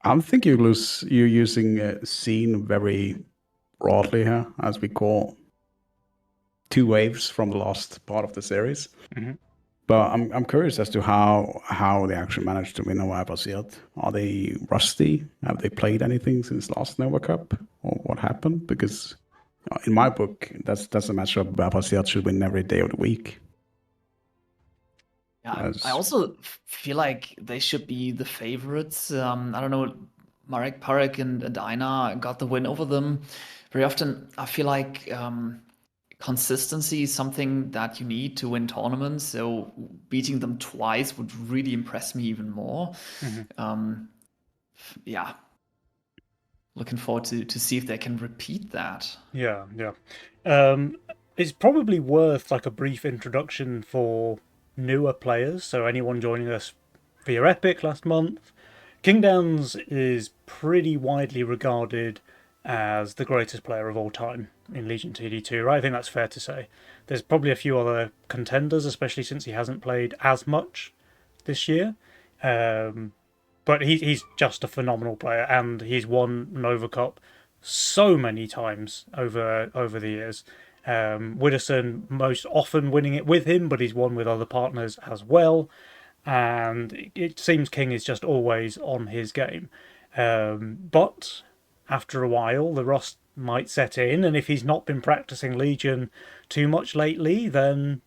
I think you're using scene very broadly here, as we call two waves from the last part of the series. Mm-hmm. But I'm curious as to how they actually managed to win over Abrasiat. Are they rusty? Have they played anything since last Nova Cup? Or what happened? Because in my book, that's a matchup Abrasiat should win every day of the week. Yeah, I also feel like they should be the favorites. I don't know, Marek Parek and Einar got the win over them. Very often, I feel like consistency is something that you need to win tournaments. So beating them twice would really impress me even more. Mm-hmm. Yeah. Looking forward to see if they can repeat that. Yeah. It's probably worth like a brief introduction for newer players, so anyone joining us via Epic last month. Kingdowns is pretty widely regarded as the greatest player of all time in Legion TD2, right? I think that's fair to say. There's probably a few other contenders, especially since he hasn't played as much this year. But he's just a phenomenal player, and he's won Nova Cup so many times over the years. Widdowson most often winning it with him, but he's won with other partners as well. And it seems King is just always on his game. But after a while, the rust might set in, and if he's not been practicing Legion too much lately, then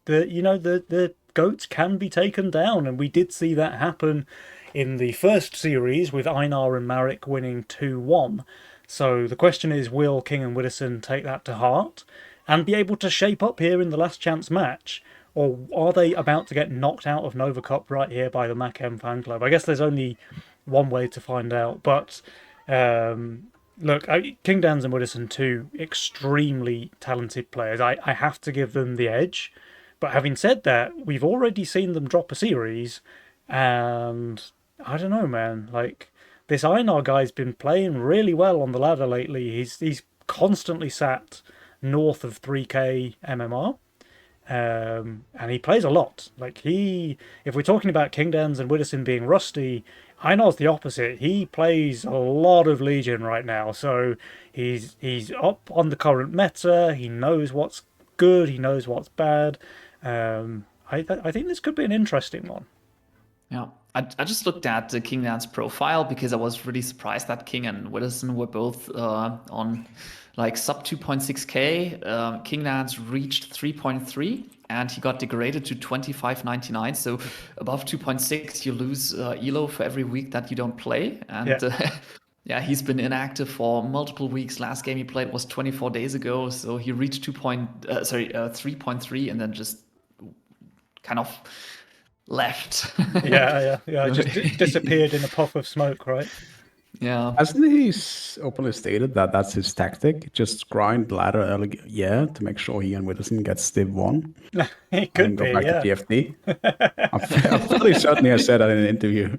the goats can be taken down, and we did see that happen in the first series with Einar and Marek winning 2-1. So the question is, will King and Widdowson take that to heart and be able to shape up here in the last chance match? Or are they about to get knocked out of Nova Cup right here by the Machem fan club? I guess there's only one way to find out. But look, Kingdowns and Widdowson, two extremely talented players. I have to give them the edge. But having said that, we've already seen them drop a series. And I don't know, man. Like, this Einar guy's been playing really well on the ladder lately. He's constantly sat north of 3k MMR. And he plays a lot. Like, if we're talking about Kingdowns and Widdowson being rusty, Einar's the opposite. He plays a lot of Legion right now, so he's up on the current meta. He knows what's good. He knows what's bad. I think this could be an interesting one. Yeah, I just looked at the Kingdowns profile because I was really surprised that King and Widdowson were both on like sub 2.6k. Kingdowns reached 3.3 and he got degraded to 25.99. So above 2.6, you lose elo for every week that you don't play. And yeah, he's been inactive for multiple weeks. Last game he played was 24 days ago. So he reached 3.3 and then just kind of left. yeah. Just disappeared in a puff of smoke, right? Yeah. Hasn't he openly stated that that's his tactic? Just grind ladder early, to make sure he and Widdowson gets Div 1. It could and go be, back to TFT. I'm fairly certain he has said that in an interview.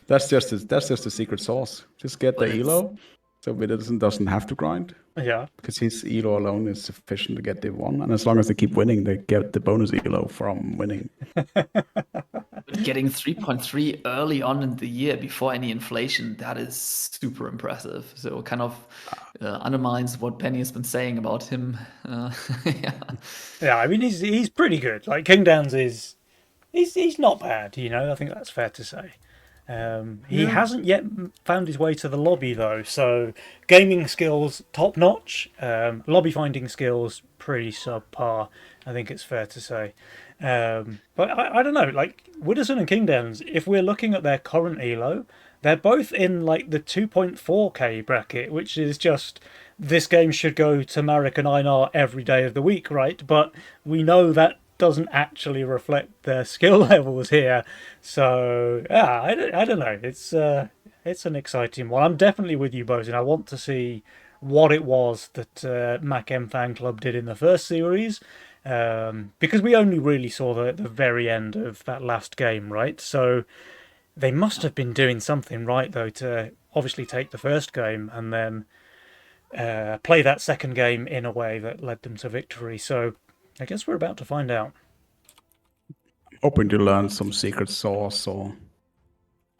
That's just a secret sauce. Just get the elo, so Widdowson doesn't have to grind. Yeah. Because his elo alone is sufficient to get Div 1. And as long as they keep winning, they get the bonus elo from winning. But getting 3.3 early on in the year before any inflation, that is super impressive. So kind of undermines what Penny has been saying about him. Yeah, I mean, he's pretty good. Like, Kingdowns he's not bad, I think that's fair to say. He hasn't yet found his way to the lobby, though, so gaming skills top notch, lobby finding skills pretty subpar, I think it's fair to say. But I don't know, like, Widdowson and Kingdowns, if we're looking at their current elo, they're both in like the 2.4k bracket, which is just, this game should go to Marek and Einar every day of the week, right? But we know that doesn't actually reflect their skill levels here. So yeah, I don't know. It's an exciting one. I'm definitely with you both, and I want to see what it was that Mac M Fan Club did in the first series, because we only really saw the very end of that last game, right? So they must have been doing something right, though, to obviously take the first game and then play that second game in a way that led them to victory. So I guess we're about to find out. Hoping to learn some secret sauce or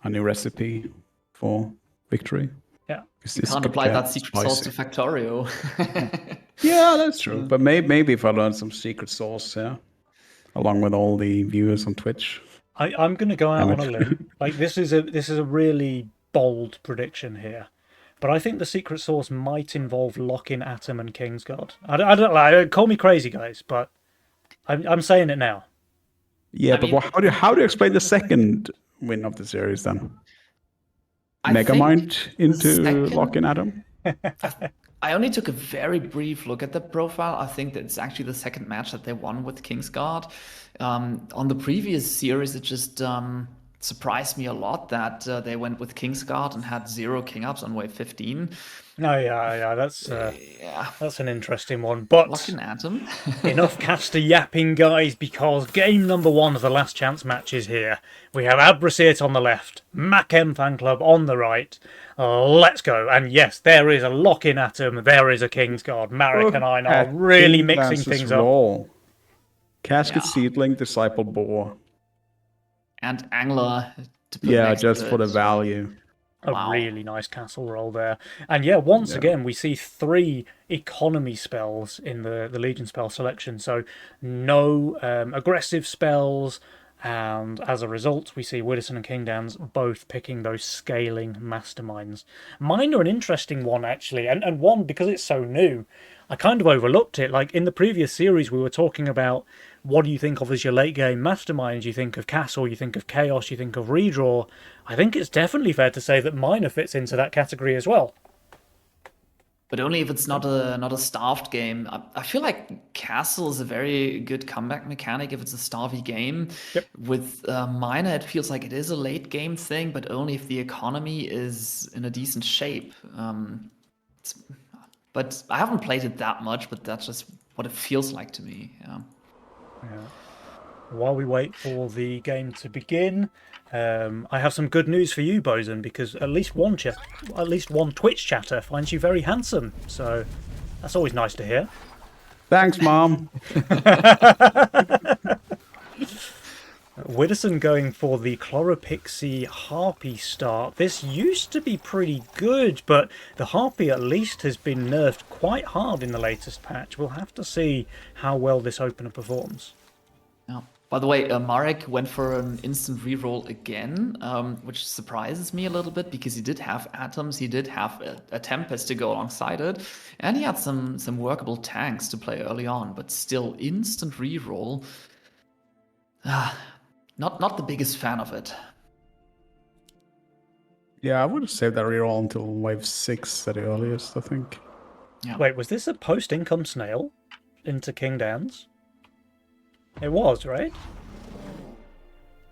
a new recipe for victory. Yeah. You can't apply that secret sauce to Factorio. Yeah, that's true. But maybe if I learn some secret sauce, yeah, along with all the viewers on Twitch. I'm going to go out on a limb. Like this is a really bold prediction here, but I think the secret sauce might involve Lock-in Atom and Kingsguard. I don't call me crazy, guys, but I'm saying it now. Yeah, how do you explain the second win of the series then? Megamind into Lock-in Atom? I only took a very brief look at the profile. I think that it's actually the second match that they won with Kingsguard. On the previous series, it just surprised me a lot that they went with Kingsguard and had 0 king ups on wave 15. No, yeah, that's an interesting one. But Lock-in Atom. Enough caster yapping, guys, because game number 1 of the last chance match is here. We have Abracete on the left, Mac M Fan Club on the right. Let's go. And yes, there is a Lock-in Atom, there is a Kingsguard. Marek and I are really mixing things up. Casket Seedling, Disciple Boar. And Angler. Just for the value. A really nice castle roll there. And yeah, once again, we see 3 economy spells in the Legion spell selection. So no aggressive spells. And as a result, we see Widdowson and Kingdowns both picking those scaling masterminds. Mine are an interesting one, actually. And one, because it's so new, I kind of overlooked it. Like in the previous series, we were talking about what do you think of as your late game mastermind? You think of Castle, you think of Chaos, you think of Redraw. I think it's definitely fair to say that Miner fits into that category as well. But only if it's not a starved game. I feel like Castle is a very good comeback mechanic if it's a starvy game. Yep. With Miner, it feels like it is a late game thing, but only if the economy is in a decent shape. But I haven't played it that much, but that's just what it feels like to me. Yeah. While we wait for the game to begin, I have some good news for you, Bosun, because at least one Twitch chatter finds you very handsome. So that's always nice to hear. Thanks, Mom. Widdowson going for the Chloropixie Harpy start. This used to be pretty good, but the Harpy at least has been nerfed quite hard in the latest patch. We'll have to see how well this opener performs. Yeah. By the way, Marek went for an instant reroll again, which surprises me a little bit because he did have atoms, he did have a Tempest to go alongside it, and he had some workable tanks to play early on, but still instant reroll. Not the biggest fan of it. Yeah, I would have saved that reroll until wave 6 at the earliest, I think. Yeah. Wait, was this a post-income snail into Kingdowns? It was, right?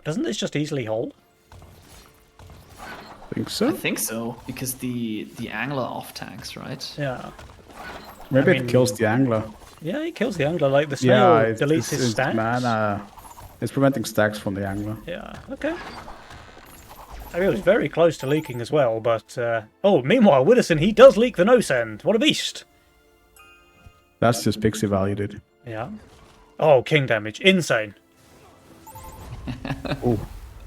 Doesn't this just easily hold? Think so? I think so, because the angler off tanks, right? Yeah. Maybe it kills the angler. Yeah, it kills the angler. Like the snail deletes his stacks. Mana. It's preventing stacks from the angler. Yeah, okay. I mean, it was very close to leaking as well, but... meanwhile, Widdowson, he does leak the no-send. What a beast. That's just pixie value, dude. Yeah. Oh, king damage. Insane. Ooh.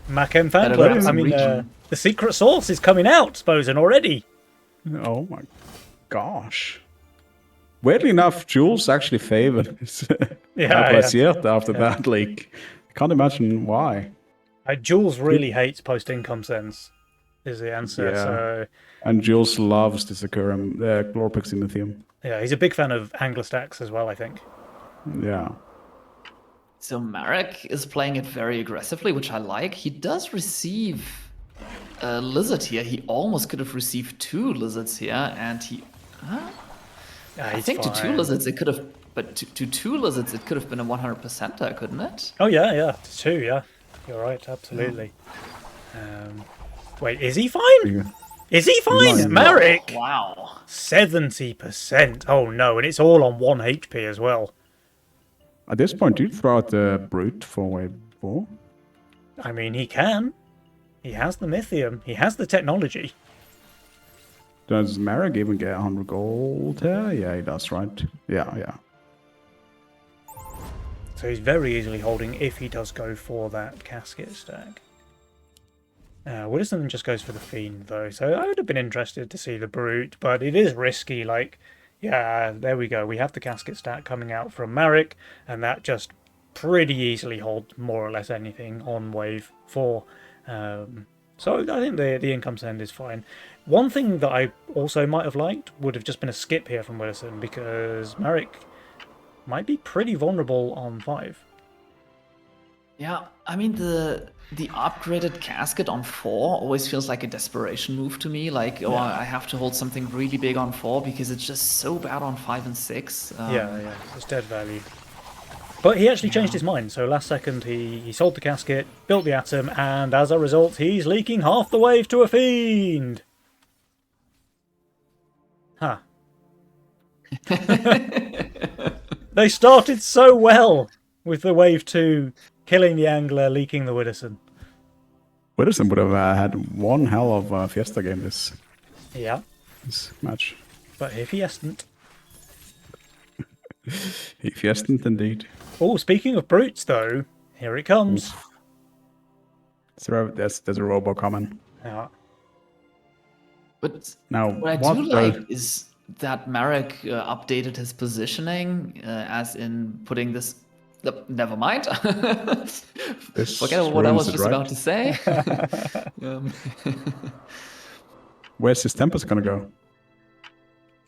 Mac M Fan Club. I mean, the secret sauce is coming out, Bosun, already. Oh my gosh. Weirdly enough, Jules actually favored after that leak. I can't imagine why. Jules really hates post-income sends, is the answer. Yeah. So... And Jules loves the Sakura Chloropixie Lithium. Yeah, he's a big fan of angler stacks as well, I think. Yeah. So Marek is playing it very aggressively, which I like. He does receive a lizard here. He almost could have received 2 lizards here, and he... I think to 2 lizards it could have... But to 2 lizards it could have been a 100%er, couldn't it? Oh, yeah. To 2, yeah. You're right, absolutely. Wait, is he fine? Is he fine? Nice. Marek? Wow. 70%. Oh no, and it's all on 1 HP as well. At this point, do you throw out the Brute for wave 4? I mean, he can. He has the Mythium. He has the technology. Does Marek even get 100 gold here? Yeah, he does, right? Yeah. So he's very easily holding if he does go for that casket stack. Widdowson just goes for the Fiend, though, so I would have been interested to see the Brute, but it is risky, like, yeah, there we go. We have the casket stack coming out from Marek, and that just pretty easily holds more or less anything on wave 4. So I think the income send is fine. One thing that I also might have liked would have just been a skip here from Widdowson, because Marek might be pretty vulnerable on 5. Yeah, I mean the upgraded casket on 4 always feels like a desperation move to me. Like, oh, I have to hold something really big on 4 because it's just so bad on 5 and 6. Yeah, it's dead value. But he actually changed his mind, so last second he sold the casket, built the Atom, and as a result he's leaking half the wave to a Fiend! Huh. They started so well with the wave 2, killing the Angler, leaking the Widdowson. Widdowson would have had one hell of a Fiesta game this match. But if he hasn't. He Fiestant indeed. Oh, speaking of brutes though, here it comes. There's a robo coming. Yeah. But now, what I do like is that Marek updated his positioning, as in putting this. Never mind. Forget what I was just about to say. Where's his Tempest gonna go?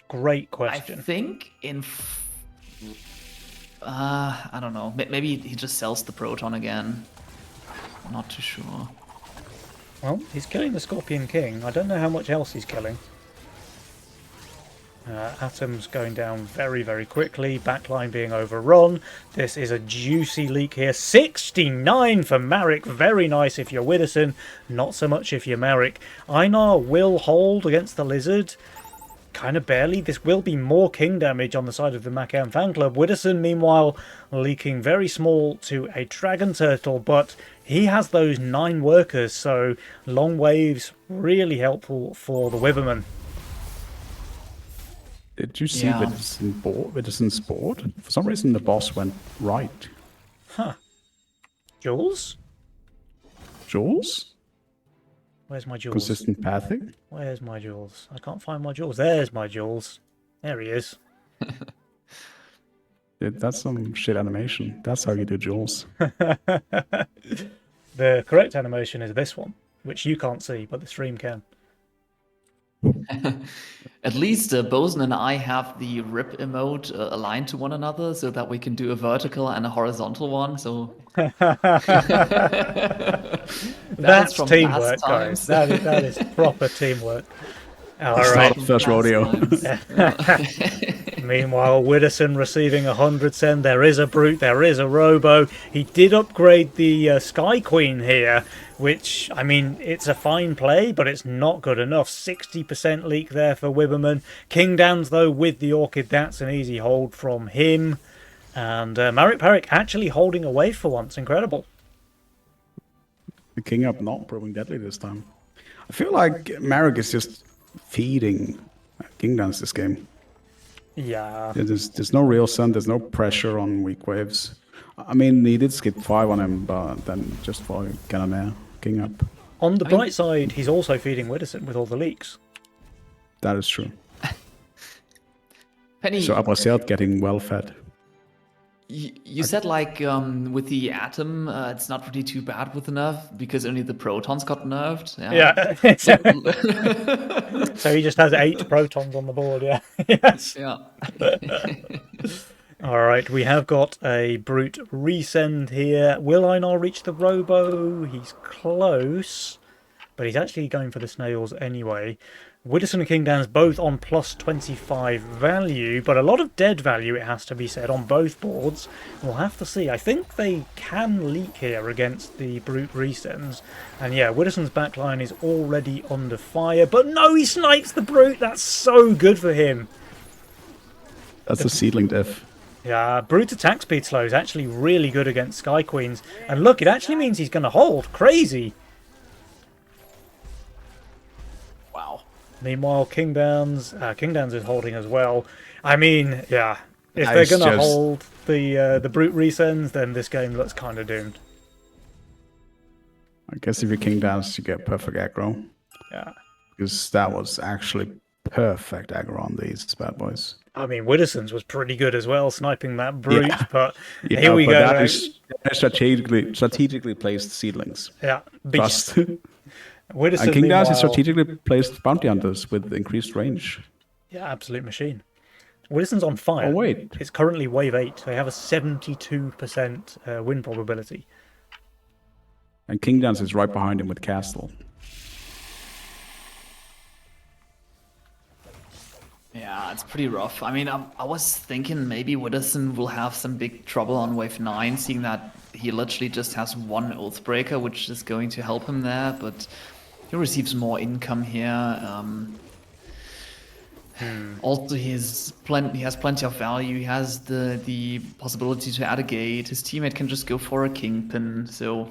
Great question. I think I don't know. Maybe he just sells the Proton again. I'm not too sure. Well, he's killing the Scorpion King. I don't know how much else he's killing. Atom's going down very, very quickly. Backline being overrun. This is a juicy leak here. 69 for Marek. Very nice if you're Widdowson. Not so much if you're Marek. Einar will hold against the Lizard. Kind of barely. This will be more king damage on the side of the Macam fan club. Widdowson, meanwhile, leaking very small to a Dragon Turtle, but he has those 9 workers, so long waves really helpful for the Witherman. Did you see Widdowson's board? For some reason, the boss went right. Huh. Jules? Jules? Where's my Jules? Consistent pathing? Where's my Jules? I can't find my Jules. There's my Jules. There he is. That's some shit animation. That's how you do Jules. The correct animation is this one, which you can't see, but the stream can. At least Bosun and I have the rip emote aligned to one another so that we can do a vertical and a horizontal one. So that's teamwork, guys. That is proper teamwork. All right. First rodeo. Meanwhile, Widdowson receiving 100 send. There is a Brute, there is a Robo. He did upgrade the Sky Queen here, which, I mean, it's a fine play, but it's not good enough. 60% leak there for Wibberman. King Dans, though, with the Orchid, that's an easy hold from him. And Marek Parik actually holding away for once. Incredible. The King Up not proving deadly this time. I feel like Marek is just feeding King Dans this game. Yeah. There's no real sun, there's no pressure on weak waves. I mean, he did skip 5 on him, but then just for Cannonair, King Up. On the bright side, he's also feeding Widdowson with all the leaks. That is true. Penny, so Abrasiat getting well fed. You said, like, with the Atom, it's not really too bad with the nerf because only the Protons got nerfed. Yeah. So he just has 8 Protons on the board, yeah. Yes. Yeah. All right, we have got a Brute resend here. Will Einar reach the Robo? He's close, but he's actually going for the Snails anyway. Widdowson and Kingdowns both on plus 25 value, but a lot of dead value, it has to be said, on both boards. We'll have to see. I think they can leak here against the Brute Resends. And yeah, Widdowson's backline is already under fire, but no, he snipes the Brute! That's so good for him! That's a seedling diff. Yeah, Brute attack speed slow is actually really good against Sky Queens. And look, it actually means he's going to hold. Crazy! Wow. Meanwhile, Kingdowns is holding as well. I mean, yeah, if they're going to hold the Brute Resends, then this game looks kind of doomed. I guess if you're Kingdowns, you get perfect aggro. Yeah. Because that was actually perfect aggro on these bad boys. I mean, Widdowson's was pretty good as well, sniping that Brute, but here we go. That is strategically placed seedlings. Yeah. Trust. Widdowson, and Kingdowns is strategically placed bounty hunters with increased range. Yeah, absolute machine. Widdowson's on fire. Oh, wait. It's currently wave 8. They have a 72% win probability. And Kingdowns is right behind him with Castle. Yeah, it's pretty rough. I mean, I was thinking maybe Widdowson will have some big trouble on wave 9, seeing that he literally just has one Oathbreaker, which is going to help him there, but he receives more income here. Also, he has plenty of value. He has the possibility to add a gate. His teammate can just go for a Kingpin, so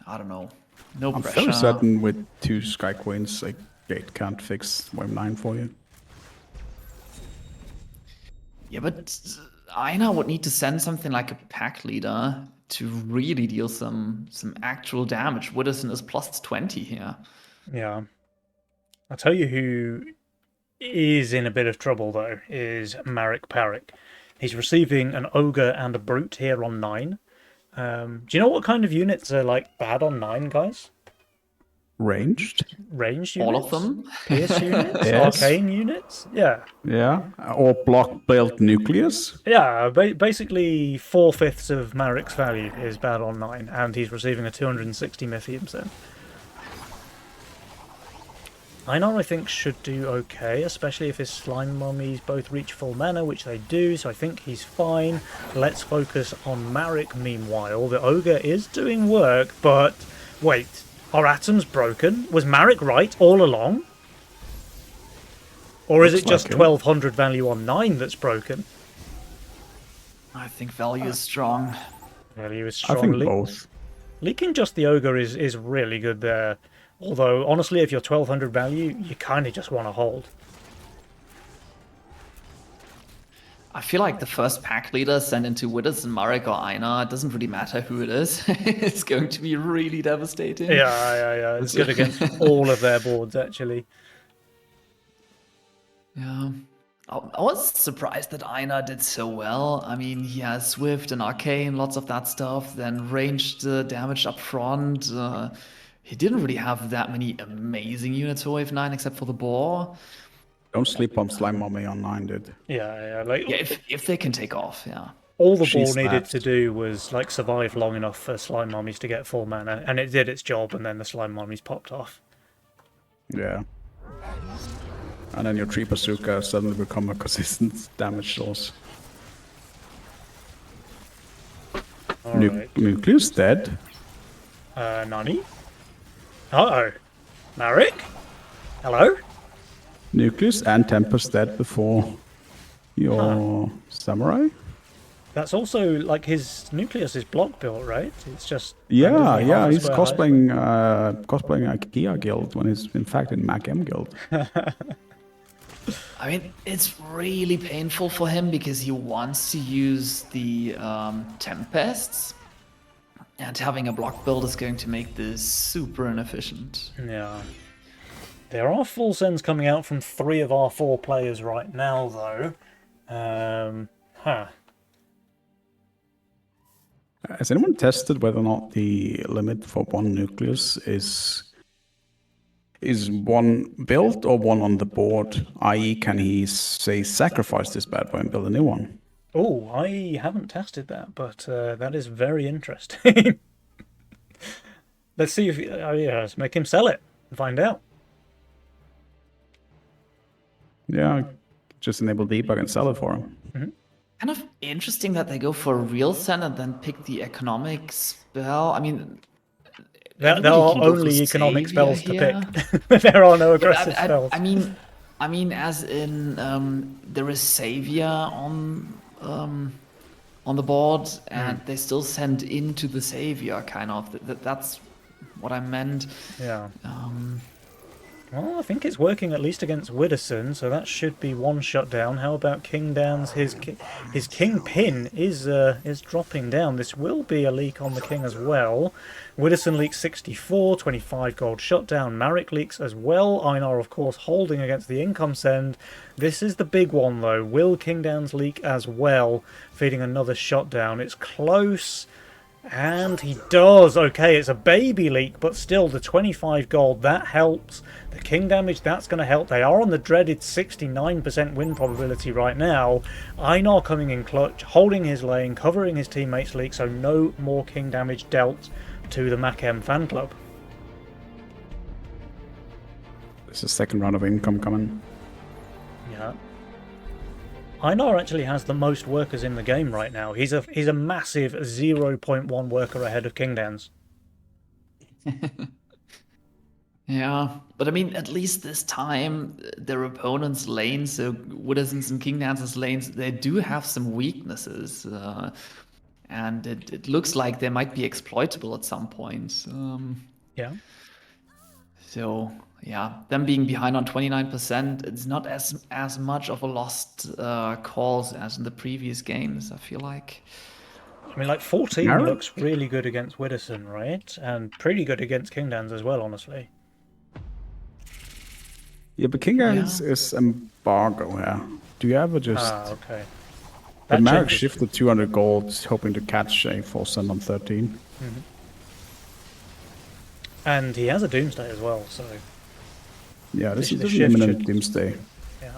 I don't know. No I'm pressure. fairly certain with 2 Sky Queens, a gate can't fix wave 9 for you. Yeah, but Einar would need to send something like a pack leader to really deal some actual damage. Widdowson is plus 20 here. Yeah. I'll tell you who is in a bit of trouble, though, is Marek Parik. He's receiving an Ogre and a Brute here on 9. Do you know what kind of units are, like, bad on 9, guys? Ranged units? All of them? Pierce units? Yes. Arcane units? Yeah. Yeah, or block-built nucleus. Yeah, basically 4/5 of Marek's value is bad on 9, and he's receiving a 260 Mythium Sim. Einar, I think, should do okay, especially if his Slime Mummies both reach full mana, which they do, so I think he's fine. Let's focus on Marek meanwhile. The Ogre is doing work, but wait, are atoms broken? Was Marek right all along? Or is it just 1200 value on 9 that's broken? I think value is strong. Value is strong. I think both. Leaking just the Ogre is really good there. Although, honestly, if you're 1200 value, you kind of just want to hold. I feel like the first pack leader sent into Widdowson, Marek, or Einar, it doesn't really matter who it is. It's going to be really devastating. Yeah. It's good against all of their boards, actually. Yeah. I was surprised that Einar did so well. I mean, he has Swift and Arcane, lots of that stuff, then ranged damage up front. He didn't really have that many amazing units for Wave 9 except for the Boar. Don't sleep on Slime Mummy on 9, dude. Yeah. If they can take off, yeah. All the Boar needed to do was like survive long enough for Slime Mummies to get full mana, and it did its job, and then the Slime Mummies popped off. Yeah. And then your Tree Bazooka suddenly become a consistent damage source. Alright. Nucleus dead. Nani? Uh-oh. Marek? Hello? Nucleus and Tempest dead before your Samurai? That's also, like, his Nucleus is block built, right? It's just... Yeah, he's cosplaying IKEA Guild when he's in fact in MacM Guild. I mean, it's really painful for him because he wants to use the Tempests, and having a block build is going to make this super inefficient. Yeah. There are full sends coming out from 3 of our 4 players right now, though. Has anyone tested whether or not the limit for one Nucleus is one built or one on the board? I.e., can he, say, sacrifice this bad boy and build a new one? Oh, I haven't tested that, but that is very interesting. Let's see if... let's make him sell it and find out. Yeah, just enable debug and sell it for him. Kind of interesting that they go for a real send and then pick the economic spell. I mean, There anybody are can go for only economic Savior spells to here. pick. There are no Yeah, but aggressive spells. I mean, as in there is Savior on the board, and they still send into the Savior. Kind of. That's what I meant. Yeah. Well, I think it's working at least against Widdowson, so that should be one shutdown. How about King Dan's? His Kingpin is dropping down. This will be a leak on the King as well. Widdowson leaks 64, 25 gold shutdown. Marek leaks as well. Einar, of course, holding against the income send. This is the big one, though. Will King Dan's leak as well, feeding another shutdown? It's close. And he does. Okay, it's a baby leak, but still the 25 gold, that helps. The king damage, that's going to help. They are on the dreaded 69% win probability right now. Einar coming in clutch, holding his lane, covering his teammates' leak, so no more king damage dealt to the Machem fan club. There's a second round of income coming. Yeah. Einar actually has the most workers in the game right now. He's a massive 0.1 worker ahead of King Dan's. Yeah, but I mean, at least this time, their opponent's lanes, so Widdowson's and King Dance's lanes, they do have some weaknesses. And it looks like they might be exploitable at some point. Yeah. So, yeah, them being behind on 29%, it's not as much of a lost cause as in the previous games, I feel like. I mean, like 14 Marek? looks really good against Widdowson, right? And pretty good against King Dan's as well, honestly. Yeah, but King Dan's is embargo here. Do you ever just... okay. But That Marek changes. shifted 200 gold, hoping to catch a 4 on 13. And he has a Doomsday as well, so Yeah, this The is an shift imminent should- doomsday. yeah.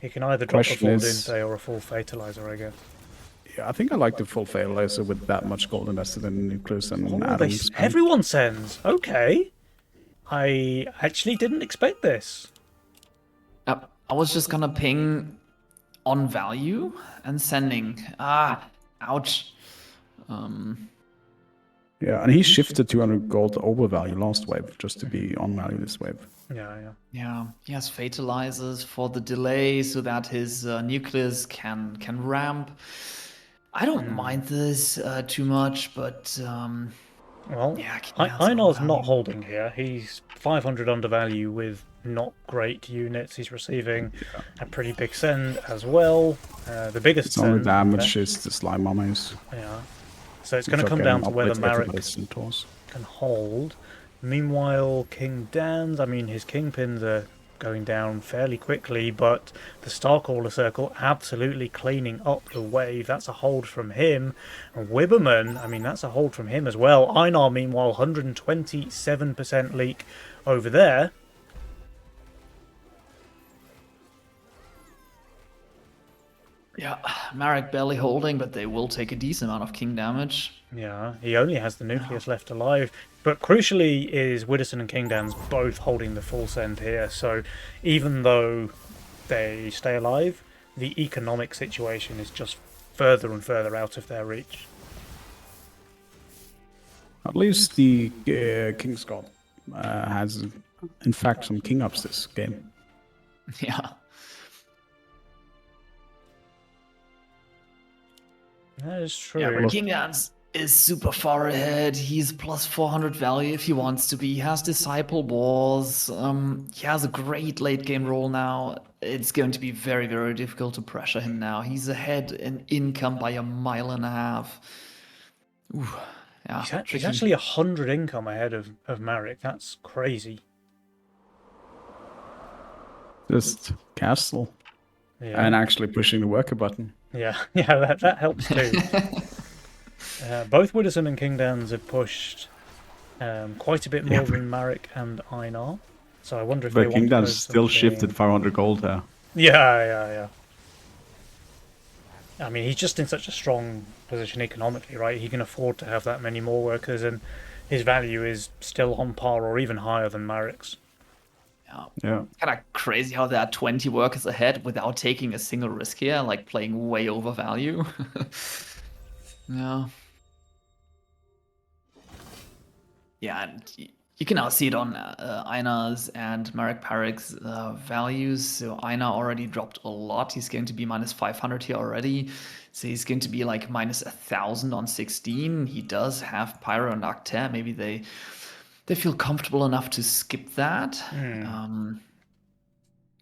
He can either drop a Question full is- Doomsday or a full Fatalizer, I guess. Yeah, I think I like the full Fatalizer with that much gold invested in Nucleus and Oh, Adams. everyone sends. Okay. I actually didn't expect this. I was just gonna ping on value and sending. Ouch. Yeah, and he shifted 200 gold over value last wave just to be on value this wave. Yeah. Yeah, he has fatalizers for the delay so that his nucleus can ramp. I don't mind this too much, but Well, yeah, King Dan's Einar's on not value. holding here. He's 500 undervalue with not great units. He's receiving a pretty big send as well. The biggest It's only send. damage is the slime mummies. Yeah. So it's going to come down to whether Marek Centaurs. can hold. Meanwhile, King Dan's, I mean, his kingpins are going down fairly quickly, but the Starcaller Circle absolutely cleaning up the wave. That's a hold from him. And Wibberman, I mean, that's a hold from him as well. Einar, meanwhile, 127% leak over there. Yeah, Marek barely holding, but they will take a decent amount of king damage. Yeah, he only has the nucleus left alive. But crucially is Widdowson and King Dan's both holding the full send here. So even though they stay alive, the economic situation is just further and further out of their reach. At least the King's God has, in fact, some king ups this game. Yeah. That is true. Yeah, but King Dance is super far ahead. He's plus 400 value if he wants to be. He has Disciple Balls. He has a great late game role now. It's going to be very, very difficult to pressure him now. He's ahead in income by 1.5 miles. Ooh, yeah, He's tricky. actually 100 income ahead of Marek. That's crazy. Just castle. Yeah, And actually pushing the worker button. yeah, that helps too. Both Widdowson and King Dan's have pushed quite a bit more than Marek and Einar. So I wonder if they But want King to go Dan's still something- shifted 500 gold there. Yeah. I mean, he's just in such a strong position economically, right? He can afford to have that many more workers, and his value is still on par or even higher than Marek's. Yeah. Kind of crazy how there are 20 workers ahead without taking a single risk here, like playing way over value. Yeah. Yeah, and you can now see it on Einar's and Marek Parek's values. So Einar already dropped a lot. He's going to be minus 500 here already. So he's going to be like minus 1,000 on 16. He does have Pyro and Arcter. Maybe they feel comfortable enough to skip that.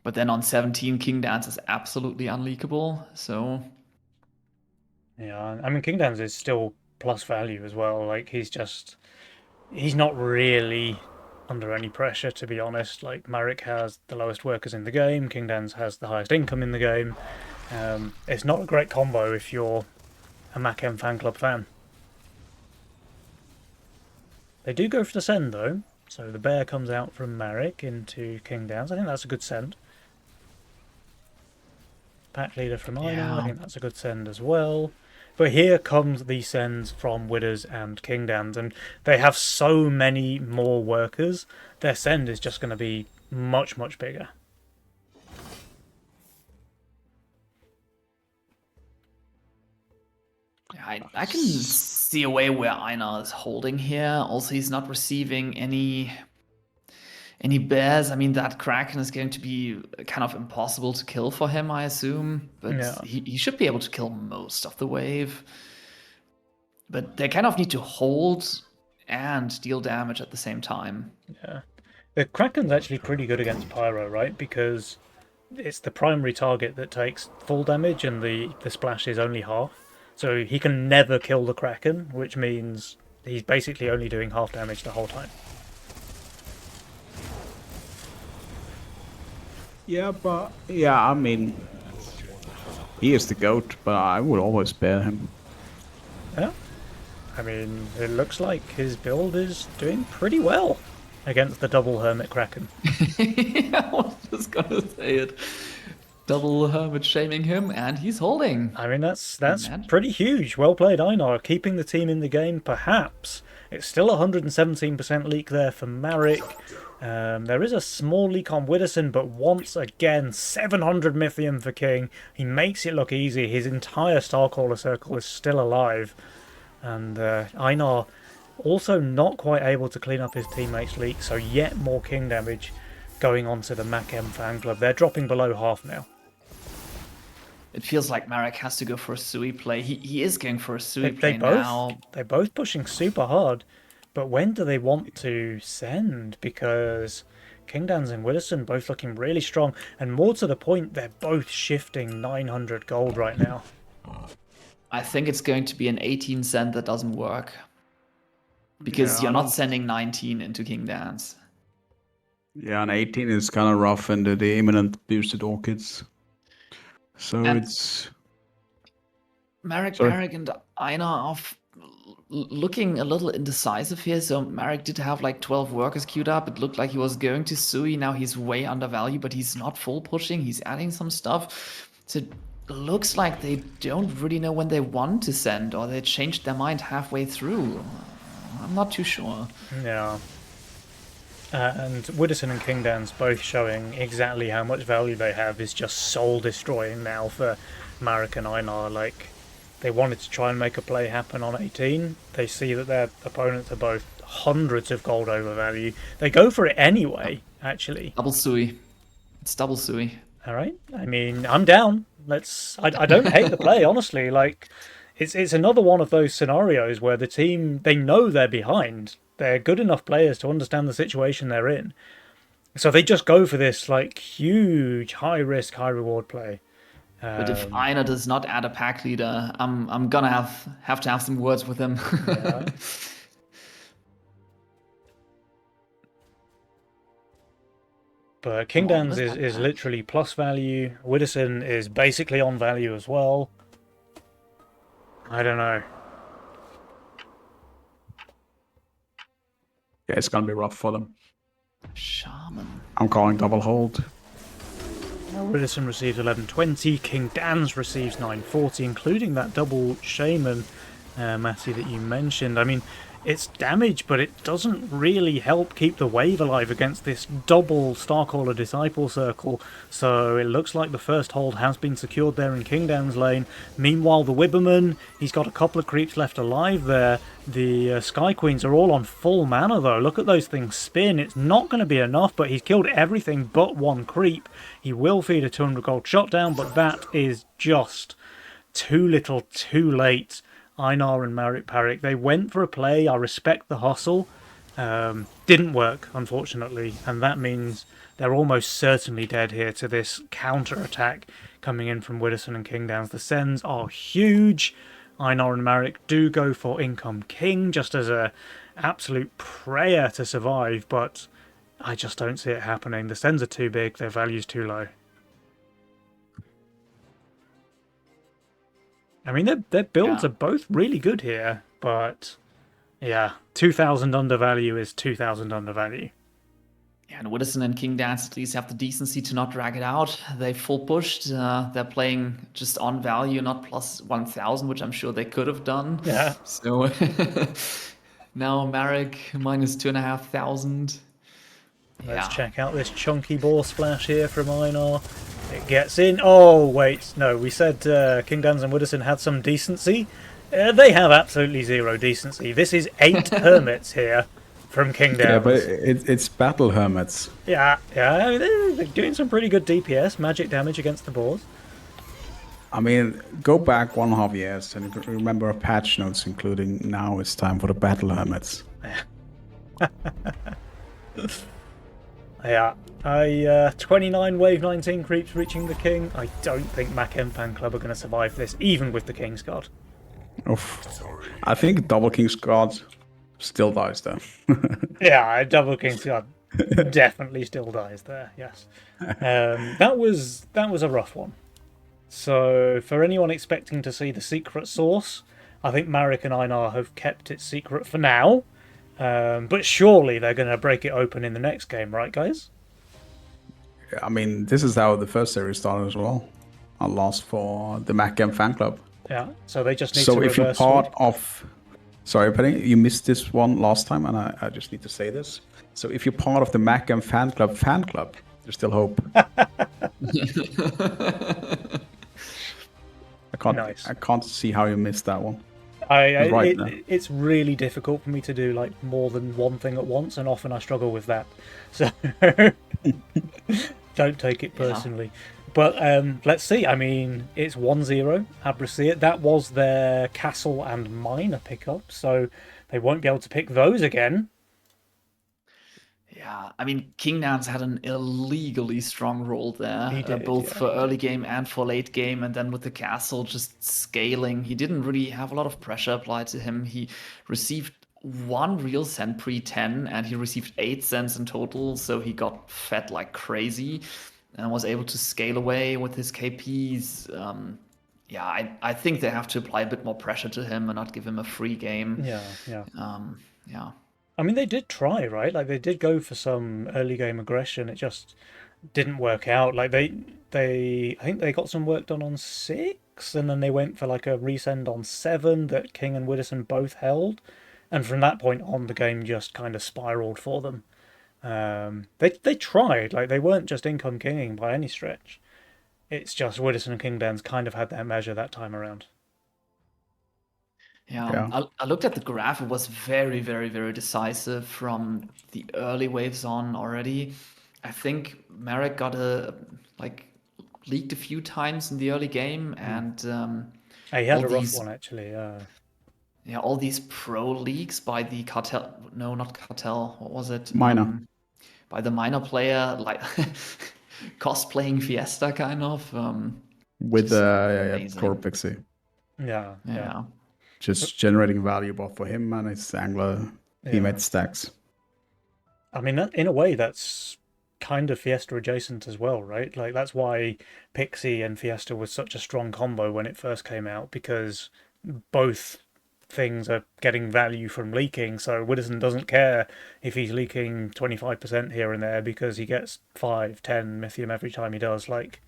But then on 17, King Dance is absolutely unleakable. So yeah, I mean, King Dance is still plus value as well. Like he's not really under any pressure, to be honest. Like Marek has the lowest workers in the game, King Dance has the highest income in the game. It's not a great combo if you're a MacM fan club fan. They do go for the send though, so the bear comes out from Marek into King Dance. I think that's a good send. Pack leader from Einar, I think that's a good send as well. But here comes the sends from Widders and King Dance, and they have so many more workers, their send is just going to be much, much bigger. I can see a way where Einar is holding here. Also, he's not receiving any bears. I mean, that Kraken is going to be kind of impossible to kill for him, I assume. But Yeah. he should be able to kill most of the wave. But they kind of need to hold and deal damage at the same time. Yeah. The Kraken's actually pretty good against Pyro, right? Because it's the primary target that takes full damage and the splash is only half. So he can never kill the Kraken, which means he's basically only doing half damage the whole time. Yeah, but I mean, he is the GOAT, but I would always spare him. Yeah. I mean, it looks like his build is doing pretty well against the double Hermit Kraken. I was just gonna say it. Double Hermit shaming him, and he's holding. I mean, that's pretty huge. Well played, Einar. Keeping the team in the game, perhaps. It's still 117% leak there for Marek. There is a small leak on Widdowson, but once again, 700 Mythium for King. He makes it look easy. His entire Starcaller circle is still alive. And Einar also not quite able to clean up his teammates' leak, so yet more King damage going on to the MacM fan club. They're dropping below half now. It feels like Marek has to go for a Sui play. He is going for a Sui play now. They're both pushing super hard. But when do they want to send? Because King Dance and Widdowson both looking really strong. And more to the point, they're both shifting 900 gold right now. I think it's going to be an 18 cent that doesn't work. Because you're not sending 19 into King Dance. Yeah, and 18 is kind of rough into the imminent boosted orchids. So and it's... Marek and Einar are looking a little indecisive here. So Marek did have like 12 workers queued up. It looked like he was going to Sui. Now he's way undervalued, but he's not full pushing. He's adding some stuff. So it looks like they don't really know when they want to send, or they changed their mind halfway through. I'm not too sure. Yeah. And Widdowson and King Dance both showing exactly how much value they have is just soul destroying now for Marek and Einar. Like, they wanted to try and make a play happen on 18. They see that their opponents are both hundreds of gold over value. They go for it anyway, actually. Double Sui. It's double Sui. All right. I mean, I'm down. I don't hate the play, honestly. Like, it's another one of those scenarios where the team, they know they're behind. They're good enough players to understand the situation they're in. So they just go for this, like, huge, high-risk, high-reward play. But if Einar does not add a pack leader, I'm gonna have to have some words with him. Yeah. But King Dance is literally plus value. Widdowson is basically on value as well. I don't know. Yeah, it's gonna be rough for them. Shaman. I'm calling double hold. Widdowson receives 1120. King Dance receives 940, including that double Shaman, Matty, that you mentioned. I mean, it's damage, but it doesn't really help keep the wave alive against this double Starcaller Disciple Circle. So it looks like the first hold has been secured there in Kingdown's lane. Meanwhile, the Wibberman, he's got a couple of creeps left alive there. The Sky Queens are all on full mana though. Look at those things spin. It's not going to be enough, but he's killed everything but one creep. He will feed a 200 gold shot down, but that is just too little, too late. Einar and Marek Parik, they went for a play. I respect the hustle. Didn't work, unfortunately, and that means they're almost certainly dead here to this counter-attack coming in from Widdowson and Kingdowns. The Sens are huge. Einar and Marek do go for Income King just as a absolute prayer to survive, but I just don't see it happening. The Sens are too big, their value's too low. I mean, their builds are both really good here, but yeah, 2,000 undervalue is 2,000 undervalue. Yeah, and Widdowson and Kingdowns at least have the decency to not drag it out. They full pushed. They're playing just on value, not plus 1,000, which I'm sure they could have done. Yeah. So now Marek minus 2,500. Let's check out this chunky ball splash here from Einar. It gets in. Oh, wait. No, we said Kingdowns and Widdowson had some decency. They have absolutely zero decency. This is 8 Hermits here from Kingdowns. Yeah, but it's Battle Hermits. Yeah. They're doing some pretty good DPS, magic damage against the boars. I mean, go back 1.5 years and remember patch notes, including now it's time for the Battle Hermits. Yeah, 29 wave 19 creeps reaching the king. I don't think Mackem Fan Club are going to survive this, even with the King's Guard. Oof. I think Double King's Guard still dies though. Yeah, Double King's Guard definitely still dies there. Yes, that was a rough one. So for anyone expecting to see the secret source, I think Marek and Einar have kept it secret for now. But surely they're going to break it open in the next game, right, guys? I mean, this is how the first series started as well. I lost for the Mackem Fan Club. Yeah, so they just need to So if you're reverse part sweep. of... Sorry, Penny, you missed this one last time, and I just need to say this. So if you're part of the Mackem Fan Club, there's still hope. I can't see how you missed that one. It's really difficult for me to do like more than one thing at once, and often I struggle with that. So don't take it personally. Yeah. But let's see. I mean, it's 1-0. Abrasia. That was their castle and minor pickup, so they won't be able to pick those again. Yeah, I mean, Kingdowns had an illegally strong roll there, both for early game and for late game, and then with the castle just scaling, he didn't really have a lot of pressure applied to him. He received 1 real cent pre-10, and he received 8 cents in total, so he got fed like crazy, and was able to scale away with his KPs. Yeah, I think they have to apply a bit more pressure to him and not give him a free game. Yeah. I mean, they did try, right? Like, they did go for some early game aggression. It just didn't work out. Like, I think they got some work done on 6, and then they went for, like, a resend on 7 that King and Widdowson both held. And from that point on, the game just kind of spiraled for them. They tried. Like, they weren't just income kinging by any stretch. It's just Widdowson and Kingdowns kind of had their measure that time around. Yeah. I looked at the graph. It was very, very, very decisive from the early waves on already. I think Marek got leaked a few times in the early game, and he had a rough one actually. Yeah, all these pro leagues by the cartel. No, not cartel. What was it? Minor. By the minor player, like cosplaying Fiesta kind of. With Core Pixie. Yeah. Just generating value both for him and his angler teammate stacks. I mean, in a way, that's kind of Fiesta adjacent as well, right? Like, that's why Pixie and Fiesta was such a strong combo when it first came out, because both things are getting value from leaking. So Widdowson doesn't care if he's leaking 25% here and there, because he gets 5, 10 Mythium every time he does. Like,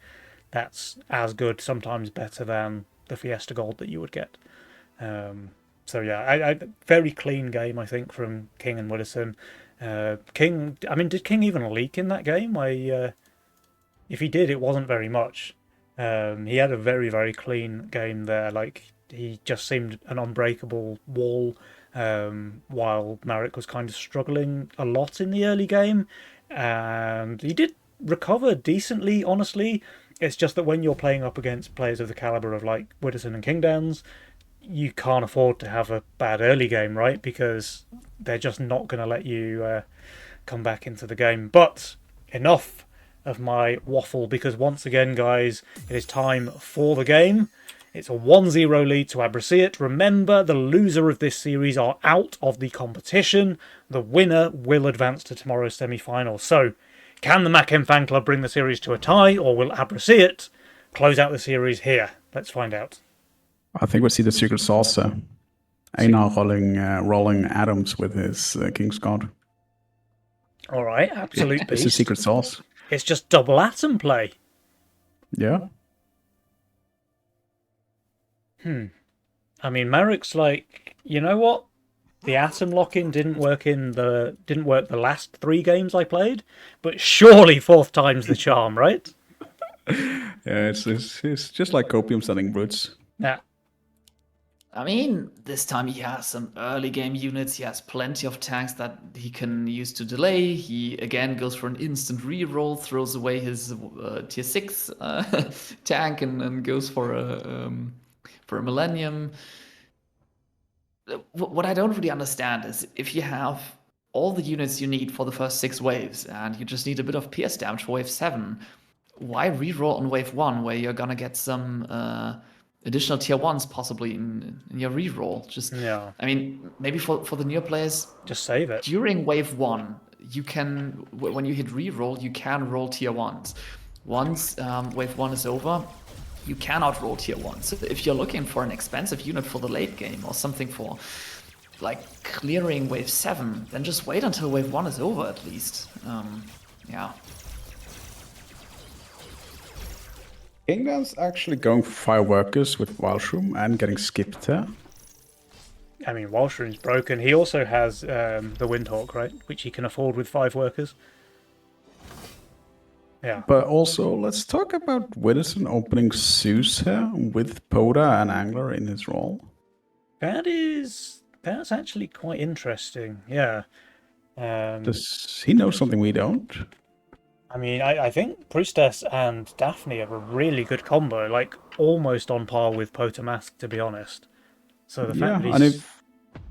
that's as good, sometimes better than the Fiesta gold that you would get. So yeah, very clean game, I think, from King and Widdowson. King, I mean, did King even leak in that game? If he did, it wasn't very much. He had a very, very clean game there. Like, he just seemed an unbreakable wall, while Marek was kind of struggling a lot in the early game. And he did recover decently, honestly. It's just that when you're playing up against players of the caliber of like Widdowson and Kingdowns, you can't afford to have a bad early game, right? Because they're just not going to let you come back into the game. But enough of my waffle, because once again, guys, it is time for the game. It's a 1-0 lead to Abraceet. Remember, the loser of this series are out of the competition. The winner will advance to tomorrow's semi-final. So, can the Mackem Fan Club bring the series to a tie, or will Abraceet close out the series here? Let's find out. I think we see the secret sauce. Einar rolling Adams with his King's Guard. All right, absolute beast. It's a secret sauce. It's just double atom play. Yeah. I mean, Marek's like, you know what? The atom lock-in didn't work the last 3 games I played, but surely 4th time's the charm, right? Yeah, it's just like Copium selling roots. Yeah. I mean, this time he has some early game units. He has plenty of tanks that he can use to delay. He again goes for an instant reroll, throws away his tier 6 tank, and goes for a Millennium. What I don't really understand is if you have all the units you need for the first 6 waves and you just need a bit of PS damage for wave 7, why reroll on wave 1 where you're gonna get some additional tier 1s possibly in your reroll? Yeah. I mean, maybe for the newer players, just save it. During wave 1, you can, when you hit reroll, you can roll tier 1s. Once wave 1 is over, you cannot roll tier 1. So if you're looking for an expensive unit for the late game or something for like clearing wave 7, then just wait until wave 1 is over at least. Yeah. Kingdom's actually going for 5 workers with Wildshroom and getting skipped here. I mean, Wildshroom's broken. He also has the Windhawk, right? Which he can afford with 5 workers. Yeah. But also, let's talk about Widdowson opening Zeus here with Poda and Angler in his role. That's actually quite interesting. Yeah. Does he know something we don't? I mean, I think Priestess and Daphne are a really good combo, like almost on par with Potamask, to be honest. So the fact that he's... and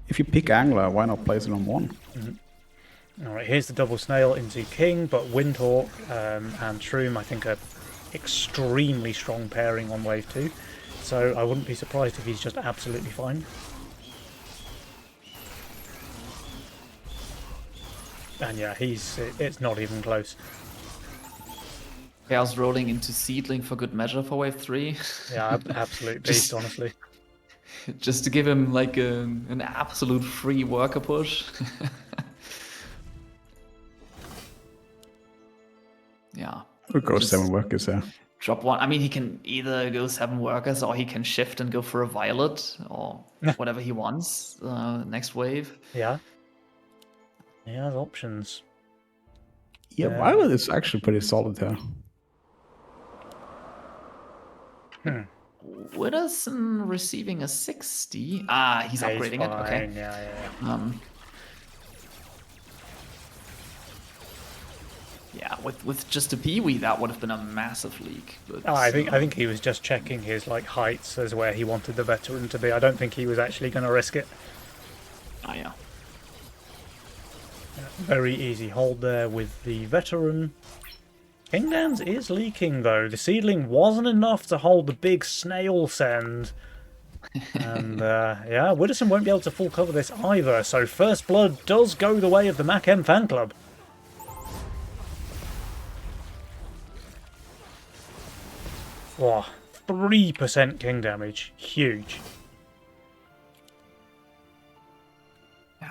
if you pick Angler, why not place it on 1? Mm-hmm. All right, here's the double snail into King, but Windhawk and Shroom, I think, are extremely strong pairing on wave 2. So I wouldn't be surprised if he's just absolutely fine. And yeah, it's not even close. Chaos rolling into Seedling for good measure for wave 3. Yeah, absolute beast, honestly. Just to give him like an absolute free worker push. Yeah. We'll go 7 workers there. Drop 1. I mean, he can either go 7 workers or he can shift and go for a Violet or whatever he wants next wave. Yeah. He has options. Yeah, Violet is actually pretty solid here. Widdowson receiving a 60. He's upgrading it. Okay. Yeah. Yeah, with just a Peewee, that would have been a massive leak. But, I think he was just checking his like heights as where he wanted the veteran to be. I don't think he was actually going to risk it. Yeah. Very easy hold there with the veteran. Kingdowns is leaking though. The Seedling wasn't enough to hold the big snail send. And yeah, Widdowson won't be able to full cover this either. So First Blood does go the way of the Mackem Fan Club. Wow, 3% king damage. Huge.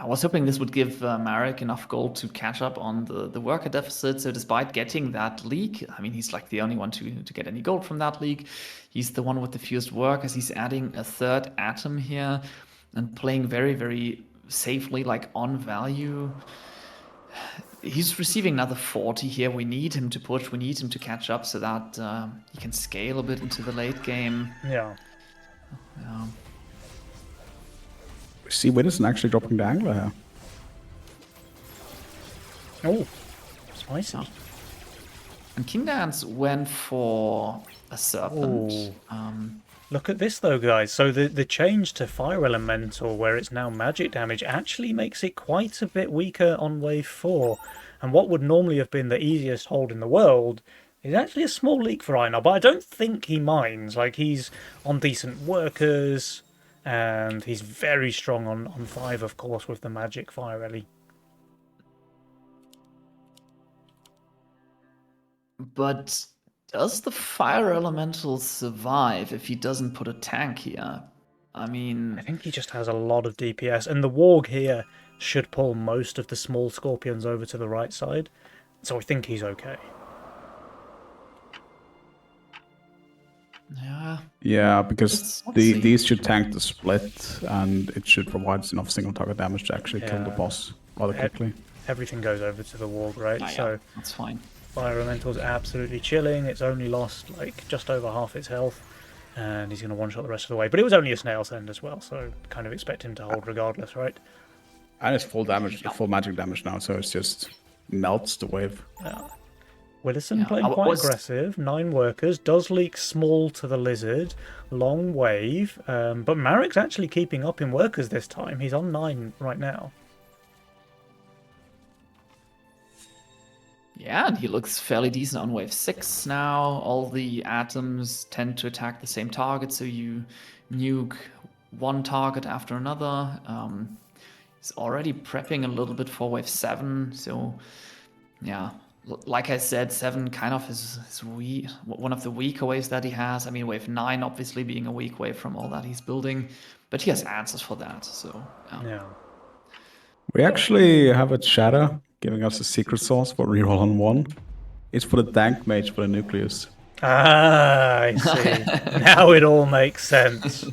I was hoping this would give Marek enough gold to catch up on the worker deficit. So despite getting that leak, I mean, he's like the only one to get any gold from that leak. He's the one with the fewest workers. He's adding a 3rd atom here. and playing very, very safely, like on value. He's receiving another 40 here. We need him to push. We need him to catch up so that he can scale a bit into the late game. Yeah. We see Widdowson actually dropping the angler here. Oh, spicy. Oh. And King Dance went for a serpent. Look at this though, guys. So the change to Fire Elemental, where it's now magic damage, actually makes it quite a bit weaker on wave 4. And what would normally have been the easiest hold in the world is actually a small leak for Einar. But I don't think he minds. Like, he's on decent workers, and he's very strong on 5, of course, with the magic Fire Ellie. But does the Fire Elemental survive if he doesn't put a tank here? I mean... I think he just has a lot of DPS, and the Warg here should pull most of the small Scorpions over to the right side, so I think he's okay. Yeah, because these should tank the split, and it should provide enough single target damage to actually kill the boss rather quickly. Everything goes over to the Warg, right? So that's fine. Fire Elemental's absolutely chilling. It's only lost like just over half its health, and he's going to one-shot the rest of the way. But it was only a Snail's End as well, so kind of expect him to hold regardless, right? And it's full damage, full magic damage now, so it's just melts the wave. Yeah. Widdowson playing quite aggressive. 9 workers, does leak small to the lizard, long wave, but Marek's actually keeping up in workers this time. He's on 9 right now. Yeah, and he looks fairly decent on wave 6 now. All the atoms tend to attack the same target, so you nuke one target after another. He's already prepping a little bit for wave 7, so yeah. Like I said, 7 kind of is one of the weaker waves that he has. I mean, wave 9 obviously being a weak wave from all that he's building, but he has answers for that, so yeah. We actually have a Shadow giving us a secret sauce for reroll on 1. It's for the Dank Mage for the Nucleus. Ah, I see. Now it all makes sense.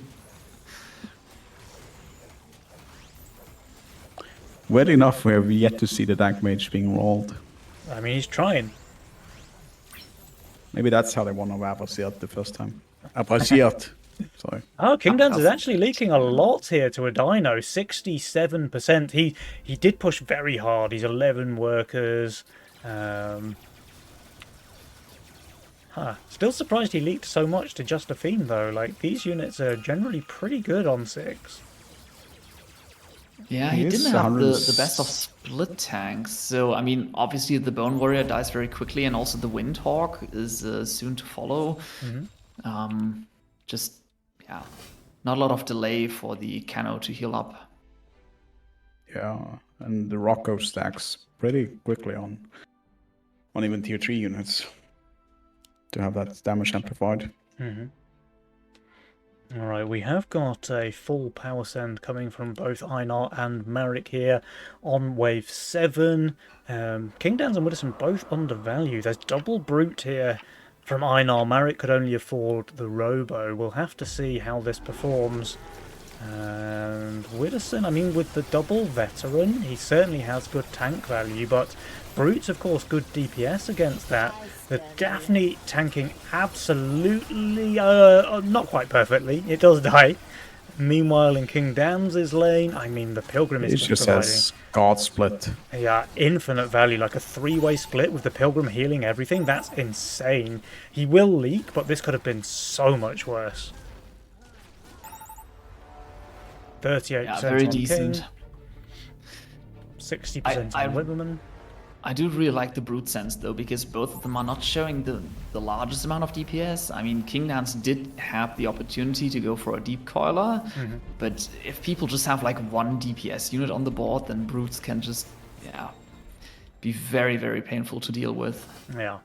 Weird enough, we have yet to see the Dank Mage being rolled. I mean, he's trying. Maybe that's how they want to Avaciat the first time. Avaciat. Sorry. Oh, King Dance is actually leaking a lot here to a Dino. 67%. He did push very hard. He's 11 workers. Still surprised he leaked so much to just a Fiend, though. Like, these units are generally pretty good on 6. Yeah, he didn't have the best of split tanks. So, I mean, obviously the Bone Warrior dies very quickly, and also the Windhawk is soon to follow. Just, yeah, not a lot of delay for the Cano to heal up. Yeah, and the Rocco stacks pretty quickly on even tier 3 units to have that damage amplified. Alright, we have got a full power send coming from both Einar and Marek here on wave 7. King Dance and Widdowson both undervalued. There's double brute here from Einar. Marek could only afford the Robo. We'll have to see how this performs. And Widdowson, I mean, with the double veteran, he certainly has good tank value, but Brute's, of course, good DPS against that. The Daphne tanking absolutely, not quite perfectly. It does die. Meanwhile, in King Dan's lane, I mean, the Pilgrim is just says God split. Yeah, infinite value, like a 3-way split with the Pilgrim healing everything. That's insane. He will leak, but this could have been so much worse. 38% very on decent. King, 60% on Witherman. I do really like the Brute Sense, though, because both of them are not showing the largest amount of DPS. I mean, King Dance did have the opportunity to go for a Deep Coiler, but if people just have like 1 DPS unit on the board, then Brutes can just, be very, very painful to deal with. Yeah.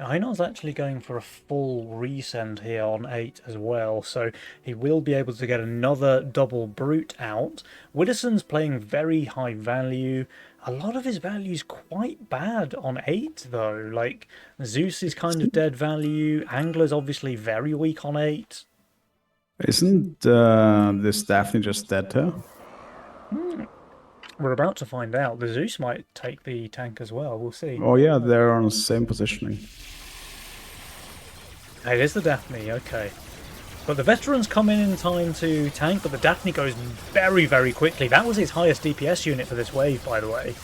Einar's actually going for a full resend here on 8 as well, so he will be able to get another double Brute out. Widdowson's playing very high value. A lot of his value's quite bad on 8, though. Like, Zeus is kind of dead value. Angler's obviously very weak on 8. Isn't this Daphne just dead here? We're about to find out. The Zeus might take the tank as well. We'll see. Oh yeah, they're on the same positioning. It is the Daphne, okay. But the veterans come in time to tank, but the Daphne goes very, very quickly. That was his highest DPS unit for this wave, by the way.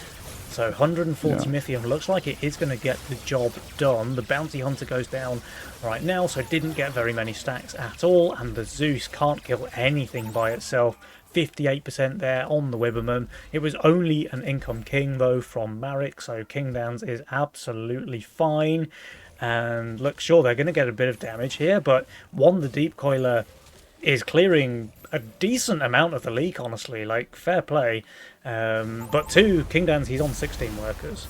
So 140 Mythium looks like it is going to get the job done. The Bounty Hunter goes down right now, so didn't get very many stacks at all. And the Zeus can't kill anything by itself. 58% there on the Wibberman. It was only an income king, though, from Marek, so King Dance is absolutely fine. And look, sure, they're going to get a bit of damage here, but one, the Deep Coiler is clearing a decent amount of the leak, honestly, like, fair play. But two, King Dance, he's on 16 workers.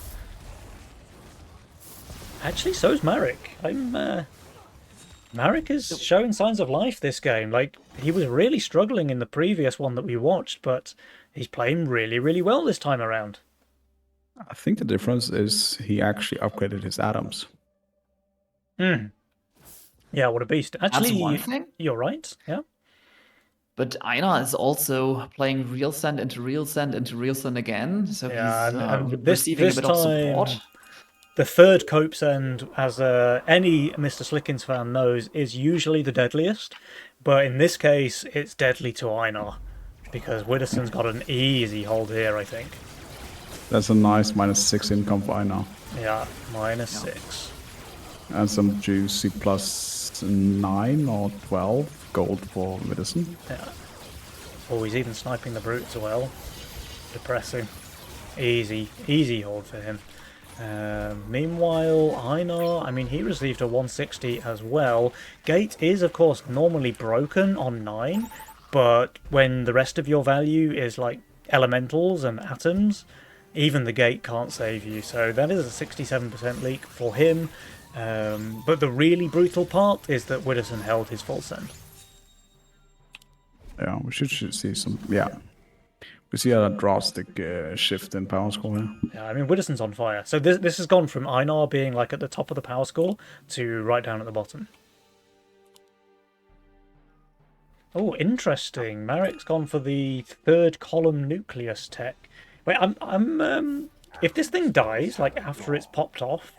Actually, so's Marek. Marek is showing signs of life this game. Like, he was really struggling in the previous one that we watched, but he's playing really, really well this time around. I think the difference is he actually upgraded his atoms. Yeah, what a beast. Actually, That's one thing. You're right, yeah. But Einar is also playing real send into real send into real send again, so Yeah, he's and receiving a bit of support. The third cope send, as any Mr. Slickins fan knows, is usually the deadliest. But in this case, it's deadly to Einar, because Widdowson's got an easy hold here, I think. That's a nice -6 income for Einar. Yeah, -6. And some juicy +9 or 12 gold for Widdowson. Yeah. Oh, he's even sniping the brute as well. Depressing. Easy hold for him. Meanwhile, Einar, I mean, he received a 160 as well. Gate is, of course, normally broken on 9, but when the rest of your value is like elementals and atoms, even the gate can't save you. So that is a 67% leak for him. But the really brutal part is that Widdowson held his full send. Yeah, we should see some. Yeah, we see a drastic shift in power score here. Yeah, I mean, Widdowson's on fire. So this has gone from Einar being like at the top of the power score to right down at the bottom. Oh, interesting. Marek's gone for the third column nucleus tech. Wait, if this thing dies, like after it's popped off,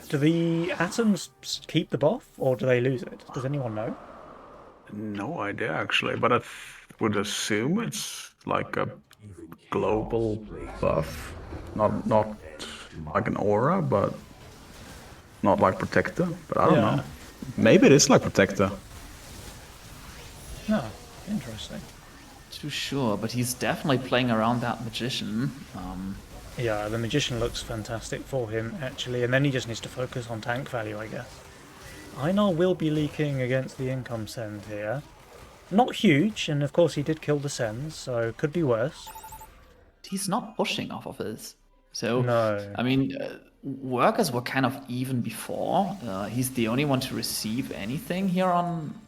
do the atoms keep the buff or do they lose it? Does anyone know? No idea actually, but I would assume it's like a global buff, not like an aura, but not like Protector. But I don't know. Maybe it is like Protector. No, interesting. Too sure, but he's definitely playing around that magician. Yeah, the magician looks fantastic for him actually, and then he just needs to focus on tank value, I guess. Einar will be leaking against the income send here. Not huge, and of course he did kill the sends, so could be worse. He's not pushing off of his. So, no. I mean, workers were kind of even before. He's the only one to receive anything here on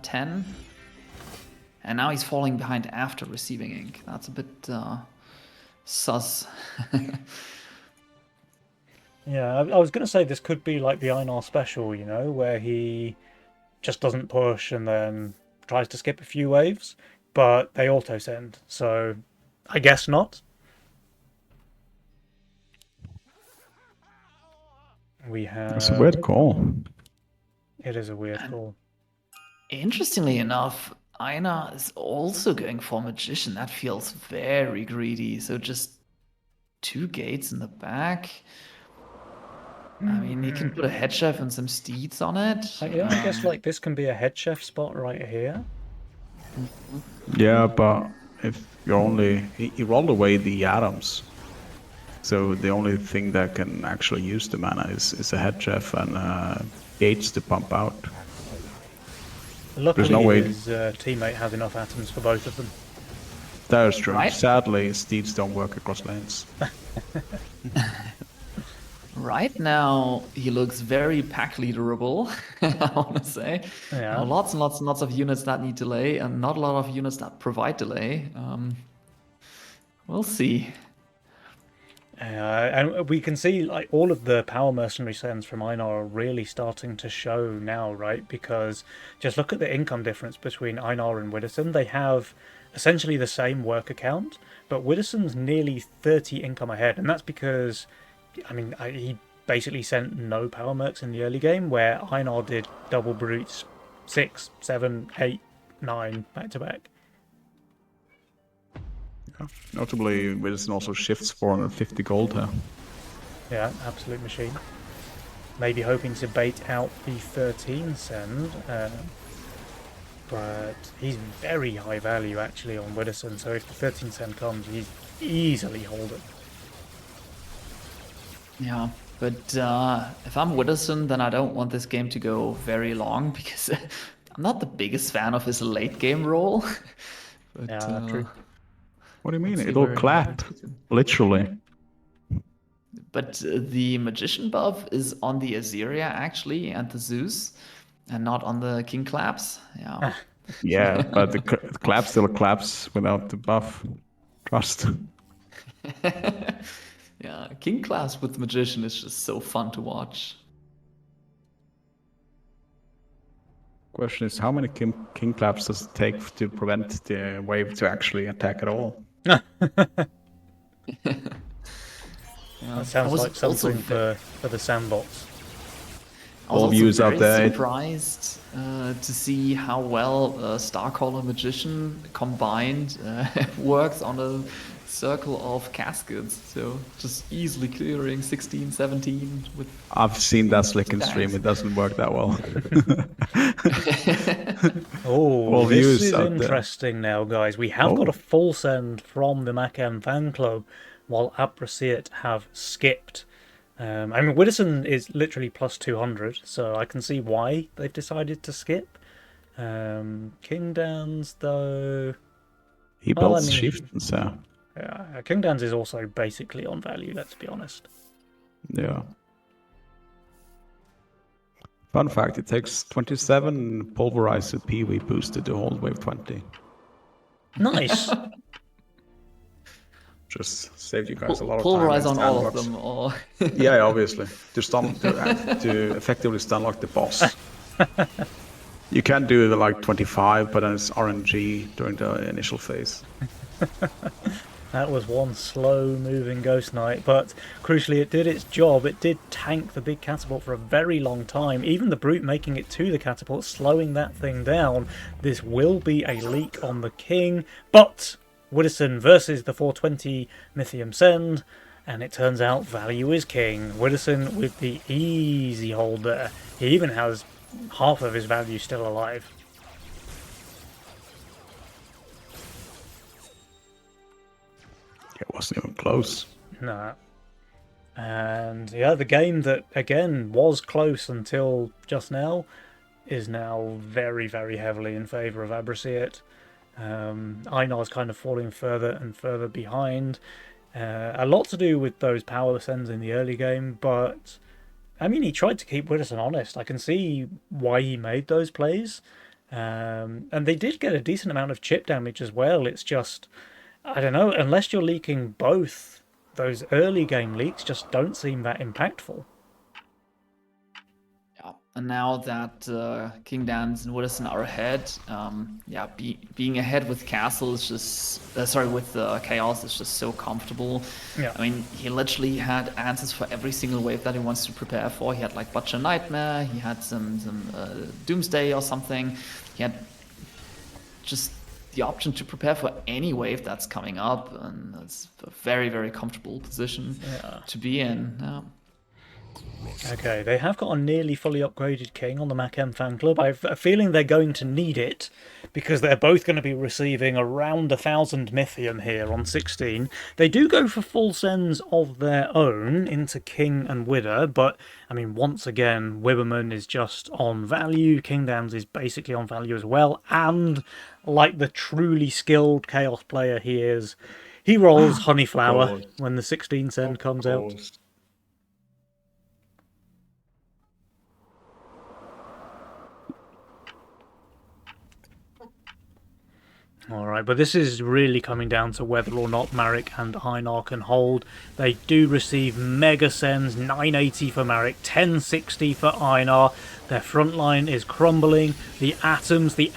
10. And now he's falling behind after receiving ink. That's a bit sus. Yeah, I was going to say this could be like the Einar special, you know, where he just doesn't push and then tries to skip a few waves, but they auto-send, so I guess not. We have... It's a weird call. It is a weird call. Interestingly enough, Einar is also going for Magician. That feels very greedy, so just 2 gates in the back. I mean, he can put a head chef and some steeds on it. Yeah, I guess like this can be a head chef spot right here. Yeah, but if you're only... He rolled away the atoms. So the only thing that can actually use the mana is a head chef and gates to pump out. Luckily, There's no way his teammate has enough atoms for both of them. That is true. Right? Sadly, steeds don't work across lanes. Right now, he looks very pack leaderable, I want to say. Yeah. Lots and lots and lots of units that need delay, and not a lot of units that provide delay. We'll see. And we can see like all of the power mercenary sends from Einar are really starting to show now, right? Because just look at the income difference between Einar and Widdowson. They have essentially the same work account, but Widdowson's nearly 30 income ahead, and that's because, I mean, he basically sent no power mercs in the early game, where Einar did double brutes 6, 7, 8, 9 back to back. Yeah. Notably, Widdowson also shifts 450 gold here. Yeah, absolute machine. Maybe hoping to bait out the 13 send, but he's very high value actually on Widdowson, so if the 13 send comes, he's easily hold it. Yeah, but if I'm Widdowson, then I don't want this game to go very long because I'm not the biggest fan of his late game role. But, Yeah, true. What do you mean? let's see It'll where- clap, literally. But the Magician buff is on the Aziria actually and the Zeus, and not on the King Claps. Yeah. Yeah, but the clap still claps without the buff. Trust. Yeah, King Claps with Magician is just so fun to watch. Question is, how many king claps does it take to prevent the wave to actually attack at all? Yeah. That sounds I was like also something for the sandbox. I was All also views out very there. surprised to see how well Starcaller Magician combined works on a circle of caskets. So just easily clearing 16, 17 with. I've seen that slick in stream. It doesn't work that well. Oh, All this views is out there. interesting now, guys. We have got Oh. a full send from the Macam fan club, while Abrasiet have skipped. I mean, Widdowson is literally plus 200, so I can see why they've decided to skip. King Dans, though... He Well, builds I mean- chieftains, so Yeah, King Dans is also basically on value, let's be honest. yeah. Fun fact, it takes 27 pulverized PV boosted to hold wave 20. Nice! Just saved you guys a lot of Pulverize time. on in all of sandbox. them, or Yeah, obviously. To effectively stunlock the boss. You can do the like 25, but then it's RNG during the initial phase. That was one slow-moving Ghost Knight, but crucially it did its job. It did tank the big catapult for a very long time. Even the Brute making it to the catapult, slowing that thing down. This will be a leak on the King, but Widdowson versus the 420 Mythium Send, and it turns out value is king. Widdowson with the easy hold there. He even has half of his value still alive. It wasn't even close. No. And yeah, the game that again was close until just now is now very, very heavily in favour of Abrasiet. Einar's kind of falling further and further behind. A lot to do with those power sends in the early game, but I mean, he tried to keep Widdowson honest. I can see why he made those plays. And they did get a decent amount of chip damage as well. It's just, I don't know, unless you're leaking both, those early game leaks just don't seem that impactful. yeah. And now that King Dans and Widdowson are ahead, yeah, being ahead with Castle is just with Chaos is just so comfortable. Yeah. I mean, he literally had answers for every single wave that he wants to prepare for. He had like Butcher Nightmare, he had some Doomsday or something. He had just the option to prepare for any wave that's coming up, and that's a very, very comfortable position to be in. Yeah. Okay, they have got a nearly fully upgraded king on the Macam fan club. I have a feeling they're going to need it because they're both going to be receiving around 1,000 Mythium here on 16. They do go for full sends of their own into King and Widder, but I mean, once again, Wibberman is just on value. King Dans is basically on value as well, and like the truly skilled Chaos player he is, he rolls Honeyflower when the 16 send comes out. All right, but this is really coming down to whether or not Marek and Einar can hold. They do receive Mega Sends, 980 for Marek, 1060 for Einar. Their front line is crumbling. The atoms, the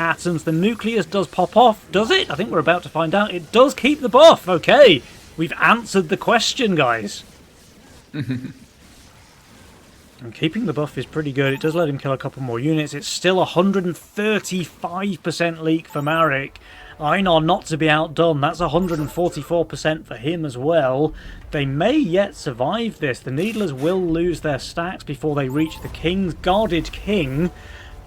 nucleus does pop off. Does it? I think we're about to find out. It does keep the buff. Okay, we've answered the question, guys. And keeping the buff is pretty good. It does let him kill a couple more units. It's still 135% leak for Marek. Einar not to be outdone. That's 144% for him as well. They may yet survive this. The Needlers will lose their stacks before they reach the King's guarded King.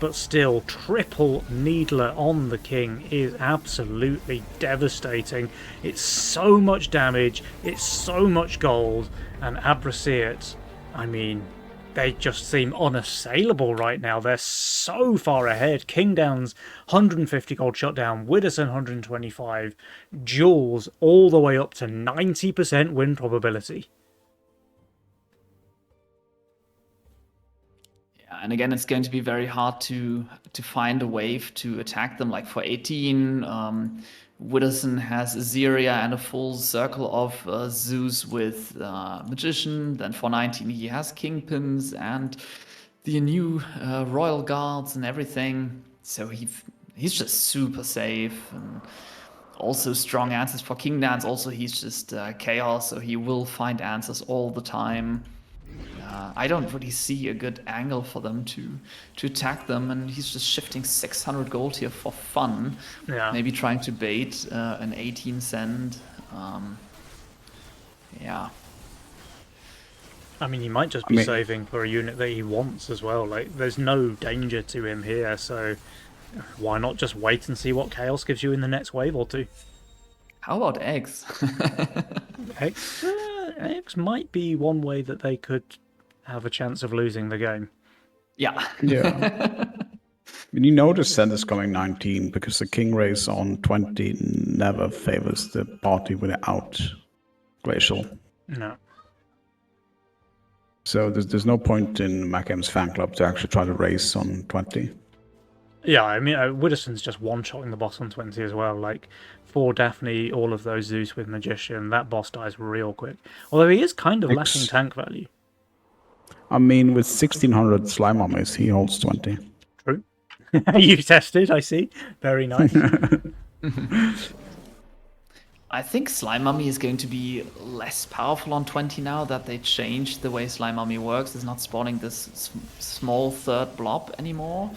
But still, triple Needler on the King is absolutely devastating. It's so much damage. It's so much gold. And Abraceit, I mean, they just seem unassailable right now. They're so far ahead. Kingdown's 150 gold shutdown, Widdowson 125, Jules all the way up to 90% win probability. Yeah, and again, it's going to be very hard to find a wave to attack them. Like for 18, Widdowson has Azeria and a full circle of Zeus with Magician. Then for 19, he has Kingpins and the new Royal Guards and everything. So he's just super safe. And also strong answers for Kingdance. Also, he's just Chaos, so he will find answers all the time. I don't really see a good angle for them to attack them, and he's just shifting 600 gold here for fun. Yeah. Maybe trying to bait an 18 cent. Yeah. I mean, he might just be saving for a unit that he wants as well. Like, there's no danger to him here, so why not just wait and see what Chaos gives you in the next wave or two? How about eggs? Eggs might be one way that they could have a chance of losing the game. Yeah. Yeah. When you notice Send is coming 19 because the King race on 20 never favors the party without Glacial. No. So there's no point in Mackham's fan club to actually try to race on 20. Yeah, I mean, Widdowson's just one-shotting the boss on 20 as well. Like, for Daphne, all of those Zeus with Magician, that boss dies real quick. Although he is kind of lacking tank value. I mean, with 1600 slime armies, he holds 20. True. You tested, I see. Very nice. I think Slime Mummy is going to be less powerful on 20 now that they changed the way Slime Mummy works. It's not spawning this small third blob anymore.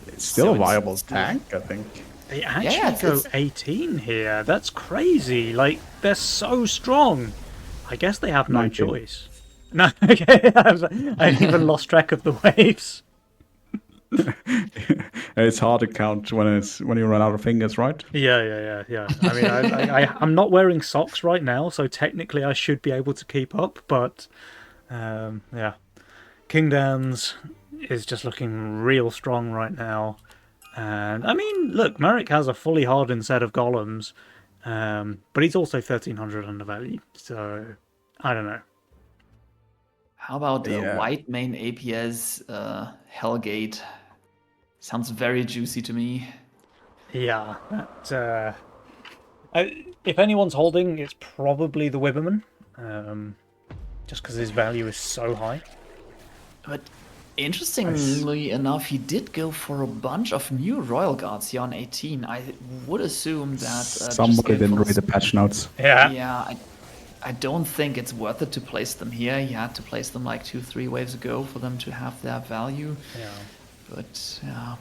It's still a viable tank, I think. They actually go 18 here. That's crazy. Like, they're so strong. I guess they have no choice. No, okay. I even lost track of the waves. It's hard to count when you run out of fingers, right? Yeah. I mean, I'm not wearing socks right now, so technically I should be able to keep up. But yeah, Kingdance is just looking real strong right now. And I mean, look, Marek has a fully hardened set of golems, but he's also 1300 undervalued. So I don't know. How about the white main APS Hellgate? Sounds very juicy to me. Yeah, that, if anyone's holding, it's probably the Wibberman, just because his value is so high. But interestingly enough, he did go for a bunch of new Royal Guards here on 18. I would assume that... somebody didn't read the patch notes. Yeah, I don't think it's worth it to place them here. He had to place them like 2-3 waves ago for them to have their value. Yeah. But, yeah.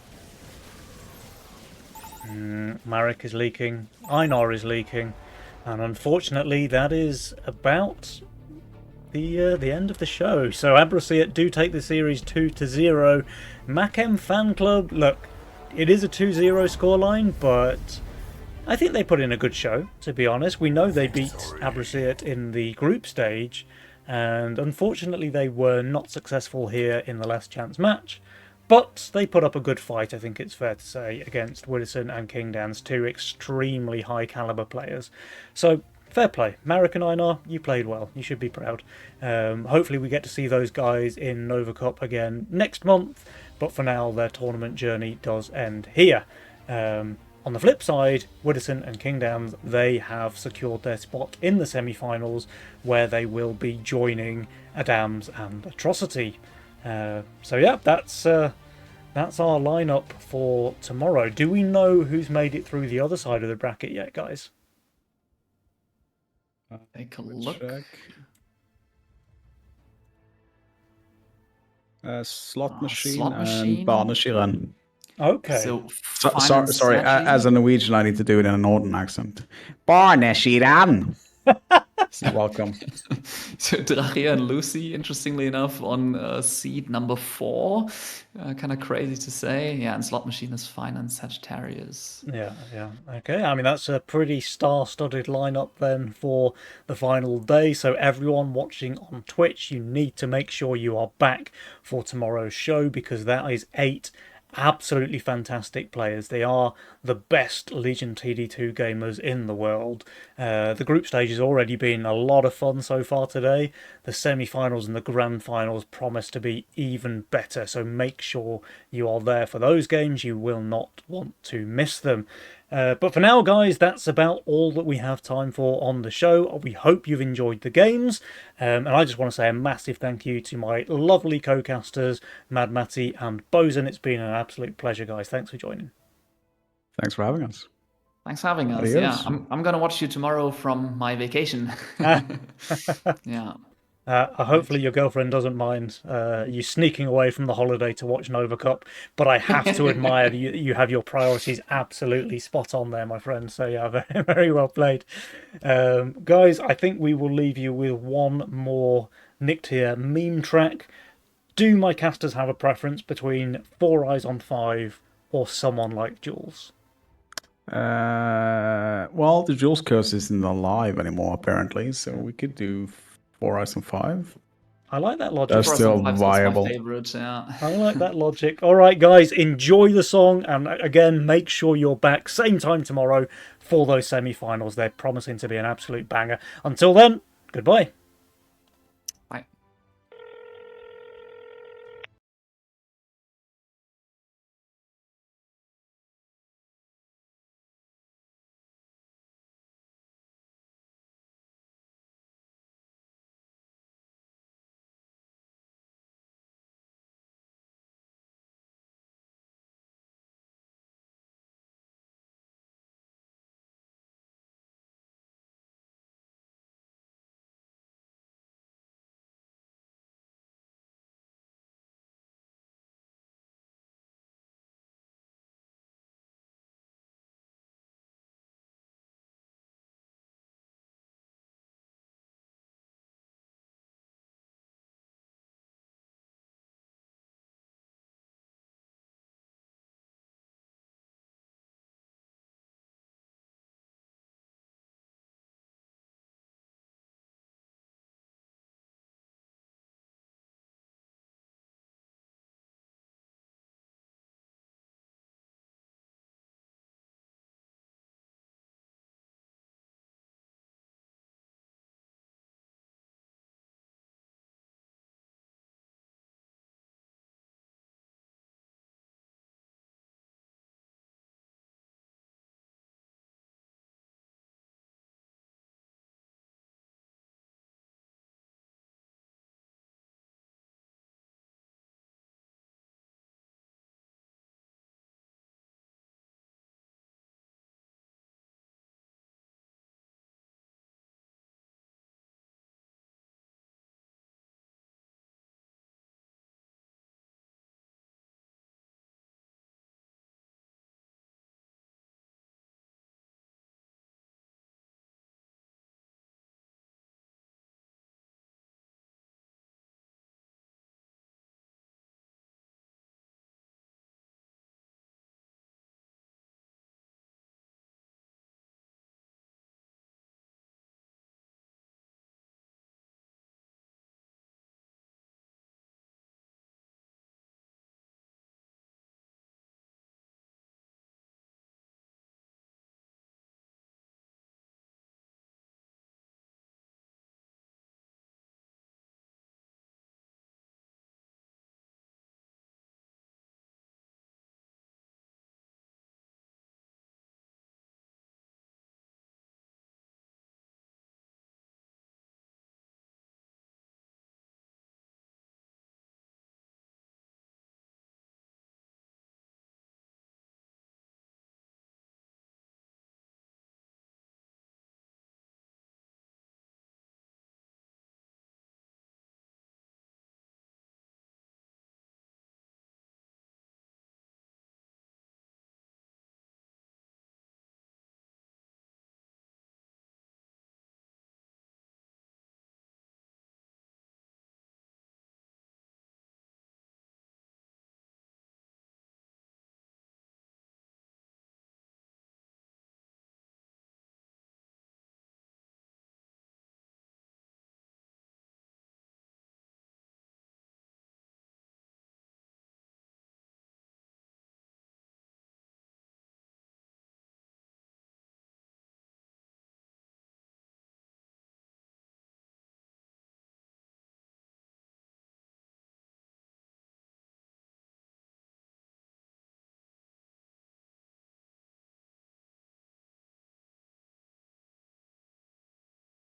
Marek is leaking. Einar is leaking. And unfortunately, that is about the end of the show. So Abraceit do take the series 2-0. Machem Fan Club, look, it is a 2-0 scoreline, but I think they put in a good show, to be honest. We know they beat Abraceit in the group stage, and unfortunately they were not successful here in the last chance match. But they put up a good fight, I think it's fair to say, against Widdowson and Kingdance, two extremely high caliber players. So, fair play. Marek and Einar, you played well. You should be proud. Hopefully we get to see those guys in Nova Cup again next month, but for now their tournament journey does end here. On On the flip side, Widdowson and Kingdowns, they have secured their spot in the semi-finals, where they will be joining Adams and Atrocity. So yeah, that's our lineup for tomorrow. Do we know who's made it through the other side of the bracket yet, guys? Take a look. Slot Machine Slot and Machine. Barneshiren. Okay. So, Sorry, as a Norwegian, I need to do it in a northern accent. Barneshiren. Welcome. So Drachia and Lucy, interestingly enough, on seed number 4. Kind of crazy to say. Yeah, and Slot Machine is Finance Sagittarius. Yeah. Okay, I mean, that's a pretty star-studded lineup then for the final day. So everyone watching on Twitch, you need to make sure you are back for tomorrow's show, because that is 8 absolutely fantastic players. They are the best Legion TD2 gamers in the world. The group stage has already been a lot of fun so far today. The semi-finals and the grand finals promise to be even better, so make sure you are there for those games. You will not want to miss them. But for now, guys, that's about all that we have time for on the show. We hope you've enjoyed the games. And I just want to say a massive thank you to my lovely co-casters, Mad Matty and Bosun. It's been an absolute pleasure, guys. Thanks for joining. Thanks for having us. Thanks for having us. Adios. Yeah, I'm going to watch you tomorrow from my vacation. Yeah. Hopefully your girlfriend doesn't mind you sneaking away from the holiday to watch Nova Cup, but I have to admire that you have your priorities absolutely spot on there, my friend. So yeah, very, very well played. Guys, I think we will leave you with one more Nick Tier meme track. Do my casters have a preference between 4 Eyes on 5 or someone like Jules? Well, the Jules curse isn't alive anymore, apparently, so we could do 4 Eyes on 5. I like that logic. That's still My viable. favorite, yeah. I like that logic. All right, guys, enjoy the song. And again, make sure you're back same time tomorrow for those semi-finals. They're promising to be an absolute banger. Until then, goodbye.